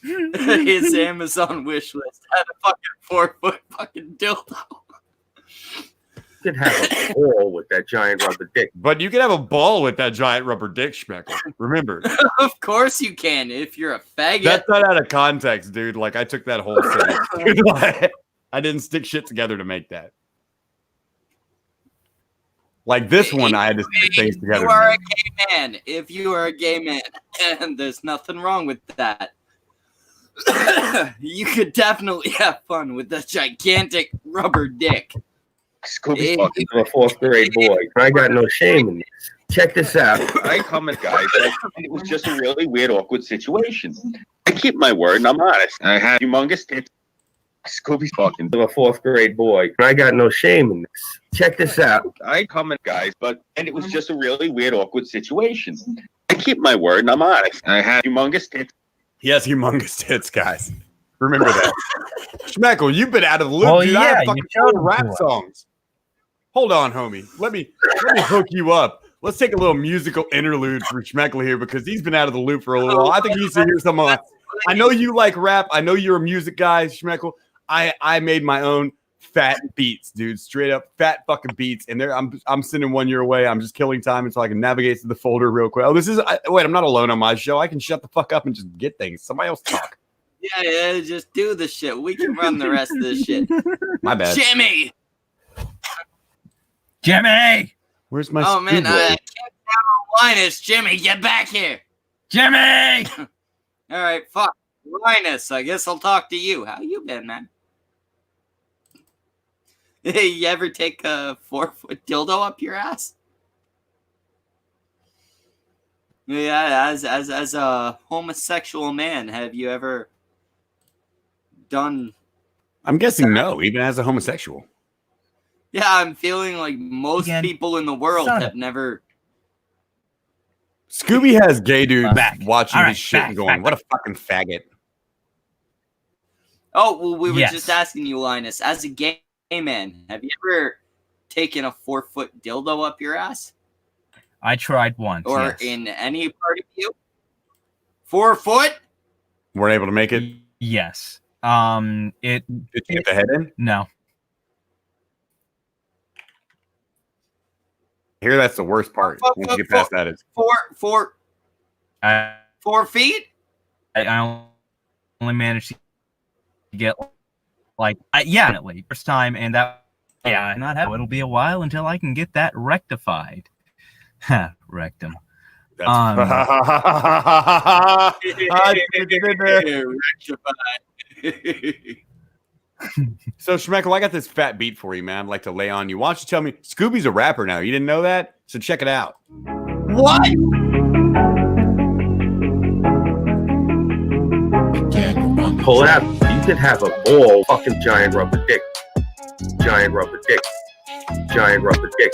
His Amazon wish list had a fucking 4-foot fucking dildo. You could have a ball with that giant rubber dick. But you can have a ball with that giant rubber dick, Schmeckle. Remember. Of course you can, if you're a faggot. That's not out of context, dude. Like, I took that whole sentence. I didn't stick shit together to make that. Like this one, I had to stick things together. You are a gay man. If you are a gay man, and there's nothing wrong with that, you could definitely have fun with that gigantic rubber dick. Scooby fucking I'm a 4th grade boy. I got no shame in this. Check this out. I comment, guys. It was just a really weird, awkward situation. I keep my word, and I'm honest. I had humongous tits. Scooby fucking. I'm a 4th grade boy. I got no shame in this. Check this out. I comment, guys, and it was just a really weird, awkward situation. I keep my word, and I'm honest. I had humongous tits. He has humongous tits, guys. Remember that. Schmeckle, you've been out of the loop, Oh, dude. yeah, I have you fucking showed 4 rap it to us. songs. Hold on, homie. Let me hook you up. Let's take a little musical interlude for Schmeckle here because he's been out of the loop for a little while. I think he needs to hear some. I know you like rap. I know you're a music guy, Schmeckle. I made my own fat beats, dude. Straight up fat fucking beats. And there, I'm sending one your way. I'm just killing time until I can navigate to the folder real quick. Oh, wait, I'm not alone on my show. I can shut the fuck up and just get things. Somebody else talk. Yeah, just do the shit. We can run the rest of this shit. My bad. Jimmy! Where's my Oh, man, Scooby? I can't down Linus. Jimmy, get back here. Jimmy! All right, fuck. Linus, I guess I'll talk to you. How you been, man? Hey, you ever take a 4-foot dildo up your ass? Yeah, as a homosexual man, have you ever done? I'm guessing no, even as a homosexual. Yeah, I'm feeling like most people in the world have never. Scooby has gay dudes watching All his right, shit and going, "What a fucking faggot." Oh, well, we were just asking you, Linus, as a gay man, have you ever taken a 4-foot dildo up your ass? I tried once. Or yes. in any part of you? 4 foot? Weren't able to make it? Yes. Did you get the head in? No. I hear that's the worst part. Once you get past that, it's 4 feet? I only managed to get first time, and that not have. It'll be a while until I can get that rectified. Rectum. So Schmeckle, I got this fat beat for you, man. I'd like to lay on you. Why don't you tell me Scooby's a rapper now? You didn't know that? So check it out. What? Pull out. You could have a ball fucking giant rubber dick. Giant rubber dick. Giant rubber dick.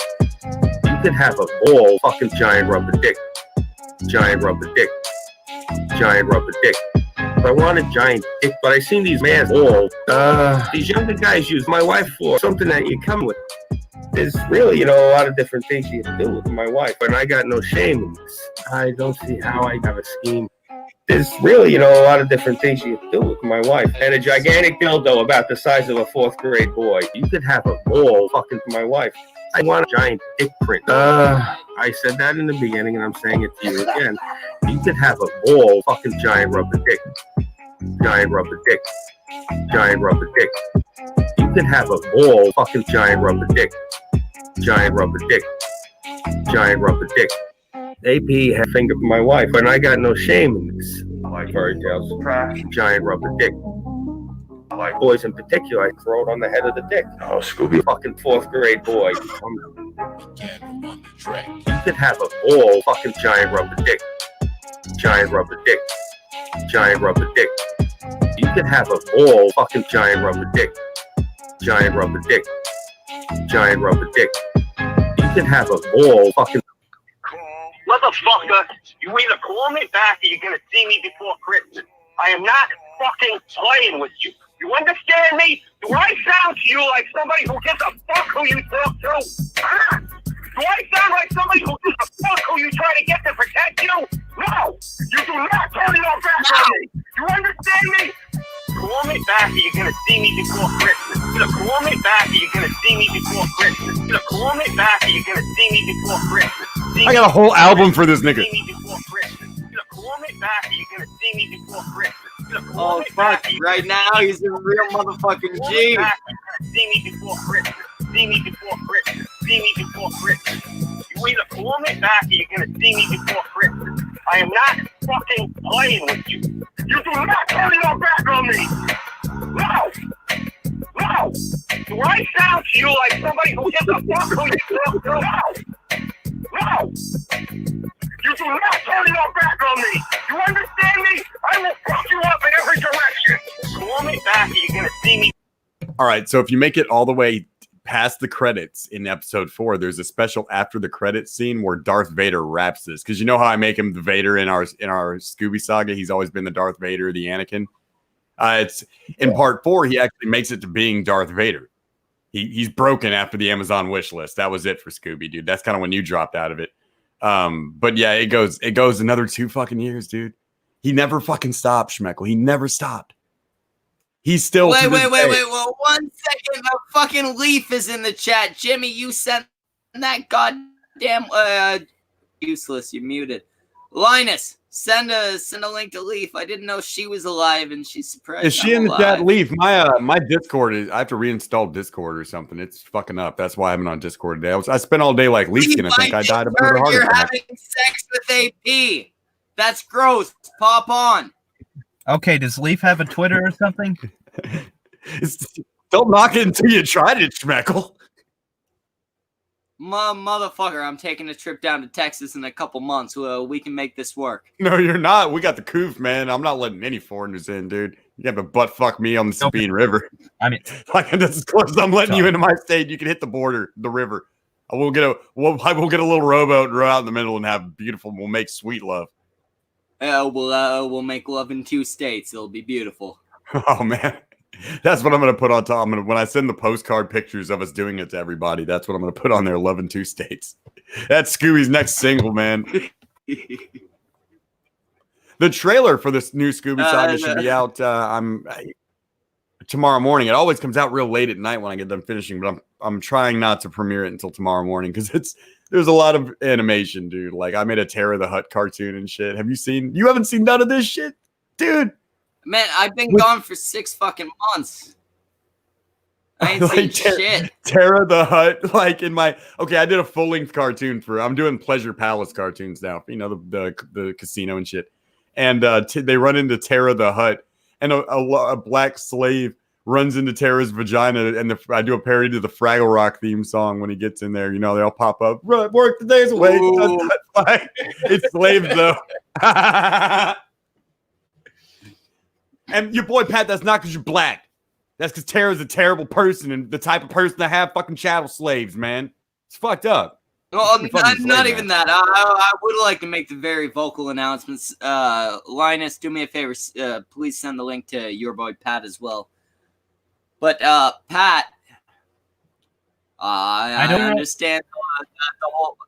You could have a ball fucking giant rubber dick. Giant rubber dick. Giant rubber dick. I want a giant dick, but I seen these man's balls. These younger guys use my wife for something that you come with. There's really, a lot of different things you can do with my wife, and I got no shame in this. I don't see how I have a scheme. There's really, a lot of different things you can do with my wife. And a gigantic dildo about the size of a 4th grade boy. You could have a ball fucking to my wife. I want a giant dick print. I said that in the beginning, and I'm saying it to you again. You could have a ball fucking giant rubber dick. Giant rubber dick. Giant rubber dick. You could have a ball fucking giant rubber dick. Giant rubber dick. Giant rubber dick. AP had finger for my wife, and I got no shame in this. I like fairy tales. Giant rubber dick. I like boys in particular. I throw it on the head of the dick. Oh, Scooby, fucking 4th grade boy. You could have a ball fucking giant rubber dick. Giant rubber dick. Giant rubber dick. You could have a ball fucking giant rubber dick. Giant rubber dick. Giant rubber dick. You could have a ball fucking. Motherfucker, you either call me back or you're gonna see me before Christmas. I am not fucking playing with you. You understand me? Do I sound to you like somebody who gives a fuck who you talk to? Do I sound like somebody who gives a fuck who you try to get to protect you? No! You do not turn your back on me! You understand me? Call me back or you're gonna see me before Christmas. Either call me back or you're gonna see me before Christmas. Either call me back or you're gonna see me before Christmas. I got a whole album for this nigga. Oh fuck! Right now he's a real motherfucking G. See me before Christmas. See me before Christmas. See me before Christmas. You either call me back or you're gonna see me before Christmas. I am not fucking playing with you. You do not turn your back on me. No. No. Do I sound to you like somebody who gives a fuck who you talk to? No. No! You do not turn your back on me! You understand me? I will fuck you up in every direction! Call me back or you're gonna see me. All right, so if you make it all the way past the credits in episode 4, there's a special after the credits scene where Darth Vader raps this. Because you know how I make him the Vader in our Scooby saga? He's always been the Darth Vader, the Anakin. It's in part 4, he actually makes it to being Darth Vader. He's broken after the Amazon wish list. That was it for Scooby, dude. That's kind of when you dropped out of it. But yeah, it goes another 2 fucking years, dude. He never fucking stopped, Schmeckle. He never stopped. He's still Wait. Well, 1 second. A fucking Leaf is in the chat. Jimmy, you sent that goddamn useless. You're muted. Linus, send a link to Leaf. I didn't know she was alive, and she's surprised. Is she in the chat? Leaf. My Discord is. I have to reinstall Discord or something. It's fucking up. That's why I'm not on Discord today. I spent all day like Leaf's gonna think I died of a heart You're attack. having sex with AP. That's gross. Pop on. Okay, does Leaf have a Twitter or something? Don't knock it until you tried it, Schmeckle. Motherfucker, I'm taking a trip down to Texas in a couple months. We can make this work. No, you're not. We got the coof, man. I'm not letting any foreigners in, dude. You have to butt fuck me on the Sabine River. I mean, like that's as close as I'm letting you into my state. You can hit the border, the river. I will get a little rowboat and row out in the middle and have beautiful. We'll make sweet love. We'll make love in 2 states. It'll be beautiful. Oh man. That's what I'm going to put on top. When I send the postcard pictures of us doing it to everybody, that's what I'm going to put on there. Love in 2 states. That's Scooby's next single, man. The trailer for this new Scooby Saga should be out tomorrow morning. It always comes out real late at night when I get done finishing, but I'm trying not to premiere it until tomorrow morning because there's a lot of animation, dude. Like I made a Terror the Hut cartoon and shit. You haven't seen none of this shit, dude? Man, I've been gone for 6 fucking months. I ain't seen shit. Terror the Hut, like in my I did a full length cartoon I'm doing Pleasure Palace cartoons now. You know the casino and shit, and they run into Terror the Hut, and a black slave runs into Terra's vagina, and I do a parody to the Fraggle Rock theme song when he gets in there. You know they all pop up. Work the days away. It's slaves though. And your boy Pat, that's not because you're black. That's because Tara's a terrible person and the type of person that have fucking chattel slaves, man. It's fucked up. Well, not even that. I would like to make the very vocal announcements. Linus, do me a favor. Please send the link to your boy Pat as well. But Pat, I don't understand the whole.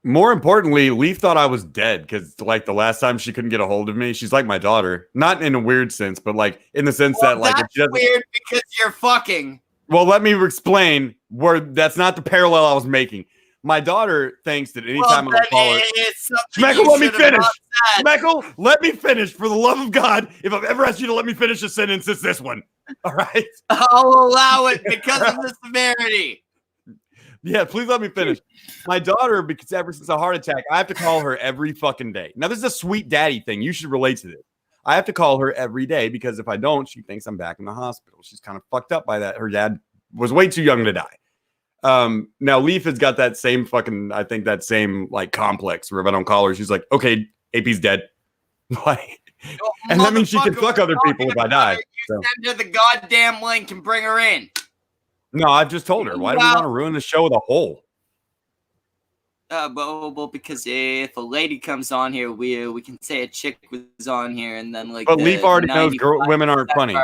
More importantly, Leaf thought I was dead because, like, the last time she couldn't get a hold of me, she's like my daughter. Not in a weird sense, but like in the sense that, like, that's weird because you're fucking. Well, let me explain where that's not the parallel I was making. My daughter thinks that anytime I call her, Schmeckle, let me finish. Schmeckle, let me finish. For the love of God, if I've ever asked you to let me finish a sentence, it's this one. All right? I'll allow it because of the severity. Yeah, please let me finish. My daughter, because ever since a heart attack, I have to call her every fucking day. Now, this is a sweet daddy thing. You should relate to this. I have to call her every day because if I don't, she thinks I'm back in the hospital. She's kind of fucked up by that. Her dad was way too young to die. Now, Leaf has got that same fucking, I think that same like complex where if I don't call her, she's like, okay, AP's dead. Like, and that means she can fuck other people if I die. You send her the goddamn link and bring her in. No, I've just told her. Why do we want to ruin the show with a hole? Well, because if a lady comes on here, we can say a chick was on here, and then like. But Leaf already knows women aren't funny.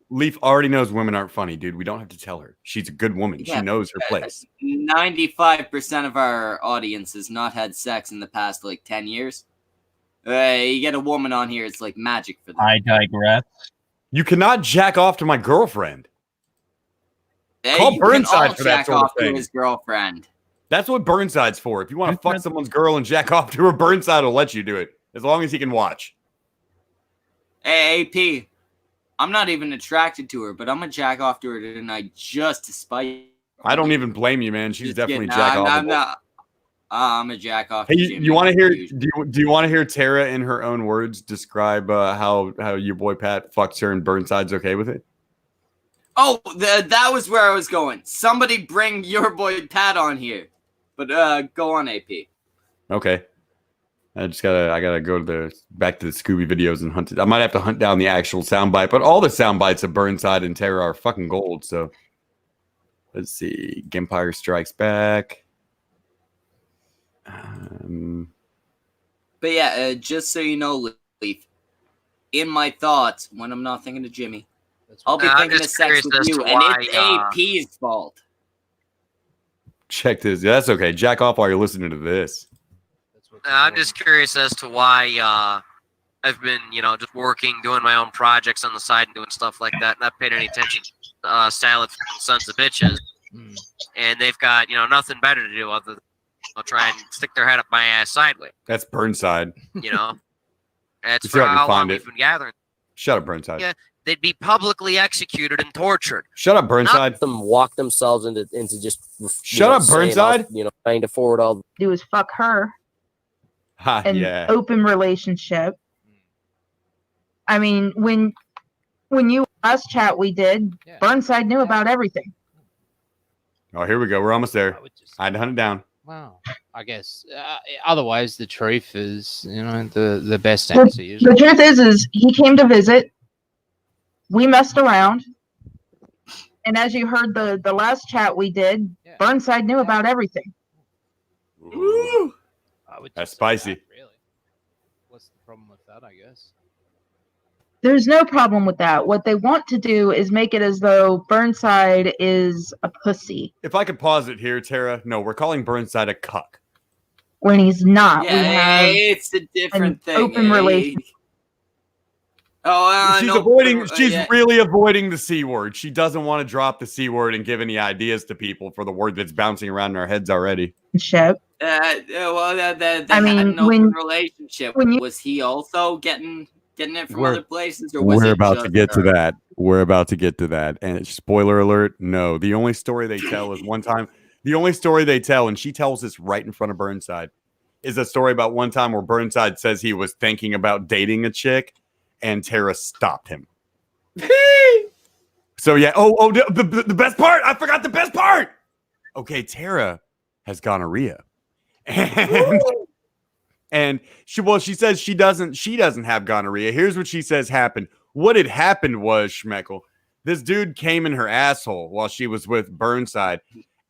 Leaf already knows women aren't funny, dude. We don't have to tell her. She's a good woman. Yeah, she knows her place. 95% of our audience has not had sex in the past like 10 years. You get a woman on here, it's like magic for them. I digress. You cannot jack off to my girlfriend. Call Burnside for that sort of thing. To his girlfriend. That's what Burnside's for. If you want to fuck someone's girl and jack off to her, Burnside will let you do it as long as he can watch. Hey, AP, I'm not even attracted to her, but I'm gonna jack off to her tonight just to spite. I don't even blame you, man. She's definitely jack off. I'm a jack off. Hey, you want to hear? Do you want to hear Tara in her own words describe how your boy Pat fucks her and Burnside's okay with it? Oh, that was where I was going. Somebody bring your boy Pat on here. But go on, AP. Okay. I gotta go back to the Scooby videos and hunt it. I might have to hunt down the actual soundbite, but all the sound bites of Burnside and Terra are fucking gold. So let's see. Empire Strikes Back. But yeah, just so you know, Leaf, in my thoughts, when I'm not thinking of Jimmy, I'll be thinking of sex with you, and it's AP's fault. Check this. That's okay. Jack off while you're listening to this. I'm just curious as to why I've been, just working, doing my own projects on the side and doing stuff like that, not paying any attention to salad sons of bitches. And they've got, nothing better to do other than try and stick their head up my ass sideways. That's Burnside. That's See for if I can how long find we've it. been gathering. Shut up, Burnside. Yeah, they'd be publicly executed and tortured. Shut up, Burnside. Them walk themselves into just Shut up, Burnside. Trying to forward all. Do is fuck her. Ha, An yeah. open relationship. I mean, when you last chat we did, Burnside knew about everything. Oh, here we go. We're almost there. I had to hunt it down. Well, I guess otherwise the truth is, the best The, answer usually. the truth is he came to visit. We messed around. And as you heard the last chat we did, Burnside knew about everything. Ooh. That's spicy. What's the problem with that, I guess? There's no problem with that. What they want to do is make it as though Burnside is a pussy If I could pause it here, Tara. No, we're calling Burnside a cuck. when he's not. Yeah, We have it's a different an thing. open relationship. Oh, She's no, avoiding. She's yeah. really avoiding the C word. She doesn't want to drop the C word and give any ideas to people for the word that's bouncing around in our heads already. I mean, had an open when- relationship. when you- Was he also getting it from We're- other places, or was We're it about just to get to her? that. We're about to get to that. And spoiler alert, no. The only story they tell is one time. The only story they tell, and she tells this right in front of Burnside, is a story about one time where Burnside says he was thinking about dating a chick, and Tara stopped him. So yeah. Oh, the best part. I forgot the best part. Okay, Tara has gonorrhea, and she says she doesn't have gonorrhea. Here's what she says happened. What had happened was, Schmeckle, this dude came in her asshole while she was with Burnside,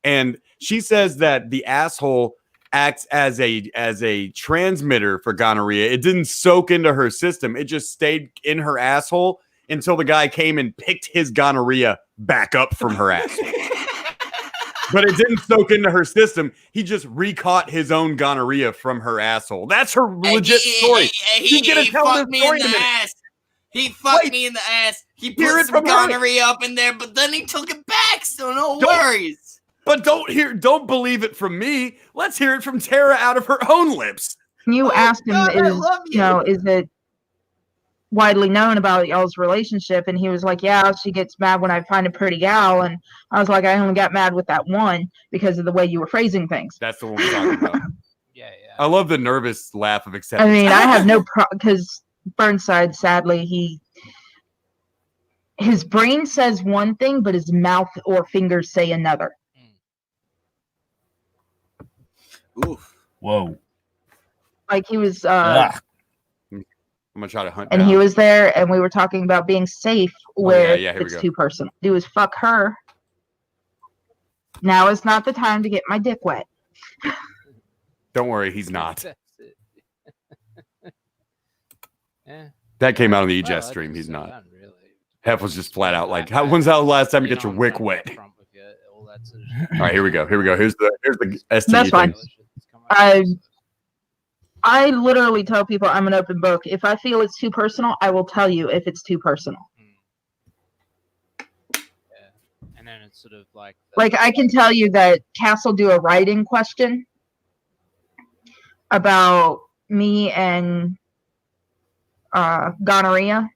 and she says that the asshole acts as a transmitter for gonorrhea. It didn't soak into her system. It just stayed in her asshole until the guy came and picked his gonorrhea back up from her asshole. But it didn't soak into her system. He just recaught his own gonorrhea from her asshole. That's her legit story. She's gonna tell this fucked me story in in a the minute. ass. He fucked me in the ass. He Hear put it some from her. gonorrhea up in there, but then he took it back, so no Don't- worries. But don't believe it from me. Let's hear it from Tara out of her own lips. You asked him, God, I is love is it widely known about y'all's relationship? And he was like, yeah, she gets mad when I find a pretty gal. And I was like, I only got mad with that one because of the way you were phrasing things. That's the one we're talking about. Yeah. I love the nervous laugh of acceptance. I mean, I have no problem because Burnside, sadly, his brain says one thing, but his mouth or fingers say another. Oof. Whoa. Like he was, I'm gonna try to hunt and down. he was there, and we were talking about being safe where yeah, here we it's go. too personal. Do is fuck her. Now is not the time to get my dick wet. Don't worry, he's not. Yeah. That came out on the EJS stream. He's not. Hef was just flat out like, when's the last time you get your wick wet? All right, here we go. Here's the STE That's fine. thing. I literally tell people I'm an open book. If I feel it's too personal, I will tell you if it's too personal. And then it's sort of like I can tell you that Cass will do a writing question about me and gonorrhea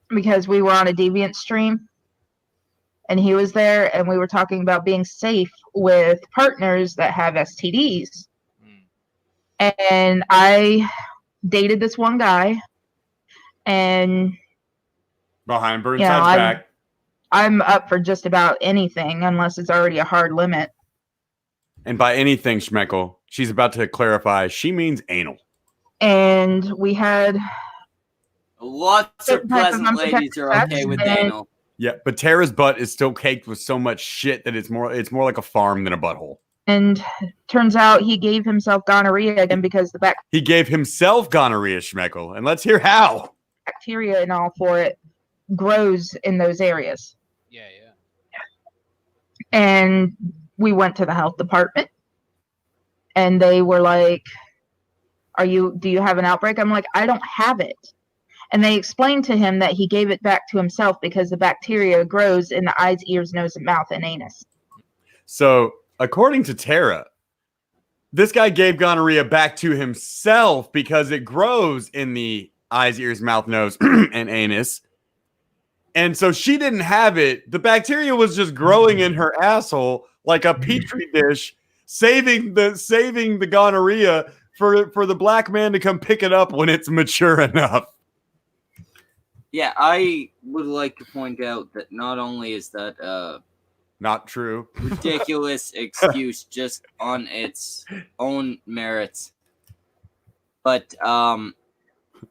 because we were on a Deviant stream and he was there and we were talking about being safe with partners that have STDs. And I dated this one guy and Behind Burnside's back. I'm up for just about anything unless it's already a hard limit. And by anything, Schmeckle, she's about to clarify. She means anal. And we had Lots of certain type of pleasant ladies are unprotected okay with sex, and- anal. Yeah, but Tara's butt is still caked with so much shit that it's more like a farm than a butthole. And turns out he gave himself gonorrhea again because the He gave himself gonorrhea, Schmeckle, and let's hear how. bacteria and all for it grows in those areas. Yeah. And we went to the health department and they were like, do you have an outbreak? I'm like, I don't have it. And they explained to him that he gave it back to himself because the bacteria grows in the eyes, ears, nose, and mouth and anus. So, according to Tara, this guy gave gonorrhea back to himself because it grows in the eyes, ears, mouth, nose, and anus. And so she didn't have it. The bacteria was just growing in her asshole like a petri dish, saving the gonorrhea for the black man to come pick it up when it's mature enough. Yeah, I would like to point out that not only is that not true, ridiculous excuse just on its own merits, but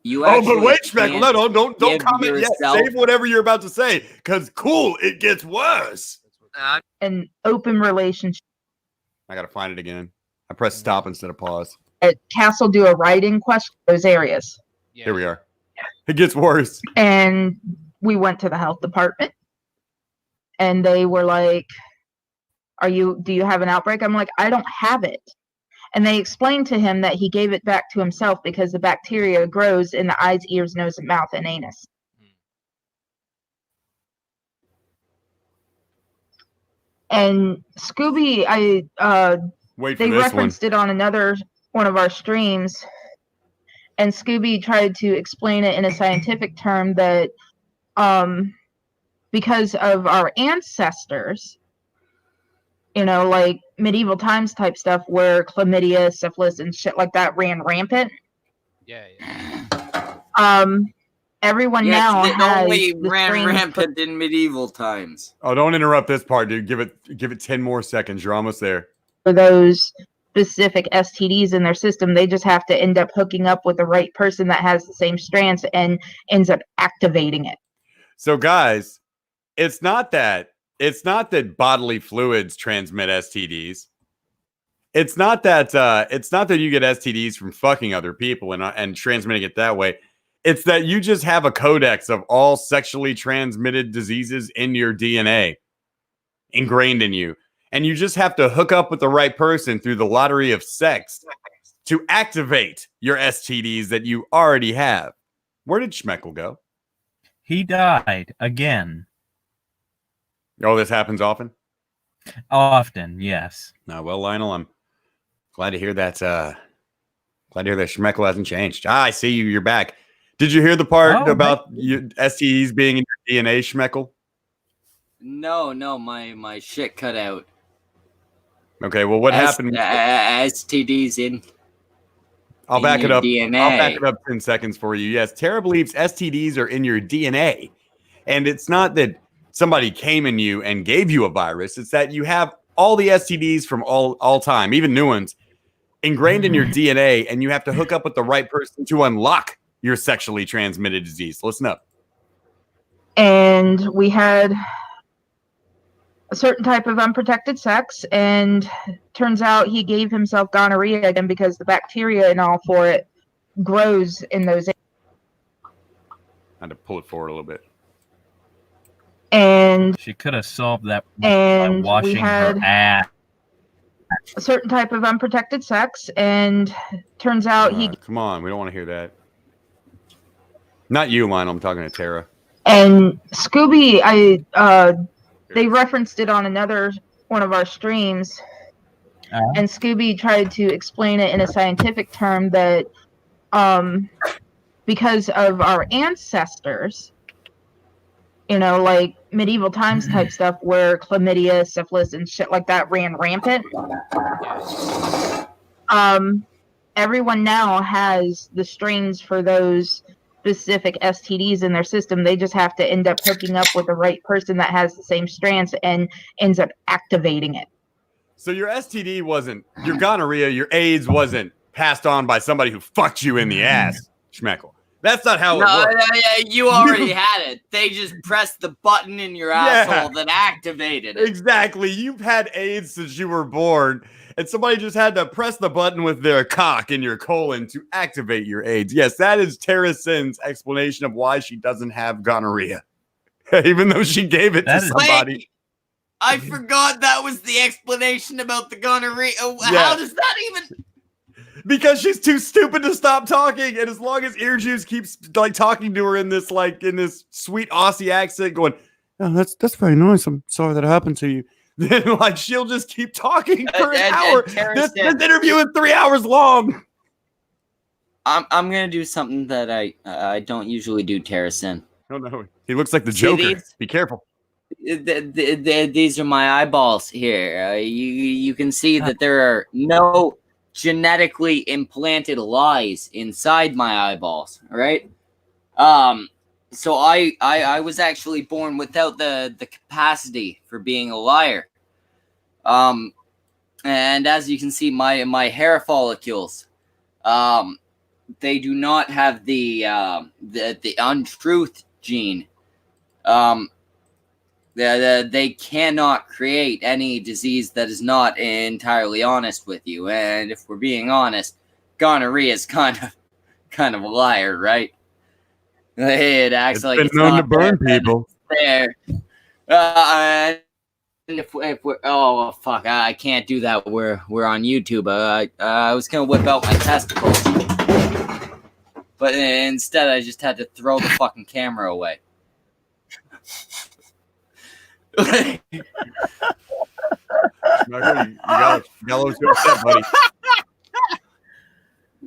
you but actually wait, Schmeckle, no, don't give comment yet. yourself- Save whatever you're about to say, because cool, it gets worse. An open relationship. I gotta find it again. I press stop instead of pause. At Castle do a write-in question those areas. Here we are. It gets worse. And we went to the health department and they were like, do you have an outbreak? I'm like, I don't have it. And they explained to him that he gave it back to himself because the bacteria grows in the eyes, ears, nose, and mouth and anus. And Scooby, they referenced it on another one of our streams, and Scooby tried to explain it in a scientific term that because of our ancestors, like medieval times type stuff where chlamydia, syphilis, and shit like that ran rampant. Everyone now it has only the ran strain rampant in medieval times. Oh, don't interrupt this part, dude. Give it 10 more seconds. You're almost there. for those specific STDs in their system. They just have to end up hooking up with the right person that has the same strands and ends up activating it. So, guys, it's not that bodily fluids transmit STDs. It's not that you get STDs from fucking other people and transmitting it that way. It's that you just have a codex of all sexually transmitted diseases in your DNA, ingrained in you. And you just have to hook up with the right person through the lottery of sex to activate your STDs that you already have. Where did Schmeckle go? He died again. Oh, this happens often? Often, yes. No, well, Lionel, I'm glad to hear that. Glad to hear that Schmeckle hasn't changed. I see you. You're back. Did you hear the part about your STDs being in your DNA, Schmeckle? No, my shit cut out. Okay, well, what happened? STDs in. I'll back it up. DNA. I'll back it up 10 seconds for you. Yes, Tara believes STDs are in your DNA, and it's not that somebody came in you and gave you a virus. It's that you have all the STDs from all time, even new ones, ingrained in your DNA, and you have to hook up with the right person to unlock your sexually transmitted disease. Listen up. And we had a certain type of unprotected sex, and turns out he gave himself gonorrhea again because the bacteria and all for it grows in those. I had to pull it forward a little bit. And she could have solved that and by washing we had her ass. A certain type of unprotected sex, and turns out he. Come on, we don't want to hear that. Not you, Lionel. I'm talking to Tara. And Scooby, they referenced it on another one of our streams, and Scooby tried to explain it in a scientific term that because of our ancestors, like medieval times type stuff where chlamydia, syphilis, and shit like that ran rampant. Everyone now has the strains for those specific STDs in their system. They just have to end up hooking up with the right person that has the same strands and ends up activating it. So your STD wasn't, your gonorrhea, your AIDS wasn't passed on by somebody who fucked you in the ass, Schmeckle. That's not how it works. You already had it. They just pressed the button in your asshole that activated it. Exactly. You've had AIDS since you were born, and somebody just had to press the button with their cock in your colon to activate your AIDS. Yes, that is Tara Sin's explanation of why she doesn't have gonorrhea, even though she gave it to somebody. Wait, I forgot that was the explanation about the gonorrhea. Yeah. How does that even... because she's too stupid to stop talking. And as long as Earjuice keeps like talking to her in this sweet Aussie accent, going, "Oh, that's very nice. I'm sorry that happened to you." Then like she'll just keep talking for an hour. This interview is 3 hours long. I'm gonna do something that I don't usually do, Terracin. Oh no, he looks like the Joker. Be careful. These are my eyeballs here. You can see that there are no genetically implanted lies inside my eyeballs. Right? So I was actually born without the capacity for being a liar. And as you can see, my hair follicles, they do not have the untruth gene. They cannot create any disease that is not entirely honest with you. And if we're being honest, gonorrhea is kind of a liar, right? It acts like it's been known to burn people. There. And if we're fuck, I can't do that. We're on YouTube. I was gonna whip out my testicles, but instead I just had to throw the fucking camera away. You got too upset, buddy.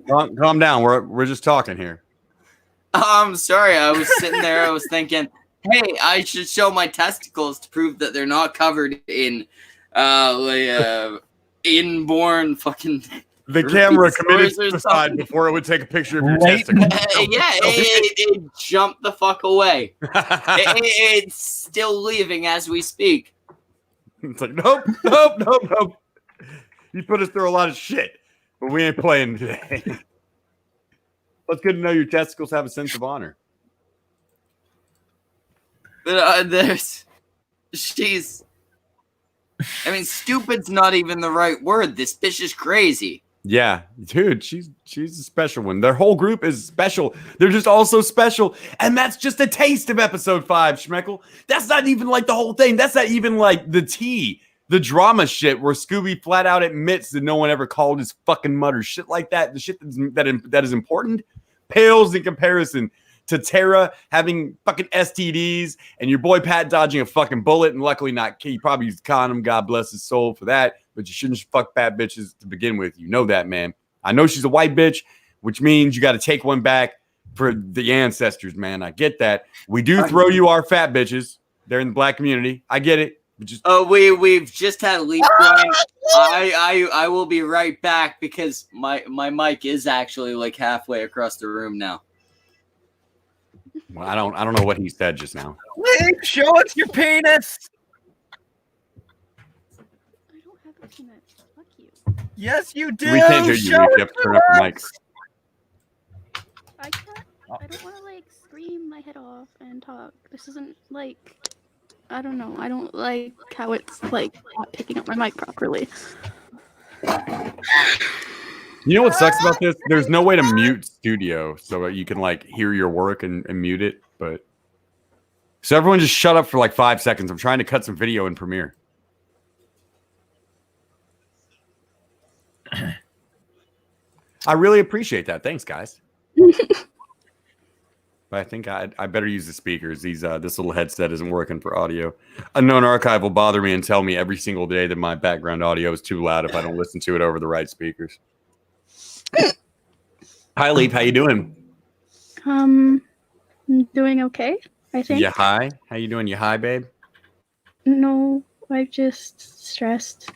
Calm down. We're just talking here. I'm sorry. I was sitting there. I was thinking, hey, I should show my testicles to prove that they're not covered in inborn fucking. The camera committed suicide before it would take a picture of your testicles. It jumped the fuck away. It's still leaving as we speak. It's like, nope. You put us through a lot of shit, but we ain't playing today. Well, it's good to know your testicles have a sense of honor. But stupid's not even the right word. This bitch is crazy. Yeah, dude, she's a special one. Their whole group is special. They're just also special. And that's just a taste of episode 5, Schmeckle. That's not even like the whole thing. That's not even like the tea, the drama shit where Scooby flat out admits that no one ever called his fucking mother. Shit like that. The shit that is important pales in comparison to Tara having fucking STDs and your boy Pat dodging a fucking bullet. And luckily not, he probably used a condom. God bless his soul for that. But you shouldn't fuck bad bitches to begin with. You know that, man. I know she's a white bitch, which means you got to take one back for the ancestors, man. I get that. We do throw you our fat bitches. They're in the black community. I get it. We've just had a leak going. I will be right back because my mic is actually like halfway across the room now. Well, I don't know what he said just now. Please show us your penis. Fuck you. Yes, you do. We can't hear you. You have to turn up the mics. I don't want to like scream my head off and talk. This isn't like, I don't know. I don't like how it's like not picking up my mic properly. You know what sucks about this? There's no way to mute Studio so you can like hear your work and mute it. But so everyone just shut up for like 5 seconds. I'm trying to cut some video in Premiere. I really appreciate that. Thanks, guys. But I think I better use the speakers. This little headset isn't working for audio. Unknown Archive will bother me and tell me every single day that my background audio is too loud if I don't listen to it over the right speakers. Hi, Leaf. How you doing? I'm doing okay, I think. You high? How you doing? You high, babe? No, I'm just stressed.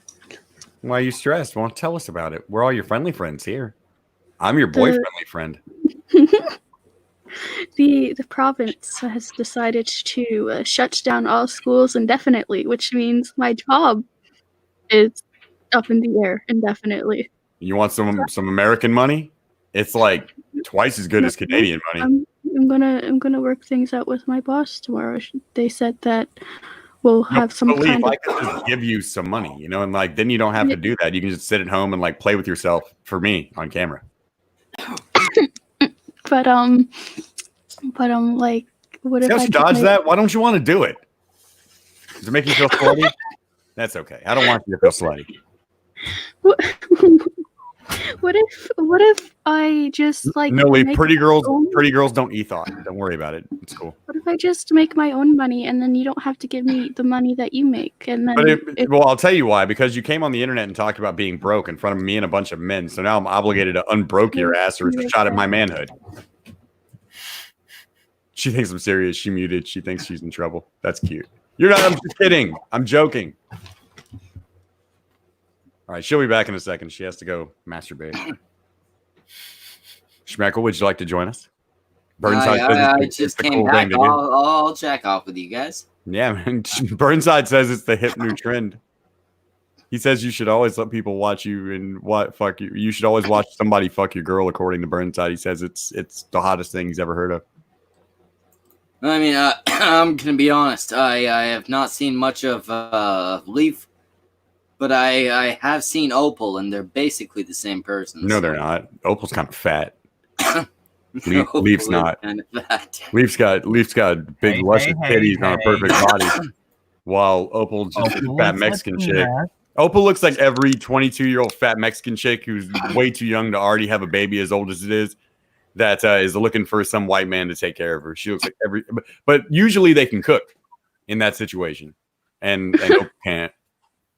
Why are you stressed? Well, tell us about it. We're all your friendly friends here. I'm your boy-friendly friend. The province has decided to shut down all schools indefinitely, which means my job is up in the air indefinitely. You want some American money? It's like twice as good as Canadian money. I'm gonna work things out with my boss tomorrow. They said that we'll have some kind of. I could just give you some money, and like then you don't have to do that. You can just sit at home and like play with yourself for me on camera. But like, what if I dodge that? Why don't you want to do it? Does it make you feel sweaty? That's okay. I don't want you to feel sweaty. What What if I just like No, make pretty my girls own- don't ethos. Don't worry about it. It's cool. What if I just make my own money and then you don't have to give me the money that you make? And then But well, I'll tell you why. Because you came on the internet and talked about being broke in front of me and a bunch of men. So now I'm obligated to unbroke your ass, or it's a shot at my manhood. She thinks I'm serious. She muted. She thinks she's in trouble. That's cute. You're not. I'm just kidding. I'm joking. All right, she'll be back in a second. She has to go masturbate. Schmeckle, would you like to join us? Burnside says I it's just the came cool back. thing to do. I'll jack off with you guys. Yeah, man. Burnside says it's the hip new trend. He says you should always let people watch you and fuck you. You should always watch somebody fuck your girl. According to Burnside, he says it's the hottest thing he's ever heard of. I mean, I'm gonna be honest. I have not seen much of Leaf, but I have seen Opal, and they're basically the same person. No, they're not. Opal's kind of fat. Opal Leaf's is not. kind of fat. Leaf's got big luscious titties on a perfect body, while Opal's just a fat Mexican chick. Opal looks like every 22-year-old fat Mexican chick who's way too young to already have a baby as old as it is. That is looking for some white man to take care of her. She looks like but usually they can cook in that situation, and Opal can't.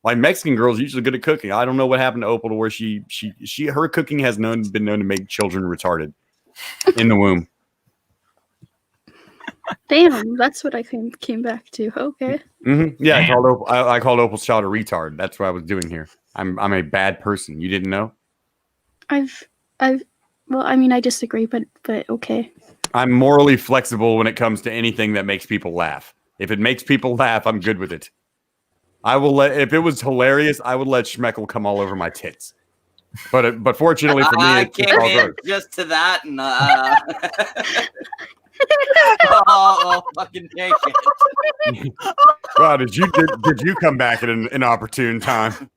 Like Mexican girls usually good at cooking. I don't know what happened to Opal to where her cooking has been known to make children retarded in the womb. Damn, that's what I came back to. Okay. Mm-hmm. Yeah, I called Opal's child a retard. That's what I was doing here. I'm a bad person. You didn't know? Well, I mean, I disagree, but okay. I'm morally flexible when it comes to anything that makes people laugh. If it makes people laugh, I'm good with it. If it was hilarious, I would let Schmeckle come all over my tits. But fortunately for me, I it's came all in good. just to that, and oh, fucking take it. Wow, did you come back at an opportune time?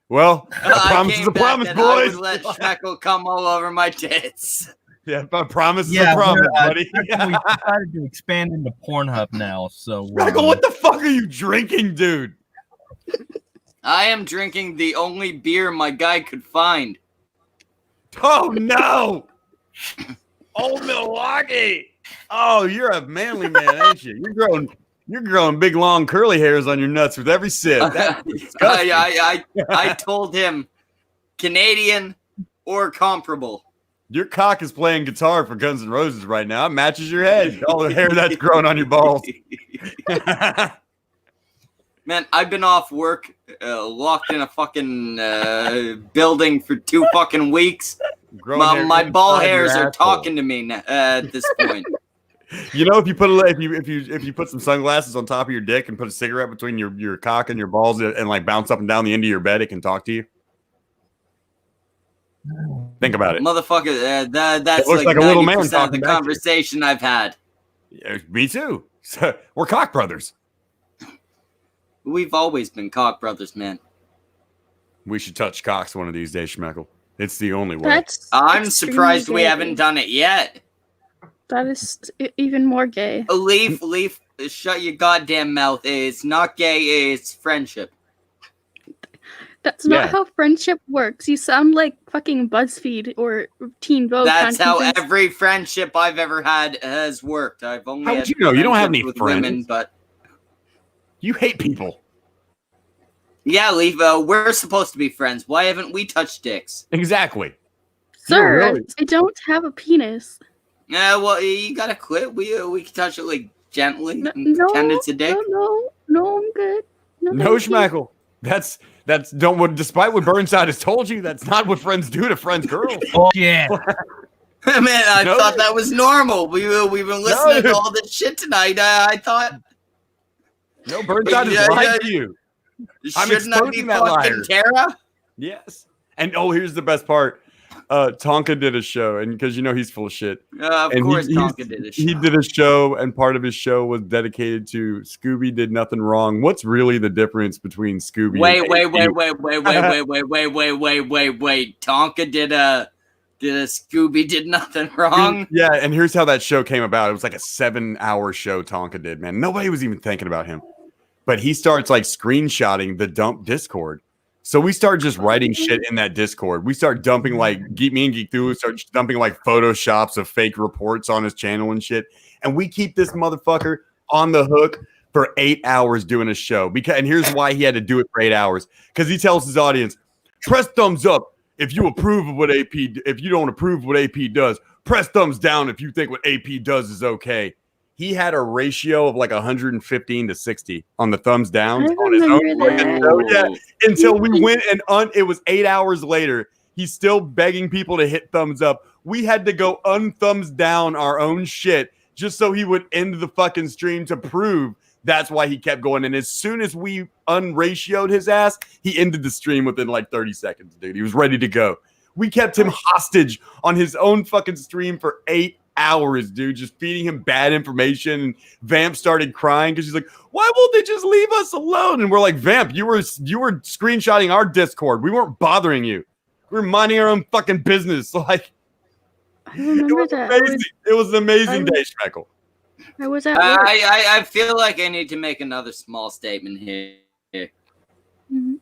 Well, a promise is a promise, I boys. would let Schmeckle come all over my tits. Yeah, a promise is a promise, buddy. We decided to expand into Pornhub now, so Schmeckle, what the fuck are you drinking, dude? I am drinking the only beer my guy could find. Oh no! Old Milwaukee. Oh, you're a manly man, ain't you? You're growing big, long, curly hairs on your nuts with every sip. That's disgusting. I told him Canadian or comparable. Your cock is playing guitar for Guns N' Roses right now. It matches your head. All the hair that's growing on your balls. Man, I've been off work, locked in a fucking building for 2 fucking weeks. My ball hairs are talking to me at this point. You know, if you put some sunglasses on top of your dick and put a cigarette between your cock and your balls and like bounce up and down the end of your bed, it can talk to you. Think about it, motherfucker. That's looks like a little man 90% of talking the back to you. conversation I've had. Yeah, me too. We're cock brothers. We've always been cock brothers, man. We should touch cocks one of these days, Schmeckle. It's the only way. I'm surprised we haven't done it yet. That is even more gay. Leaf, shut your goddamn mouth. It's not gay, it's friendship. That's not how friendship works. You sound like fucking BuzzFeed or Teen Vogue. That's how every friendship I've ever had has worked. I've only How had would you know? You don't have any with friends. women, but you hate people. Yeah, Leaf, we're supposed to be friends. Why haven't we touched dicks? Exactly. Sir, really- I don't have a penis. Yeah, well, you gotta quit. We can touch it like gently and No, pretend it's a dick. no, I'm good. No, Schmeckle. That's despite what Burnside has told you, that's not what friends do to friends' girls. Oh yeah. Man, I No. thought that was normal. We've been listening to all this shit tonight. I thought. No, Burnside has lied to you. I'm Shouldn't I be exposing that liar. fucking Tara? Yes. And here's the best part. Tonka did a show, and because he's full of shit. Of And course, Tonka did a show. He did a show, and part of his show was dedicated to Scooby did nothing wrong. What's really the difference between Scooby? Wait. Tonka did a Scooby did nothing wrong. Yeah, and here's how that show came about. It was like a 7-hour show Tonka did, man. Nobody was even thinking about him. But he starts like screenshotting the dump Discord. So we start just writing shit in that Discord. We start dumping me and Geek Thulu start dumping like photoshops of fake reports on his channel and shit. And we keep this motherfucker on the hook for 8 hours doing a show. And here's why he had to do it for 8 hours. Because he tells his audience, press thumbs up if you approve of what AP. If you don't approve of what AP does, press thumbs down if you think what AP does is okay. He had a ratio of like 115 to 60 on the thumbs down on his own show. Yeah, until we went and it was 8 hours later. He's still begging people to hit thumbs up. We had to go unthumbs down our own shit just so he would end the fucking stream to prove that's why he kept going. And as soon as we unratioed his ass, he ended the stream within like 30 seconds, dude. He was ready to go. We kept him hostage on his own fucking stream for 8 hours, dude, just feeding him bad information. And Vamp started crying because he's like, why won't they just leave us alone? And we're like, Vamp, you were screenshotting our Discord. We weren't bothering you. We were minding our own fucking business. Like, I remember that. amazing. It was an amazing day, Schmeckle. I was at work. I feel like I need to make another small statement here. Mm-hmm.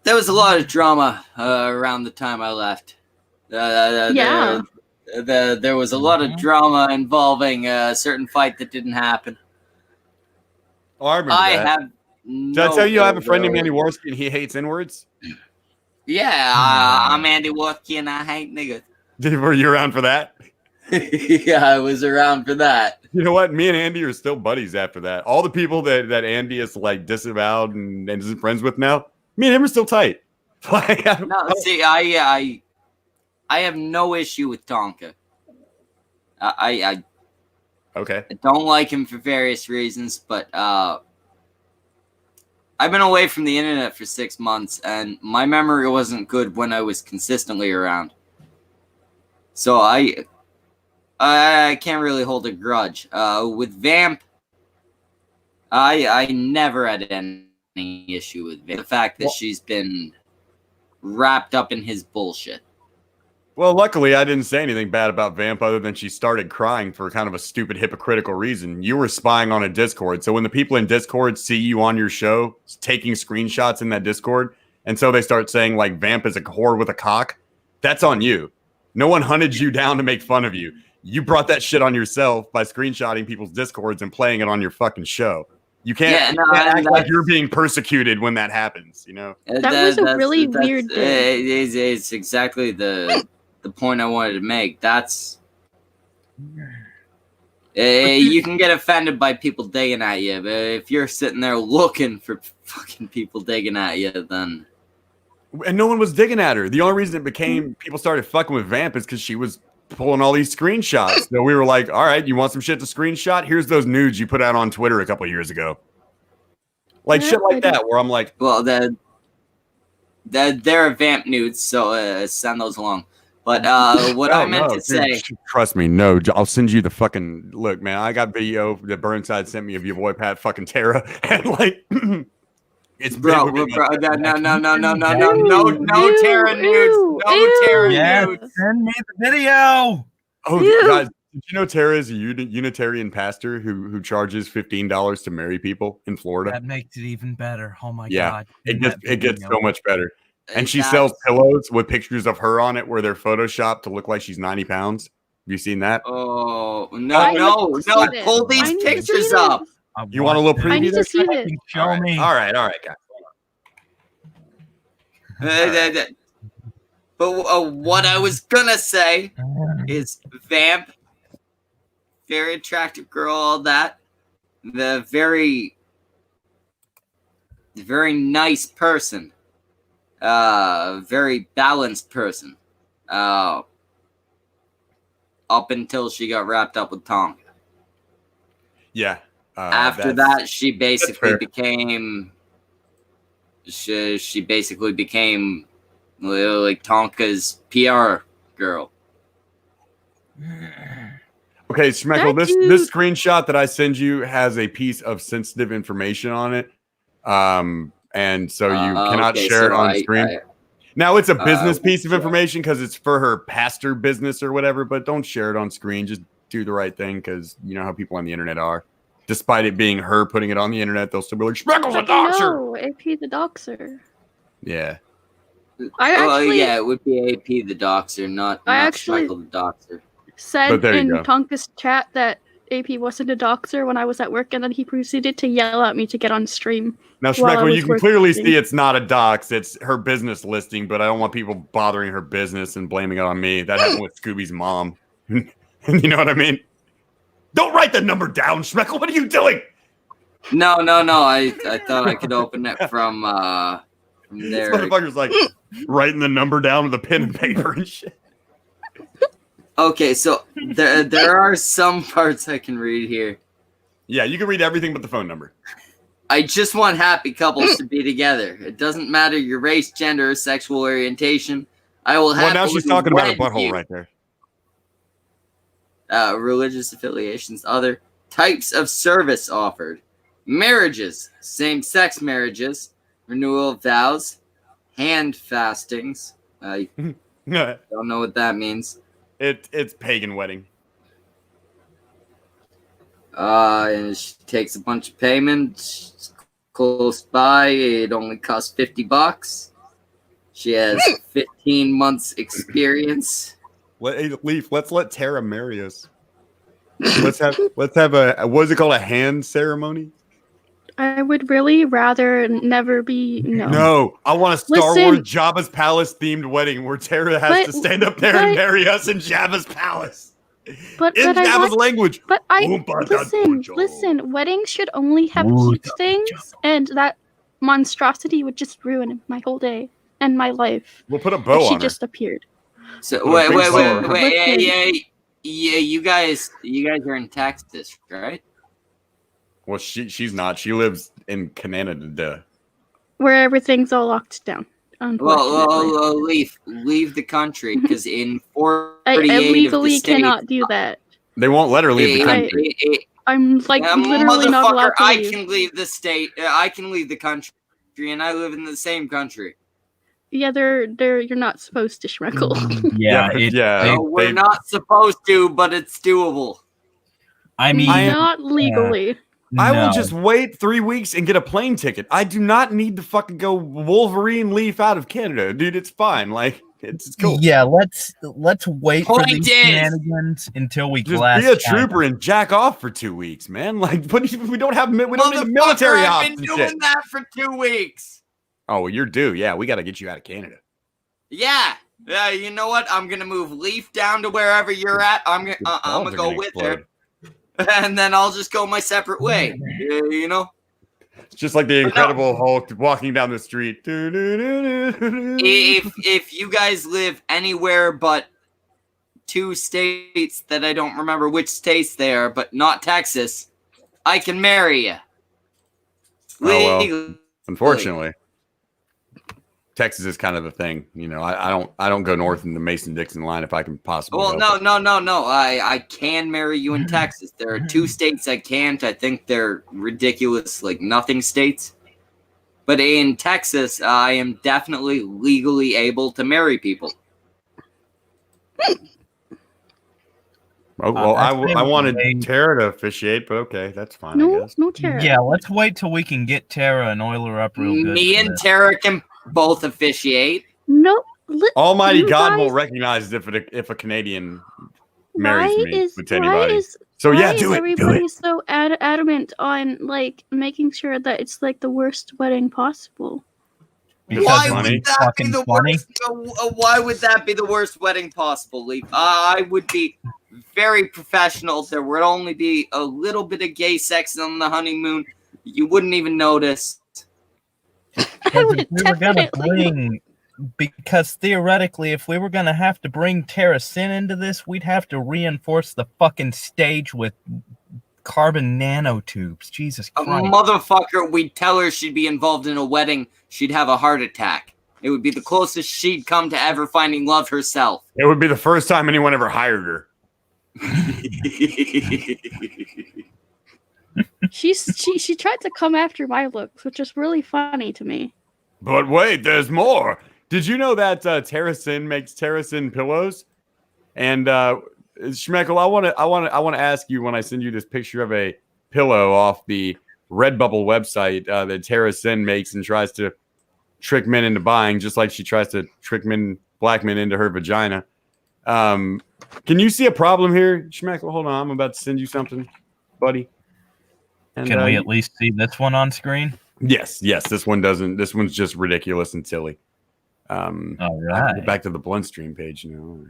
There was a lot of drama around the time I left. Yeah. There was a lot of drama involving a certain fight that didn't happen. Oh, I remember that. Did I tell you I have a friend named Andy Warski and he hates N-words? Yeah, I'm Andy Warski and I hate niggas. Were you around for that? Yeah, I was around for that. You know what? Me and Andy are still buddies after that. All the people that Andy is like disavowed and isn't friends with now, me and him are still tight. Like, See, I have no issue with Tonka. I don't like him for various reasons, but I've been away from the internet for 6 months, and my memory wasn't good when I was consistently around. So I can't really hold a grudge. With Vamp, I never had any issue with Vamp. The fact that she's been wrapped up in his bullshit. Well, luckily, I didn't say anything bad about Vamp other than she started crying for kind of a stupid, hypocritical reason. You were spying on a Discord. So when the people in Discord see you on your show taking screenshots in that Discord, and so they start saying, like, Vamp is a whore with a cock, that's on you. No one hunted you down to make fun of you. You brought that shit on yourself by screenshotting people's Discords and playing it on your fucking show. You can't, act like you're being persecuted when that happens, you know? That was a really weird day. It's exactly the point I wanted to make. That's you can get offended by people digging at you, but if you're sitting there looking for fucking people digging at you, then and no one was digging at her. The only reason it became people started fucking with Vamp is because she was pulling all these screenshots. So we were like, all right, you want some shit to screenshot? Here's those nudes you put out on Twitter a couple of years ago. Like shit like that, where I'm like, well, they're Vamp nudes, so send those along. But what I meant to say, trust me, no, I'll send you the fucking look, man. I got video that Burnside sent me of your boy Pat fucking Tara, and like, it's no Tara nudes, no Tara nudes. Send me the video. Oh, guys, did you know Tara is a Unitarian pastor who charges $15 to marry people in Florida? That makes it even better. Oh my yeah, god, it gets so much better. And she sells pillows with pictures of her on it where they're photoshopped to look like she's 90 pounds. Have you seen that? Oh, no. Pull these pictures up. You want a little preview? I need to see this. Show me. All right, guys. But what I was going to say is Vamp, very attractive girl, all that. The very nice person. Very balanced person. Up until she got wrapped up with Tonka. Yeah. After that, she basically became. She basically became like Tonka's PR girl. Okay, Schmeckle, this screenshot that I send you has a piece of sensitive information on it. And so you cannot share it on screen. Now it's a business piece of information because it's for her pastor business or whatever, but don't share it on screen. Just do the right thing because you know how people on the internet are. Despite it being her putting it on the internet, they'll still be like, Schmeckle's a doxer. No, AP's a doxer. Yeah. Yeah, it would be AP the Doxer, not actually Schmeckle the Doxer. Said in Tonka's chat that AP wasn't a doxer when I was at work, and then he proceeded to yell at me to get on stream. Now, Schmeckle, you can clearly see it's not a dox. It's her business listing, but I don't want people bothering her business and blaming it on me. That happened with Scooby's mom. You know what I mean? Don't write the number down, Schmeckle. What are you doing? No. I thought I could open it from there. This motherfucker's like writing the number down with a pen and paper and shit. Okay, so there are some parts I can read here. Yeah, you can read everything but the phone number. I just want happy couples to be together. It doesn't matter your race, gender, or sexual orientation. I will have. Well, now she's talking about a butthole right there. Religious affiliations, other types of service offered, marriages, same-sex marriages, renewal of vows, hand fastings. I don't know what that means. It's pagan wedding. And she takes a bunch of payments. Close by, it only costs $50. She has 15 months experience. Leaf, let's let Tara marry us. Let's have a what is it called, a hand ceremony? I would really rather never be No, I want a Star Wars Jabba's Palace themed wedding where Tara has to stand up there and marry us in Jabba's palace. But in Jabba's language. But listen. Weddings should only have cute things, and that monstrosity would just ruin my whole day and my life. We'll put a bow on She her. just appeared. So wait. Yeah, you guys are in Texas, right? Well, she's not. She lives in Canada. Where everything's all locked down. Well, leave the country, because in 48 I of the legally states, cannot do that. They won't let her leave the country. I'm like literally not allowed to leave. I can leave the state. I can leave the country, and I live in the same country. Yeah, you're not supposed to, Schmeckle. We're not supposed to, but it's doable. I mean, not legally. I will just wait 3 weeks and get a plane ticket. I do not need to fucking go Wolverine Leaf out of Canada, dude. It's fine. Like it's cool. Yeah, let's wait for these shenanigans until we just glass be a trooper and jack off for 2 weeks, man. Like, we don't need military ops. I've been doing that for 2 weeks. Oh, well, you're due. Yeah, we got to get you out of Canada. Yeah. You know what? I'm gonna move Leaf down to wherever you're at. I'm gonna go with her. And then I'll just go my separate way. You know? It's just like the Incredible Hulk walking down the street. If you guys live anywhere but 2 states that I don't remember which states they are, but not Texas, I can marry you. Oh, well, unfortunately. Texas is kind of the thing, you know. I don't go north in the Mason-Dixon line if I can possibly. Well, no. I can marry you in Texas. There are 2 states I can't. I think they're ridiculous, like nothing states. But in Texas, I am definitely legally able to marry people. Oh, well, I wanted Tara to officiate, but okay, that's fine. I guess. No Tara. Yeah, let's wait till we can get Tara and oil her up real good. Me and Tara can both officiate. No. Almighty God won't recognize if a Canadian marries me with anybody. So yeah, do it. Everybody's so adamant on like making sure that it's like the worst wedding possible. Why would that be the worst? Why would that be the worst wedding possible, Leaf? I would be very professional. There would only be a little bit of gay sex on the honeymoon. You wouldn't even notice. Because theoretically, if we were going to have to bring Tara Sin into this, we'd have to reinforce the fucking stage with carbon nanotubes. Jesus Christ. Motherfucker, we'd tell her she'd be involved in a wedding. She'd have a heart attack. It would be the closest she'd come to ever finding love herself. It would be the first time anyone ever hired her. She tried to come after my looks, which is really funny to me. But wait, there's more. Did you know that Tara Sin makes Tara Sin pillows? And Schmeckle, I want to ask you when I send you this picture of a pillow off the Redbubble website that Tara Sin makes and tries to trick men into buying, just like she tries to trick black men into her vagina. Can you see a problem here, Schmeckle? Hold on, I'm about to send you something, buddy. And, Can we at least see this one on screen? Yes. This one doesn't. This one's just ridiculous and silly. All I right. can go back to the blunt stream page now.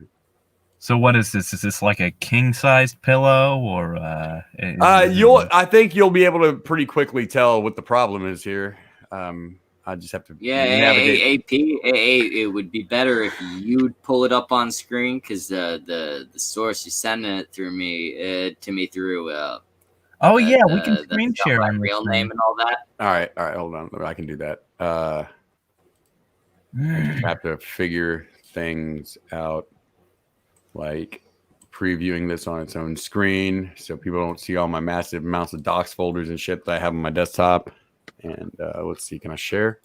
So what is this? Is this like a king-sized pillow, or I think you'll be able to pretty quickly tell what the problem is here. I just have to navigate. It would be better if you'd pull it up on screen, because the source you're sending it through to me through. We can screen share my on real name and all that. All right, hold on. I can do that. I just have to figure things out, like previewing this on its own screen so people don't see all my massive amounts of docs folders and shit that I have on my desktop. And let's see, can I share?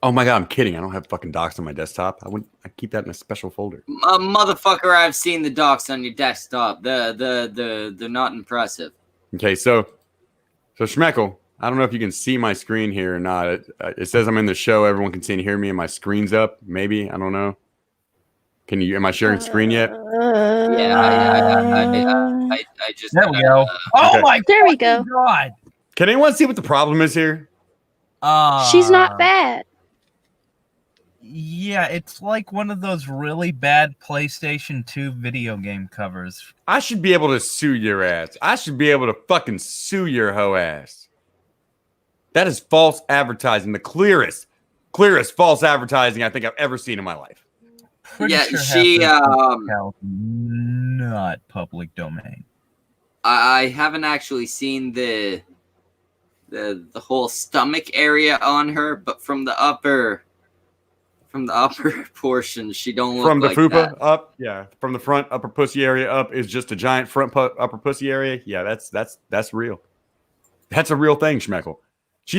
Oh my god, I'm kidding. I don't have fucking docs on my desktop. I keep that in a special folder. Motherfucker, I've seen the docs on your desktop. They're not impressive. Okay, so Schmeckle, I don't know if you can see my screen here or not. It says I'm in the show. Everyone can see and hear me, and my screen's up. Maybe, I don't know. Am I sharing screen yet? I just. There we go. There we go. God. Can anyone see what the problem is here? She's not bad. Yeah, it's like one of those really bad PlayStation 2 video game covers. I should be able to sue your ass. I should be able to fucking sue your hoe ass. That is false advertising. The clearest false advertising I think I've ever seen in my life. She not public domain. I haven't actually seen the whole stomach area on her, but from the upper portion, she don't look from the like fupa that. up. Yeah, from the front upper pussy area up is just a giant front upper pussy area. Yeah, that's real. That's a real thing, Schmeckle. She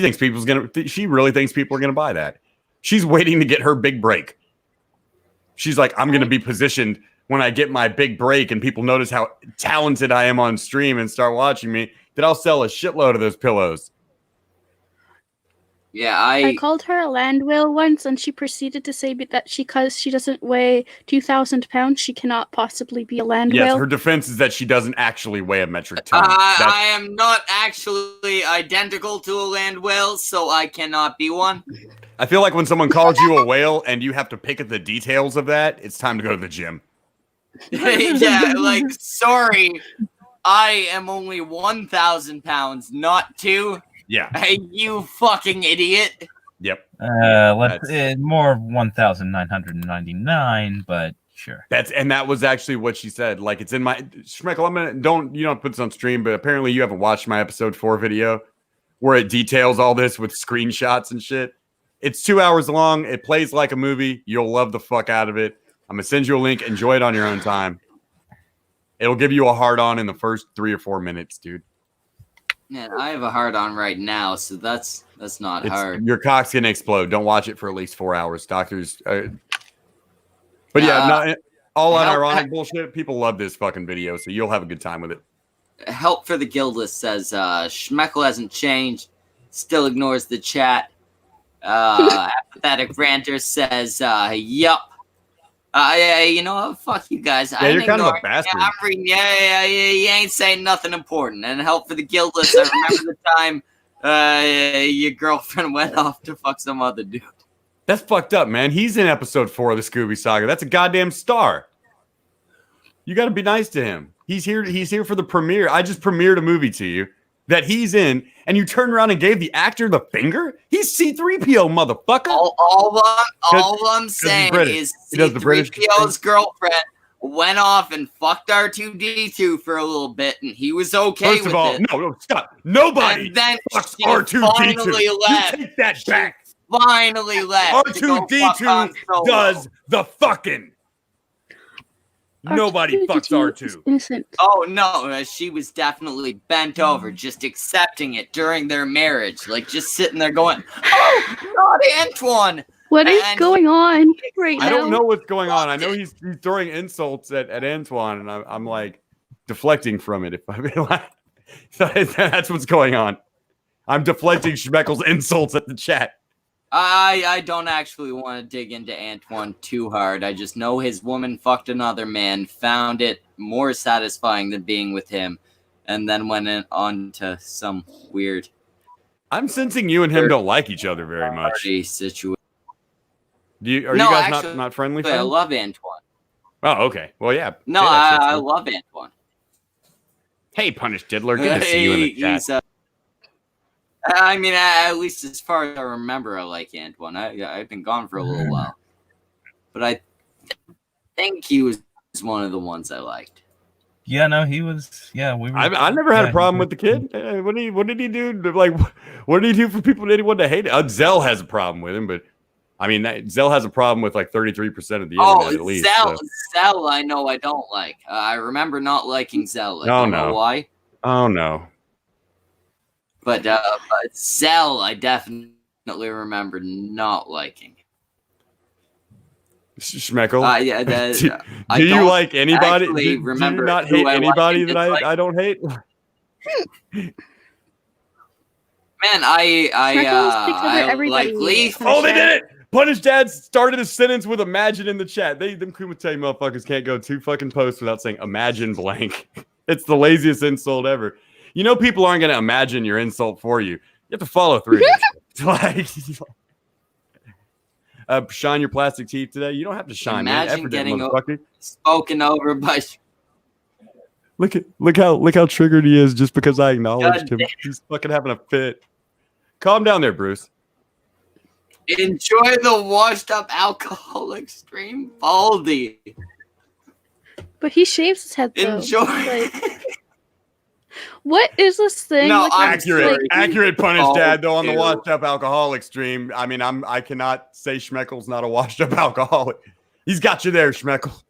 really thinks people are gonna buy that. She's waiting to get her big break. She's like, I'm gonna be positioned when I get my big break and people notice how talented I am on stream and start watching me, that I'll sell a shitload of those pillows. Yeah, I called her a land whale once, and she proceeded to say that because she doesn't weigh 2,000 pounds, she cannot possibly be a land Yes, whale. her defense is that she doesn't actually weigh a metric ton. I am not actually identical to a land whale, so I cannot be one. I feel like when someone calls you a whale and you have to pick at the details of that, it's time to go to the gym. Yeah, like, sorry, I am only 1,000 pounds, not 2. Yeah. Hey, you fucking idiot. Yep. More 1,999, but sure. That was actually what she said. Like, it's in my Schmeckle. You don't put this on stream, but apparently you haven't watched my episode 4 video where it details all this with screenshots and shit. It's 2 hours long. It plays like a movie. You'll love the fuck out of it. I'm gonna send you a link. Enjoy it on your own time. It'll give you a hard on in the first 3 or 4 minutes, dude. Man, I have a hard on right now, so that's not hard. Your cock's gonna explode. Don't watch it for at least 4 hours, doctors. But yeah, not all unironic bullshit. People love this fucking video, so you'll have a good time with it. Help for the Guildless says Schmeckle hasn't changed, still ignores the chat. Apathetic Ranter says, yup. You know what? Fuck you guys. Yeah, you're kind of a bastard. I'm reading. Yeah, you ain't saying nothing important. And help for the Guildless. I remember the time your girlfriend went off to fuck some other dude. That's fucked up, man. He's in episode 4 of the Scooby Saga. That's a goddamn star. You got to be nice to him. He's here for the premiere. I just premiered a movie to you that he's in, and you turned around and gave the actor the finger? He's C-3PO, motherfucker. All I'm saying is C-3PO's girlfriend went off and fucked R2-D2 for a little bit, and he was okay with it. No, stop. Nobody and then fucks she R2-D2. finally left. You take that back. Finally left. R2-D2 does the fucking. Nobody fucks R2. Innocent. Oh no, she was definitely bent over, just accepting it during their marriage, like just sitting there going, "Oh, not Antoine." What is going on right now? I don't know what's going on. I know he's throwing insults at Antoine, and I'm like deflecting from it. If I that's what's going on. I'm deflecting Schmeckle's insults at the chat. I don't actually want to dig into Antoine too hard. I just know his woman fucked another man, found it more satisfying than being with him, and then went on to some weird. I'm sensing you and him don't like each other very much. Situation. Are you guys not friendly? I love Antoine. Oh, okay. Well, yeah. No, I love Antoine. Hey, Punish Diddler. Good to see you in the chat. I mean, at least as far as I remember, I like Antoine. I've been gone for a little while. But I think he was one of the ones I liked. Yeah, no, he was. Yeah, we were. I never had a problem with the kid. What did he do? Like, what did he do for people that anyone to hate it? Zell has a problem with him, but I mean, Zell has a problem with like 33% of the internet at least. Zell, I know I don't like. I remember not liking Zell. I don't know why. Oh no. But Zell, I definitely remember not liking. Schmeckle. Yeah, do you like anybody? Do you not hate anybody that I don't hate? Man, I like Leaf. Oh, they did it! Punish Dad started a sentence with "imagine" in the chat. Them Kumite motherfuckers can't go 2 fucking posts without saying "imagine" blank. It's the laziest insult ever. You know, people aren't going to imagine your insult for you. You have to follow through. Like, shine your plastic teeth today. You don't have to shine. Imagine man. getting spoken over by. Look how triggered he is just because I acknowledged him. He's fucking having a fit. Calm down there, Bruce. Enjoy the washed up alcoholic stream, Baldy. But he shaves his head though. Enjoy. Like, what is this thing? No, like, accurate Punish Dad though on the washed up alcoholic stream. I mean, I cannot say Schmeckle's not a washed up alcoholic. He's got you there, Schmeckle.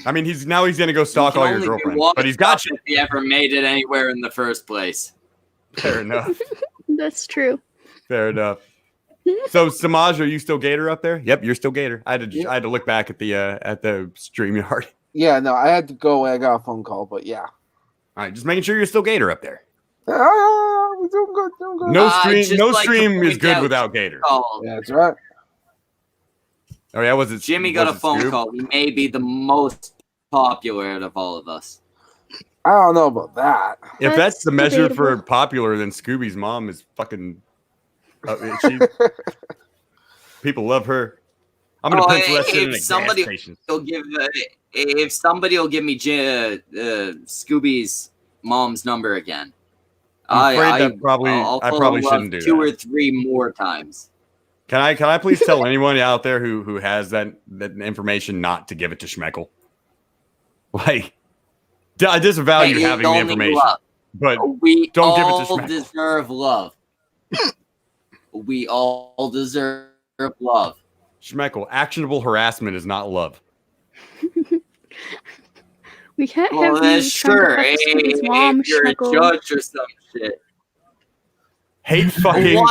I mean, he's gonna go stalk all your girlfriends, but he's got you. If he ever made it anywhere in the first place. Fair enough. That's true. Fair enough. So Samaj, are you still Gator up there? Yep, you're still Gator. I had to look back at the StreamYard. Yeah, no, I had to go. I got a phone call, but yeah. All right, just making sure you're still Gator up there. We're doing good. No stream is good without Gator. Yeah, that's right. Oh yeah, was it? Jimmy got a phone call. He may be the most popular out of all of us. I don't know about that. If that's the measure for popular, then Scooby's mom is fucking. People love her. I'm gonna pencil that shit in a gas station. If somebody will give me Scooby's mom's number again, I probably shouldn't do 2 or 3 more times. Can I please tell anyone out there who has that information not to give it to Schmeckle? Like, I disavow you having the information, but we don't give it to all Schmeckle. deserve love. We all deserve love. Schmeckle, actionable harassment is not love. We can't Well, have that's sure. If mom, you're Schmeckle. a judge or some shit. Hate fucking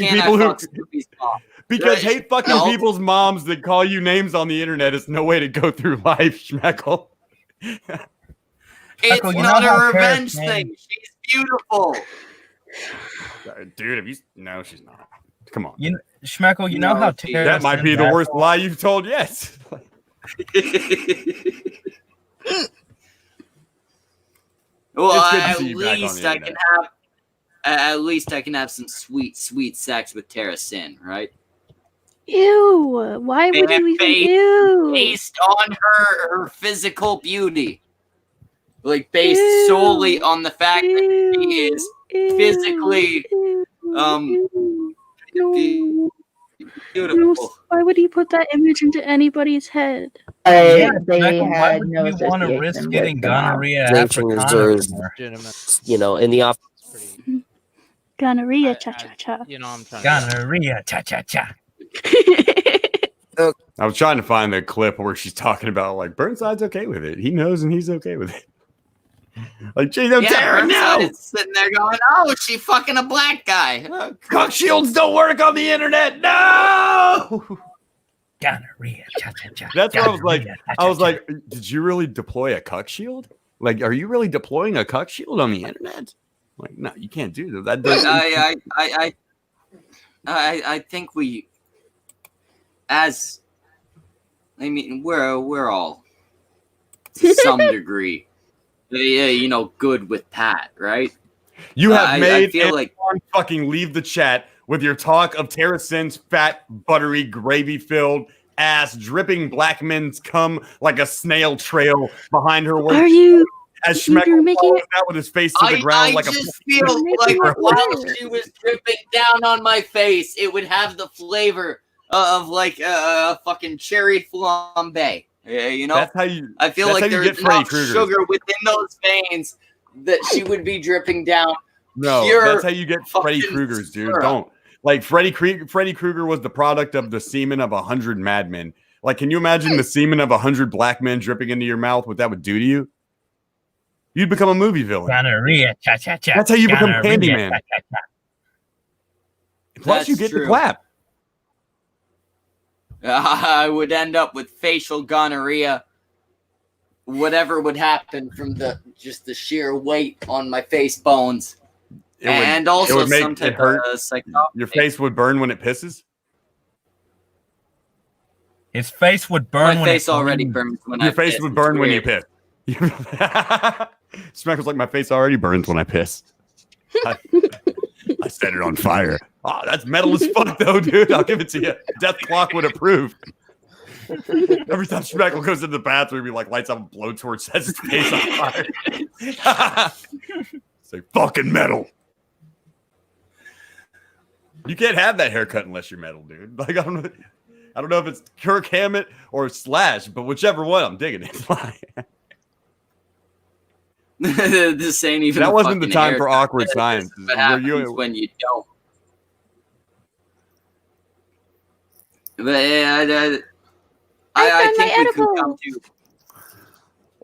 people who because hate fucking No. people's moms that call you names on the internet is no way to go through life, Schmeckle. It's not a revenge thing. She's beautiful. Dude, no, she's not. Come on. Schmeckle, you know how that might be the worst lie you've told yet. Well, It's good to at see you back on the least I internet. can have some sweet sex with Tara Sin, right? Ew! Why would you even ew? Based on her physical beauty, like based solely on the fact that she is physically beautiful. Why would you put that image into anybody's head? They Schmeckle, why had would no you want to association risk with getting gonorrhea after Drinking condom is, wear? you know, in the office. Gonorrhea, cha cha cha. You know, I'm trying. Gonorrhea, cha cha cha. I was trying to find the clip where she's talking about like Burnside's okay with it. He knows and he's okay with it. Like, geez, Tara, Burnside no! is sitting there going, "Oh, she fucking a black guy." Cuck shields don't work on the internet. No! Gonorrhea, cha cha cha. That's what I was like. I was like, did you really deploy a cuck shield? Like, are you really deploying a cuck shield on the internet? Like, no, you can't do that. I think we, we're all to some degree, good with Pat, right? You have made I feel like fucking leave the chat with your talk of Tara Sin's fat, buttery, gravy-filled ass dripping black men's cum like a snail trail behind her. Are you? As Schmeckle falls out with his face to the ground like I just feel like while she was dripping down on my face, it would have the flavor of like a fucking cherry flambe. That's how you. I feel that's like how you there's get Freddy enough Krueger. sugar within those veins that she would be dripping down. No, pure that's how you get Freddy Krueger's, dude. syrup. Don't like Freddy Krueger was the product of the semen of 100 madmen. Like, can you imagine the semen of 100 black men dripping into your mouth? What that would do to you? You'd become a movie villain. Gonorrhea, cha-cha-cha. That's how you become Gonorrhea, Candyman. cha-cha-cha. Plus, you get the clap. I would end up with facial gonorrhea. Whatever would happen from the sheer weight on my face bones, and also some type of psychopathy. Your face would burn when it pisses. His face would burn. My face already burns when Your I face piss. would burn It's when you weird. piss. Schmeckle's like, my face already burns when I piss. I set it on fire. Oh, that's metal as fuck, though, dude. I'll give it to you. Death Clock would approve. Every time Schmeckle goes into the bathroom, he like lights up a blowtorch, sets his face on fire. Say fucking metal. You can't have that haircut unless you're metal, dude. Like I don't know if it's Kirk Hammett or Slash, but whichever one, I'm digging it. This ain't even. That a wasn't the fucking time for haircut. awkward This is science. What happens when you don't? But I think we could come to.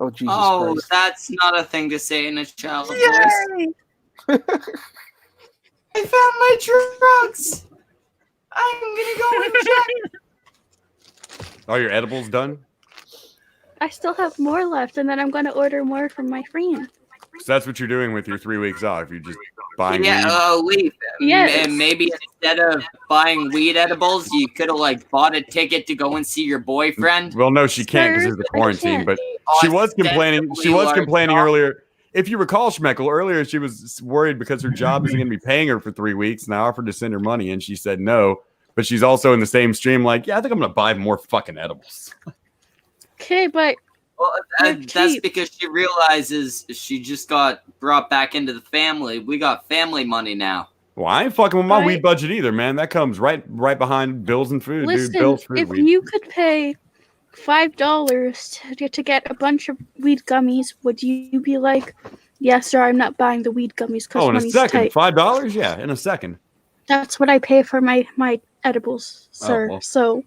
Oh Jesus Oh, Christ! that's not a thing to say in a child's voice. Yay! I found my drugs. I'm gonna go and check. Are your edibles done? I still have more left, and then I'm gonna order more from my friend. So that's what you're doing with your 3 weeks off. You're just buying Yeah, weed. weed. Yes. And maybe instead of buying weed edibles, you could have like bought a ticket to go and see your boyfriend. Well, no, she can't because Sir, there's a I quarantine. can't. But she was complaining. She was complaining earlier. If you recall, Schmeckle, earlier she was worried because her job isn't going to be paying her for 3 weeks, and I offered to send her money, and she said no. But she's also in the same stream, like, yeah, I think I'm going to buy more fucking edibles. Okay, but Well, They're that's cheap. because she realizes she just got brought back into the family. We got family money now. Well, I ain't fucking with my Right. weed budget either, man. That comes right behind bills and food, listen, dude. Bills, food, if weed. you could pay $5 to get a bunch of weed gummies, would you be like, yes, sir, I'm not buying the weed gummies because Oh, in a money's second. tight. $5? Yeah, in a second. That's what I pay for my edibles, sir. well. So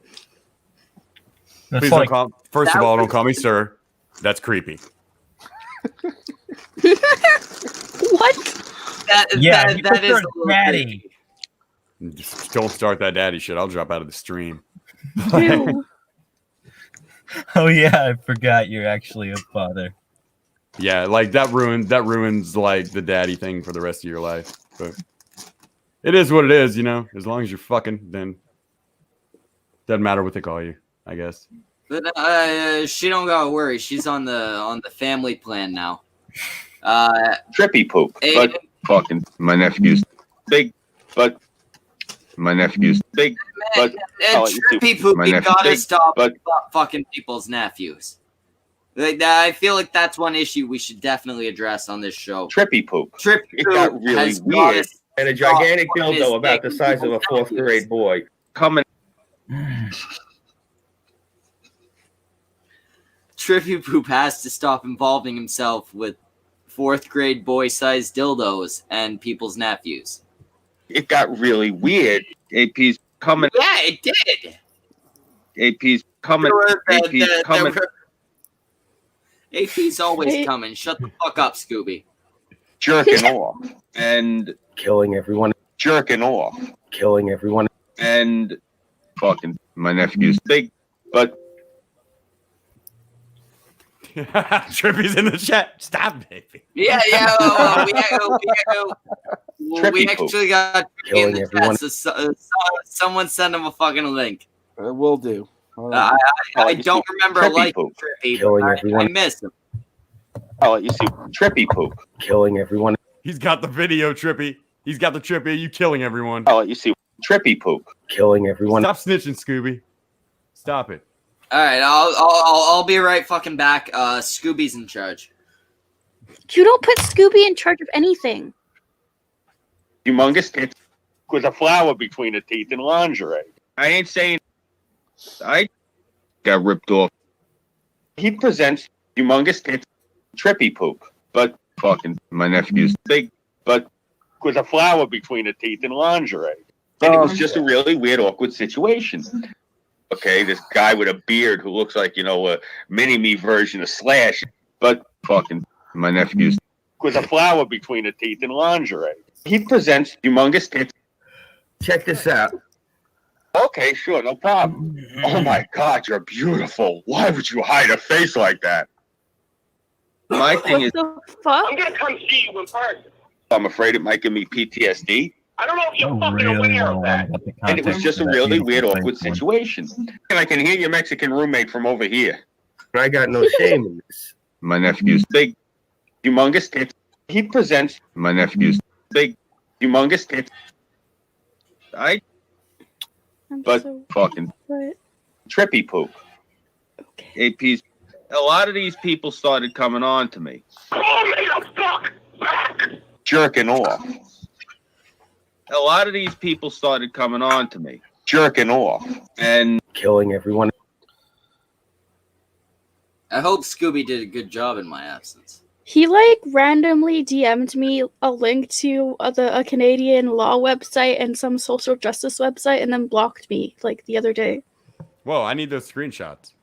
Please don't call. First of all, don't call me sir. That's creepy. what? That is a little daddy. Just don't start that daddy shit. I'll drop out of the stream. Ew. Oh yeah, I forgot you're actually a father. Yeah, like that ruins like the daddy thing for the rest of your life. But it is what it is, you know. As long as you're fucking, then doesn't matter what they call you, I guess. But she don't gotta worry. She's on the family plan now. Trippy poop. But fucking my nephew's big, but my nephew's big. But Trippy poop, you gotta stop fucking people's nephews. Like, I feel like that's one issue we should definitely address on this show. Trippy poop. Trippy It poop got really has weird. gotta And a stop gigantic fucking his dildo about the dick size of a people's fourth nephews. grade boy. Coming. Trippy poop has to stop involving himself with fourth grade boy-sized dildos and people's nephews. It got really weird. AP's coming. Yeah, it did. AP's coming. AP's coming. AP's always coming. Shut the fuck up, Scooby. Jerking off and killing everyone. Jerking off. Killing everyone. And fucking my nephew's big, but Trippy's in the chat. Stop, baby. Yeah, we actually got Trippy in Killing the everyone. chat, so someone send him a fucking link. Will do. I don't remember Trippy liking poop. Trippy, Killing but everyone. I miss him. I'll let you see Trippy poop. Killing everyone. He's got the video, Trippy. He's got the Trippy. You killing everyone. I'll let you see Trippy poop. Killing everyone. Stop snitching, Scooby. Stop it. All right, I'll be right fucking back. Scooby's in charge. You don't put Scooby in charge of anything. Humongous tits with a flower between the teeth and lingerie. I ain't saying I got ripped off. He presents humongous tits, Trippy poop, but fucking my nephew's big, but with a flower between the teeth and lingerie. And it was just a really weird, awkward situation. Okay, this guy with a beard who looks like, a mini-me version of Slash, but fucking my nephew's with a flower between the teeth and lingerie. He presents humongous tits. Check this out. Okay, sure, no problem. Oh my God, you're beautiful. Why would you hide a face like that? My thing is, the fuck? I'm gonna come see you in person. I'm afraid it might give me PTSD. I don't know if you're fucking aware of that. And it was just a really weird, awkward situation. And I can hear your Mexican roommate from over here. I got no shame in this. My nephew's big, humongous tits. He presents my nephew's big, humongous tits. But fucking Trippy poop. Okay. APs. A lot of these people started coming on to me. Call me the fuck back! Jerking off. A lot of these people started coming on to me. Jerking off. And killing everyone. I hope Scooby did a good job in my absence. He randomly DM'd me a link to a Canadian law website and some social justice website, and then blocked me the other day. Whoa, I need those screenshots.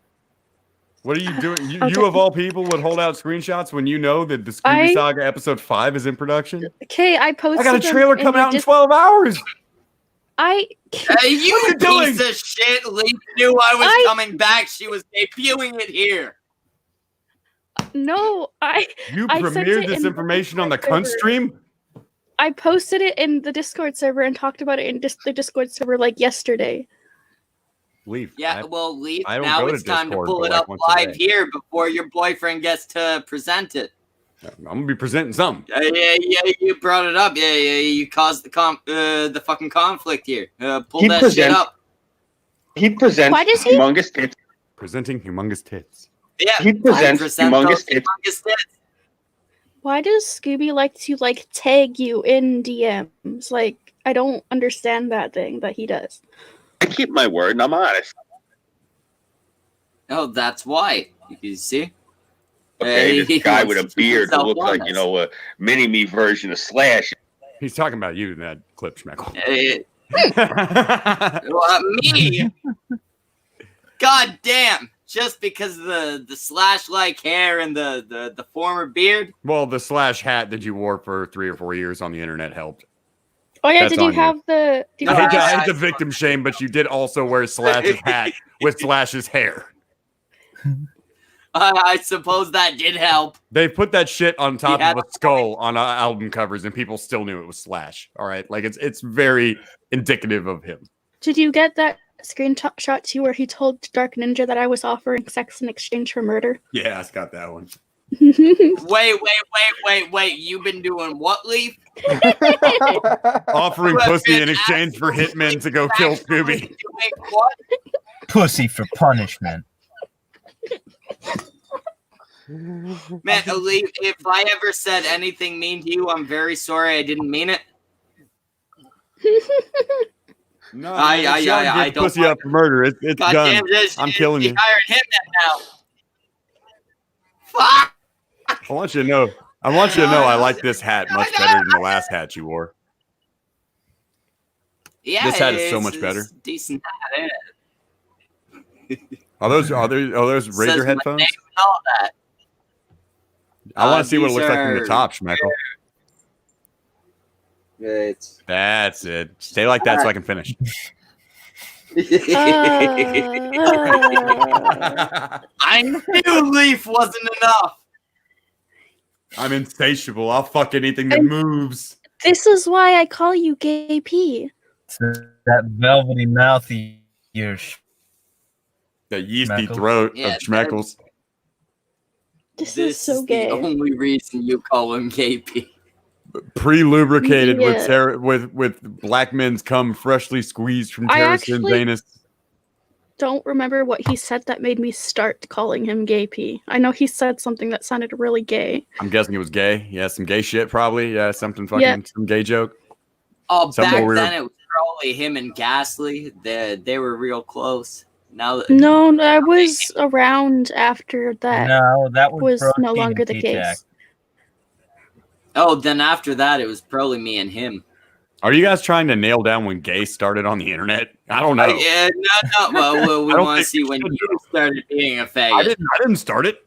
What are you doing? You, Okay. you of all people would hold out screenshots when you know that the Scooby Saga episode 5 is in production? Okay, I posted. I got a them trailer in coming the out in 12 hours. You What are you doing? piece of shit! Lee knew I was coming back. She was debuting it here. No, You I sent premiered it this in the information on the Discord cunt server. stream? I posted it in the Discord server and talked about it in the Discord server yesterday. Leave. Yeah, well, leave. I don't Now go to it's time Discord to pull but it like up once a live day. here before your boyfriend gets to present it. I'm gonna be presenting something. Yeah, you brought it up. Yeah, you caused the fucking conflict here. Pull He that shit presents- up. he presents Why does he- humongous tits. Presenting humongous tits. Yeah, He presents I present humongous those tits. humongous tits. Why does Scooby like to tag you in DMs? I don't understand that thing that he does. I keep my word and I'm honest. Oh, that's why. You see? Okay, He this guy wants with to a keep beard who himself looks like, honest. a mini-me version of Slash. He's talking about you in that clip, Schmeckle. Me? God damn! Just because of the slash-like hair and the former beard. Well, the Slash hat that you wore for 3 or 4 years on the internet helped. Oh yeah, That's did you on you. have the? Did you I have hate to victim shame, but you did also wear Slash's hat with Slash's hair. I suppose that did help. They put that shit on top Yeah. of a skull on album covers, and people still knew it was Slash. All right, it's very indicative of him. Did you get that screenshot too, where he told Dark Ninja that I was offering sex in exchange for murder? Yeah, I got that one. Wait. You've been doing what, Leaf? Offering You have pussy in been exchange for hitmen to go kill Scooby. Doing what? Pussy for punishment. Man, Leaf, if I ever said anything mean to you, I'm very sorry. I didn't mean it. No, I don't. pussy up for murder. It's done. Goddamn, I'm killing you. We hired hitmen now. Fuck! I want you to know. I like this hat much better than the last hat you wore. Yeah, This hat is so it's- much better. it's a decent hat. Are those Says Razor my headphones? name and all that. I want to see what it these looks like from the are- top, Schmeckle. It's That's it. Stay like that so I can finish. I knew Leaf wasn't enough. I'm insatiable. I'll fuck anything that moves. This is why I call you Gay P. That velvety mouth of yours. The yeasty Schmeckle. throat Yeah, of Schmeckles. This This is so is gay. the only reason you call him KP. Pre-lubricated Yeah. with black men's cum freshly squeezed from I Terrace and actually- Zanus. Don't remember what he said that made me start calling him Gay P. I know he said something that sounded really gay. I'm guessing it was gay. Yeah, some gay shit probably. Yeah, something fucking Yeah. some gay joke. Oh, Something back weird. then it was probably him and Ghastly. They were real close. Now that No, I was around after that. No, that was no Brody longer and the T-Tac. case. Oh, then after that, it was probably me and him. Are you guys trying to nail down when gay started on the internet? I don't know. Yeah, no. Well, we I don't want to think see we when should you started being a I faggot. didn't start it.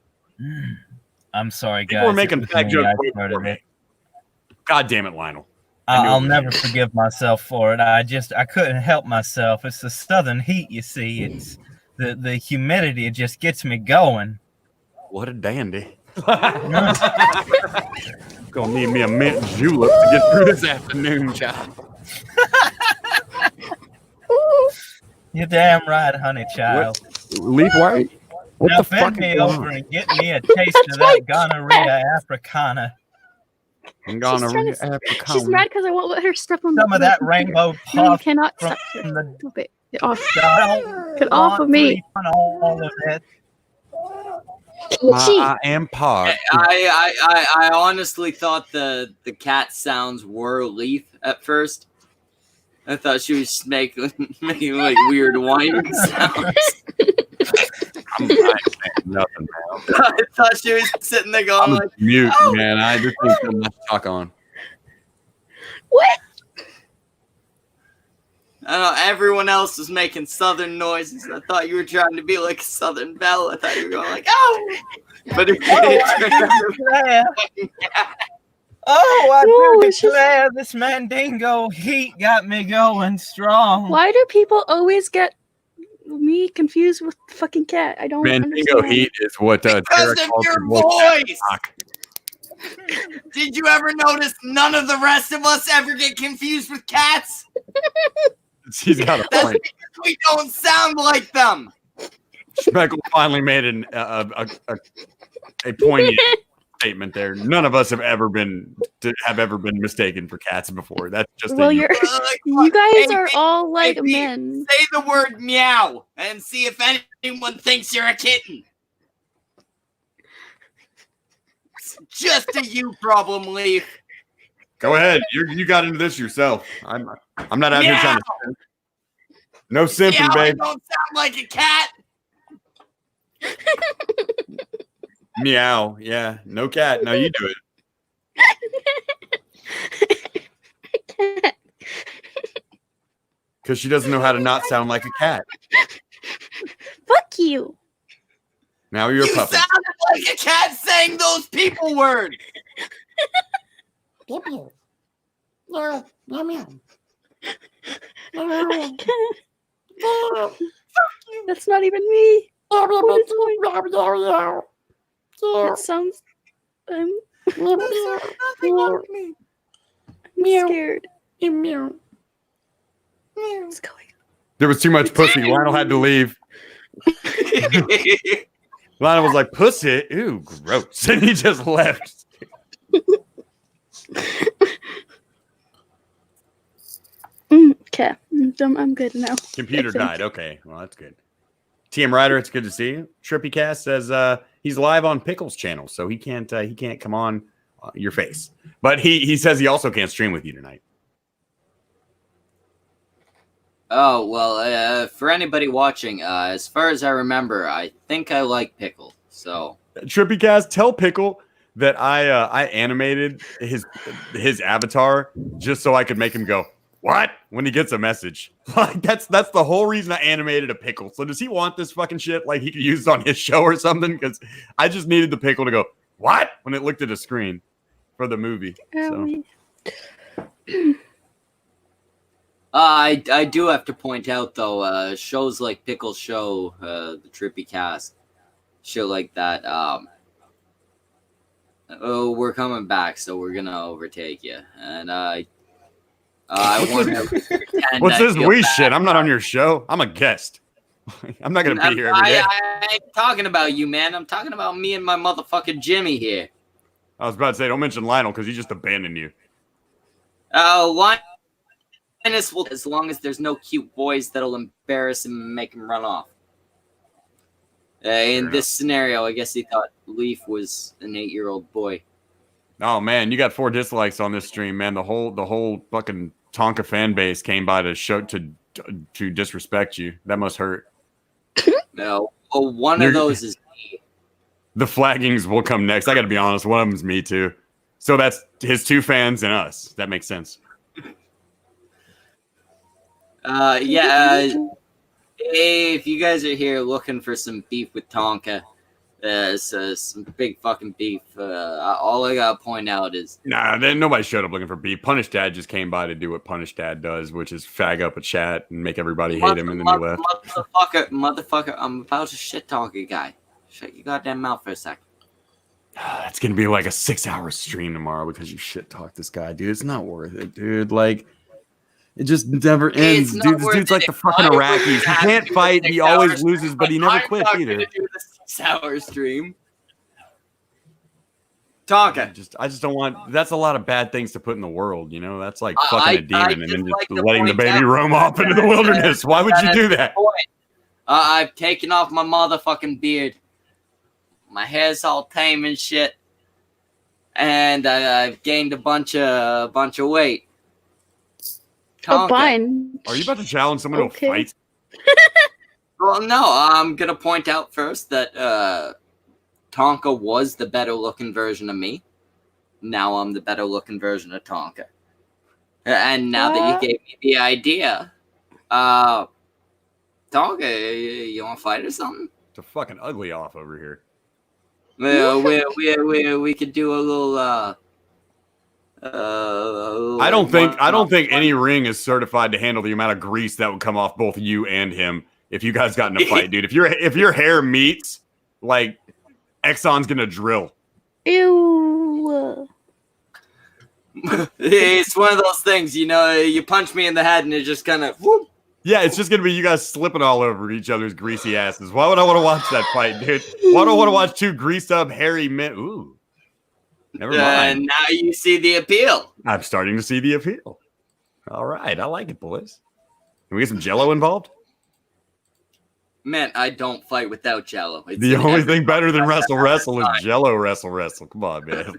I'm sorry, guys. People were making It was fag me. jokes I way started before me. it. God damn it, Lionel. I knew I'll it was never forgive myself for it. I couldn't help myself. It's the southern heat, you see. It's the humidity. It just gets me going. What a dandy. Gonna need me a mint julep to get through this afternoon, child. You're damn right, honey child. Leaf White? What Now the fuck bend me is going over on? and get me a taste of that gonorrhea africana. Gonorrhea She's apricot. mad because I won't let her step on Some of that rainbow No, you puff cannot from touch her. the Stop it. Get off. Don't Get off of me. want all of it. I am part. I honestly thought the cat sounds were Leaf at first. I thought she was making like weird whining sounds. I'm not saying nothing, man. I thought she was sitting there going I'm like, mute, "Oh." man. I just need something to talk on. What? I don't know. Everyone else was making southern noises. I thought you were trying to be like a Southern Belle. I thought you were going like, "Oh," but it turned out Oh, I No, do it's just- declare this mandingo heat got me going strong. Why do people always get me confused with the fucking cat? I don't Mandingo understand. heat is what because Tara of calls your the voice. voice. Did you ever notice none of the rest of us ever get confused with cats? She's got a That's point. because we don't sound like them. Schmeckle finally made a poignant statement there. None of us have ever been mistaken for cats before. That's just Well, a you're Like, you guys hey, are hey, all like hey, Pete, men. Say the word meow and see if anyone thinks you're a kitten. It's just a you problem, Leaf. Go ahead. You got into this yourself. I'm not out here trying to. No simping, Meow, I babe. don't sound like a cat. Meow. Yeah. No cat. No, you do it. Because she doesn't know how to not sound like a cat. Fuck you. Now you're a You puppet. sounded like a cat saying those people words. Meow, meow, meow. I can't. That's not even me. What is going- That sounds. I'm scared. What's going There was too much pussy. Lionel had to leave. Lionel was like, pussy? Ooh, gross. And he just left. Okay, I'm good now. Computer I think. died. Okay, well, that's good. TM Ryder, it's good to see you. Trippy Cast says he's live on Pickle's channel, so he can't come on your face. But he says he also can't stream with you tonight. Oh, well, for anybody watching, as far as I remember, I think I like Pickle. So Trippy Cast, tell Pickle that I animated his avatar just so I could make him go, "What?" when he gets a message. Like that's the whole reason I animated a Pickle. So does he want this fucking shit? Like he could use it on his show or something? Because I just needed the Pickle to go, "What?" when it looked at a screen for the movie. So. I do have to point out though, shows like Pickle's show, the Trippy Cast, show like that. Oh, we're coming back, so we're gonna overtake you. And I want to pretend What's I this feel we bad. shit? I'm not on your show. I'm a guest. I'm not gonna be here every day. I ain't talking about you, man. I'm talking about me and my motherfucking Jimmy here. I was about to say, don't mention Lionel because he just abandoned you. Linus will, as long as there's no cute boys that'll embarrass him and make him run off. In this scenario, I guess he thought Leaf was an 8-year-old boy. Oh man, you got 4 dislikes on this stream, man. The whole fucking Tonka fan base came by to show to disrespect you. That must hurt. No, one of those is me. The flaggings will come next. I got to be honest, one of them's me too. So that's his 2 fans and us. That makes sense. If you guys are here looking for some beef with Tonka, some big fucking beef. All I gotta point out is nobody showed up looking for beef. Punish Dad just came by to do what Punish Dad does, which is fag up a chat and make everybody hate him, and then he left. Motherfucker, I'm about to shit talk a guy. Shut your goddamn mouth for a second. It's gonna be like a 6-hour stream tomorrow because you shit talk this guy, dude. It's not worth it, dude. Like, it just never ends, dude. This dude's like the fucking Iraqis. He can't fight. He always loses, but he never quits either. Do the 6-hour stream. Tonka. I just don't want. That's a lot of bad things to put in the world, you know. That's like fucking a demon and then just letting the baby roam off into the wilderness. Why would you do that? I've taken off my motherfucking beard. My hair's all tame and shit, and I've gained a bunch of weight. Fine. Are you about to challenge someone to a fight? Well, no. I'm gonna point out first that Tonka was the better looking version of me. Now I'm the better looking version of Tonka. And now that you gave me the idea, Tonka, you want to fight or something? It's a fucking ugly off over here. We could do a little. I don't think any ring is certified to handle the amount of grease that would come off both you and him if you guys got in a fight, dude. If your hair meets, like, Exxon's gonna drill. Ew. It's one of those things, you know. You punch me in the head and it just kind of. Whoop. Yeah, it's just gonna be you guys slipping all over each other's greasy asses. Why would I want to watch that fight, dude? Why do I want to watch 2 greased up, hairy men? Ooh, never mind. And now you see the appeal. I'm starting to see the appeal. All right, I like it, boys. Can we get some Jello involved? Man, I don't fight without Jello. It's The only thing better than wrestle is Jello wrestle. Come on, man.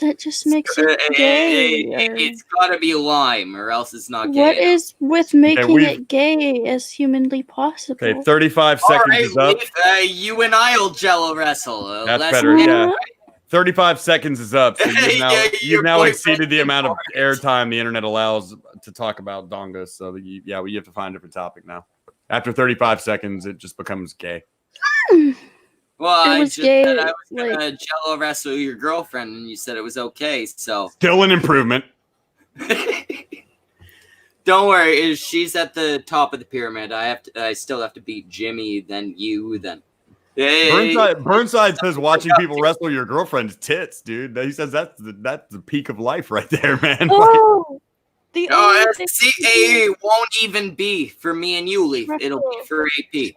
That just makes it gay. It's gotta be lime, or else it's not gay. What is with making it gay as humanly possible? Okay, 35 seconds is up. You and I'll Jello wrestle. That's better, yeah. 35 seconds is up. So you've now exceeded the amount of airtime the internet allows to talk about dongas. So you have to find a different topic now. After 35 seconds, it just becomes gay. Well, I just said I was gonna Jello wrestle your girlfriend, and you said it was okay. So still an improvement. Don't worry, she's at the top of the pyramid. I still have to beat Jimmy, then you, then. Burnside says watching people wrestle your girlfriend's tits, dude. He says that's the peak of life right there, man. Oh, it won't even be for me and you, Leaf. It'll be for AP.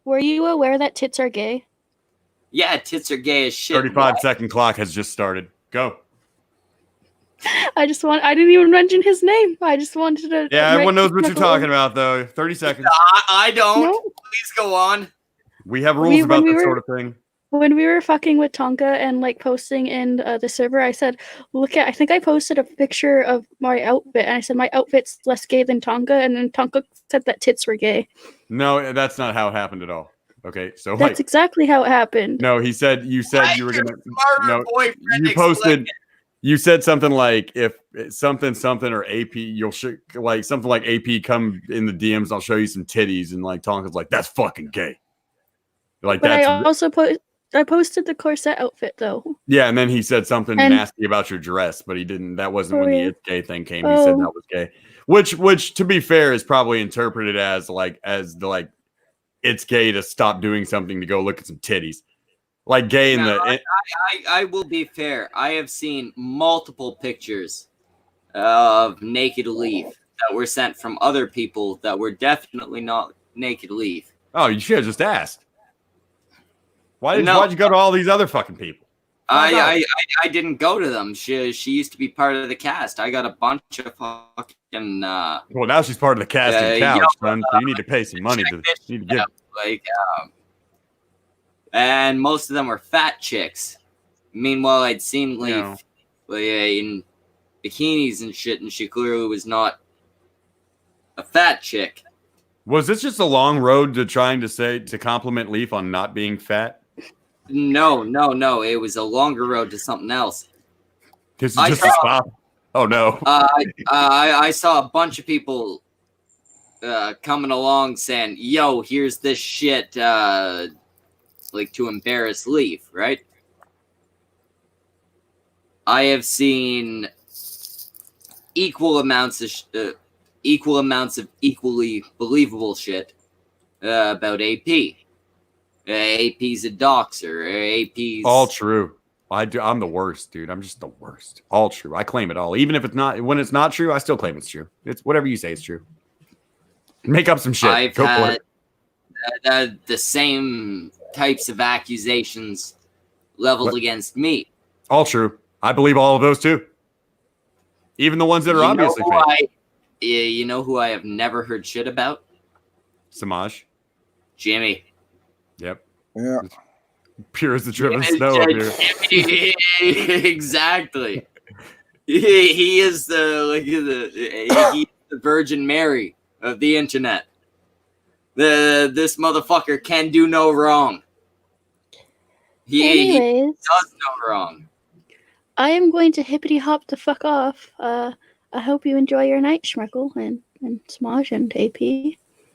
Were you aware that tits are gay? Yeah, tits are gay as shit. 35-second clock has just started. Go. I didn't even mention his name. I just wanted to. Yeah, everyone knows what you're talking about, though. 30 seconds. I don't. No. Please go on. We have rules about that sort of thing. When we were fucking with Tonka and like posting in the server, I said, I think I posted a picture of my outfit, and I said my outfit's less gay than Tonka, and then Tonka said that tits were gay. No, that's not how it happened at all. Okay, so that's exactly how it happened. No, you said you were gonna. No, you posted. You said something like if something or AP, you'll like something like AP come in the DMs. I'll show you some titties, and like Tonka's like that's fucking gay. Like but that's. I also I posted the corset outfit though. Yeah, and then he said something nasty about your dress, but he didn't. That wasn't when the it's gay thing came. He said that was gay, which to be fair is probably interpreted as it's gay to stop doing something to go look at some titties. Like gay in Now, the. I will be fair. I have seen multiple pictures of naked Leaf that were sent from other people that were definitely not naked Leaf. Oh, you should have just asked. Why'd No. you go to all these other fucking people? I didn't go to them. She used to be part of the cast. I got a bunch of fucking. Well, now she's part of the casting couch, son. So you need to pay some money to. You need to get. Like, and most of them were fat chicks. Meanwhile, I'd seen Leaf in bikinis and shit, and she clearly was not a fat chick. Was this just a long road to trying to compliment Leaf on not being fat? No. It was a longer road to something else. This is just a stop. Oh no. I saw a bunch of people coming along saying, "Yo, here's this shit," like to embarrass Leaf, right? I have seen equal amounts of equally believable shit about AP. AP's a doxer. AP's all true. I'm the worst, dude. I'm just the worst. All true. I claim it all. Even if it's not, when it's not true, I still claim it's true. It's whatever you say is true. Make up some shit. I've Go for had it. the same types of accusations leveled against me. All true. I believe all of those too. Even the ones that are obviously fake. You know who I have never heard shit about? Samaj. Jimmy. Yep. Yeah. Pure as the driven snow up here. Exactly. He is the Virgin Mary of the internet. This motherfucker can do no wrong. He does no wrong. I am going to hippity hop the fuck off. I hope you enjoy your night, Schmeckle and Smaj and AP.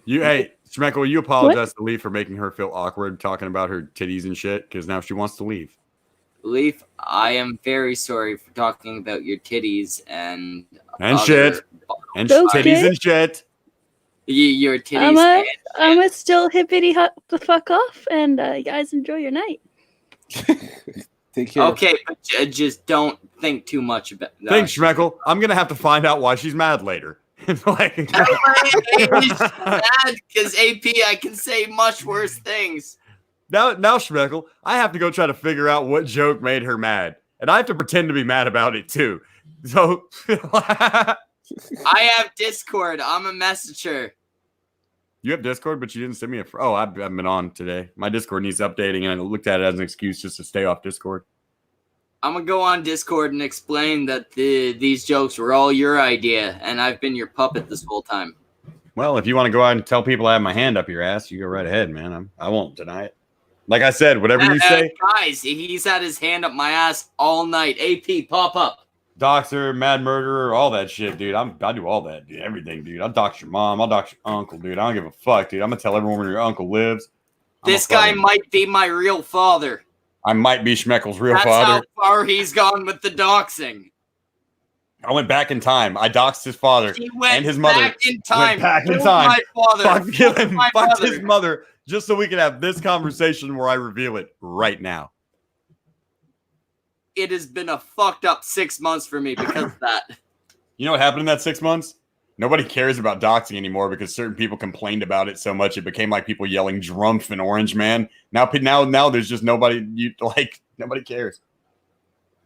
Hey, Schmeckle, you apologize to Leaf for making her feel awkward talking about her titties and shit, because now she wants to leave. Leaf, I am very sorry for talking about your titties and shit. And titties and shit. Your titties. I'ma still hippity hop the fuck off, and you guys enjoy your night. Take care. Okay, but just don't think too much about that. Thanks, Schmeckle. I'm going to have to find out why she's mad later. Like, He's mad because AP, I can say much worse things. Now, Schmeckle, I have to go try to figure out what joke made her mad. And I have to pretend to be mad about it, too. So, I have Discord. I'm a messenger. You have Discord, but you didn't send me a... Oh, I've been on today. My Discord needs updating, and I looked at it as an excuse just to stay off Discord. I'm going to go on Discord and explain that these jokes were all your idea, and I've been your puppet this whole time. Well, if you want to go out and tell people I have my hand up your ass, you go right ahead, man. I won't deny it. Like I said, whatever you say. Guys, he's had his hand up my ass all night. AP, pop up. Doxer, mad murderer, all that shit, dude. I do all that, dude. Everything, dude. I'll dox your mom. I'll dox your uncle, dude. I don't give a fuck, dude. I'm going to tell everyone where your uncle lives. This guy might be my real father. I might be Schmeckle's real That's father. how far he's gone with the doxing. I went back in time. I doxed his father and his mother. Back in time. Went back in Killed time. my father. Fucked him. my Fucked mother. his mother just so we can have this conversation where I reveal it right now. It has been a fucked up 6 months for me because of that. You know what happened in that 6 months? Nobody cares about doxing anymore because certain people complained about it so much it became like people yelling "Drumpf" and "Orange Man." Now there's just nobody. Nobody cares.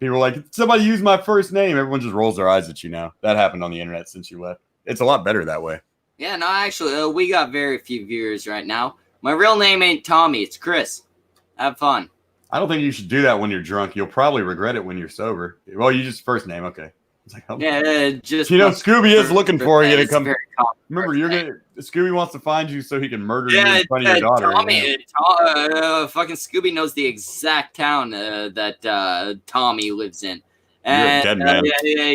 People are like, somebody use my first name. Everyone just rolls their eyes at you now. That happened on the internet since you left. It's a lot better that way. Yeah, no, actually, we got very few viewers right now. My real name ain't Tommy. It's Chris. Have fun. I don't think you should do that when you're drunk. You'll probably regret it when you're sober. Well, you just first name, okay. It's like, oh. Yeah, just Scooby is looking for you to it's come. very common. Remember, Scooby wants to find you so he can murder you in front of your daughter. Tommy, fucking Scooby knows the exact town that Tommy lives in. And You're a dead man.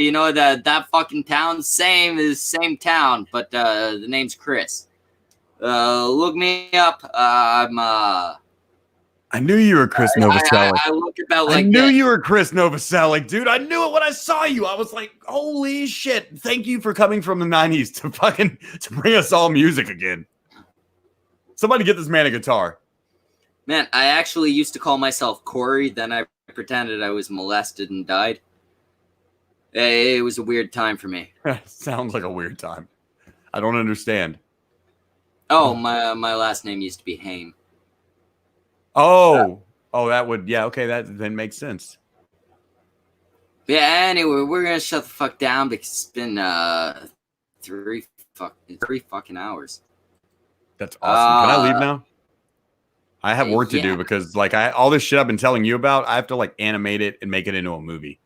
you know that fucking town, same town, but the name's Chris. Look me up. I knew you were Chris Novoselic. I look about like I knew that. you were Chris Novoselic, dude. I knew it when I saw you. I was like, holy shit. Thank you for coming from the 90s to bring us all music again. Somebody get this man a guitar. Man, I actually used to call myself Corey. Then I pretended I was molested and died. It was a weird time for me. Sounds like a weird time. I don't understand. Oh, my last name used to be Haim. Oh, that would, yeah, okay, that then makes sense. Yeah, anyway, we're gonna shut the fuck down because it's been three fucking hours. That's awesome. Can I leave now? I have work to do yeah. because like all this shit I've been telling you about, I have to like animate it and make it into a movie.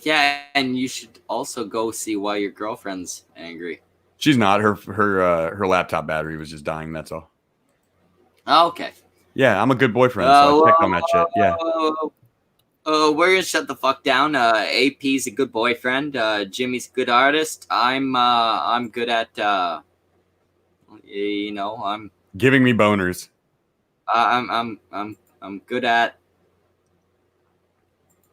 Yeah, and you should also go see why your girlfriend's angry. She's not. Her laptop battery was just dying. That's all. Oh, okay. Yeah, I'm a good boyfriend, so I checked on that shit. Yeah. We're gonna shut the fuck down. AP's a good boyfriend. Jimmy's a good artist. I'm good at I'm Giving me boners. I'm good at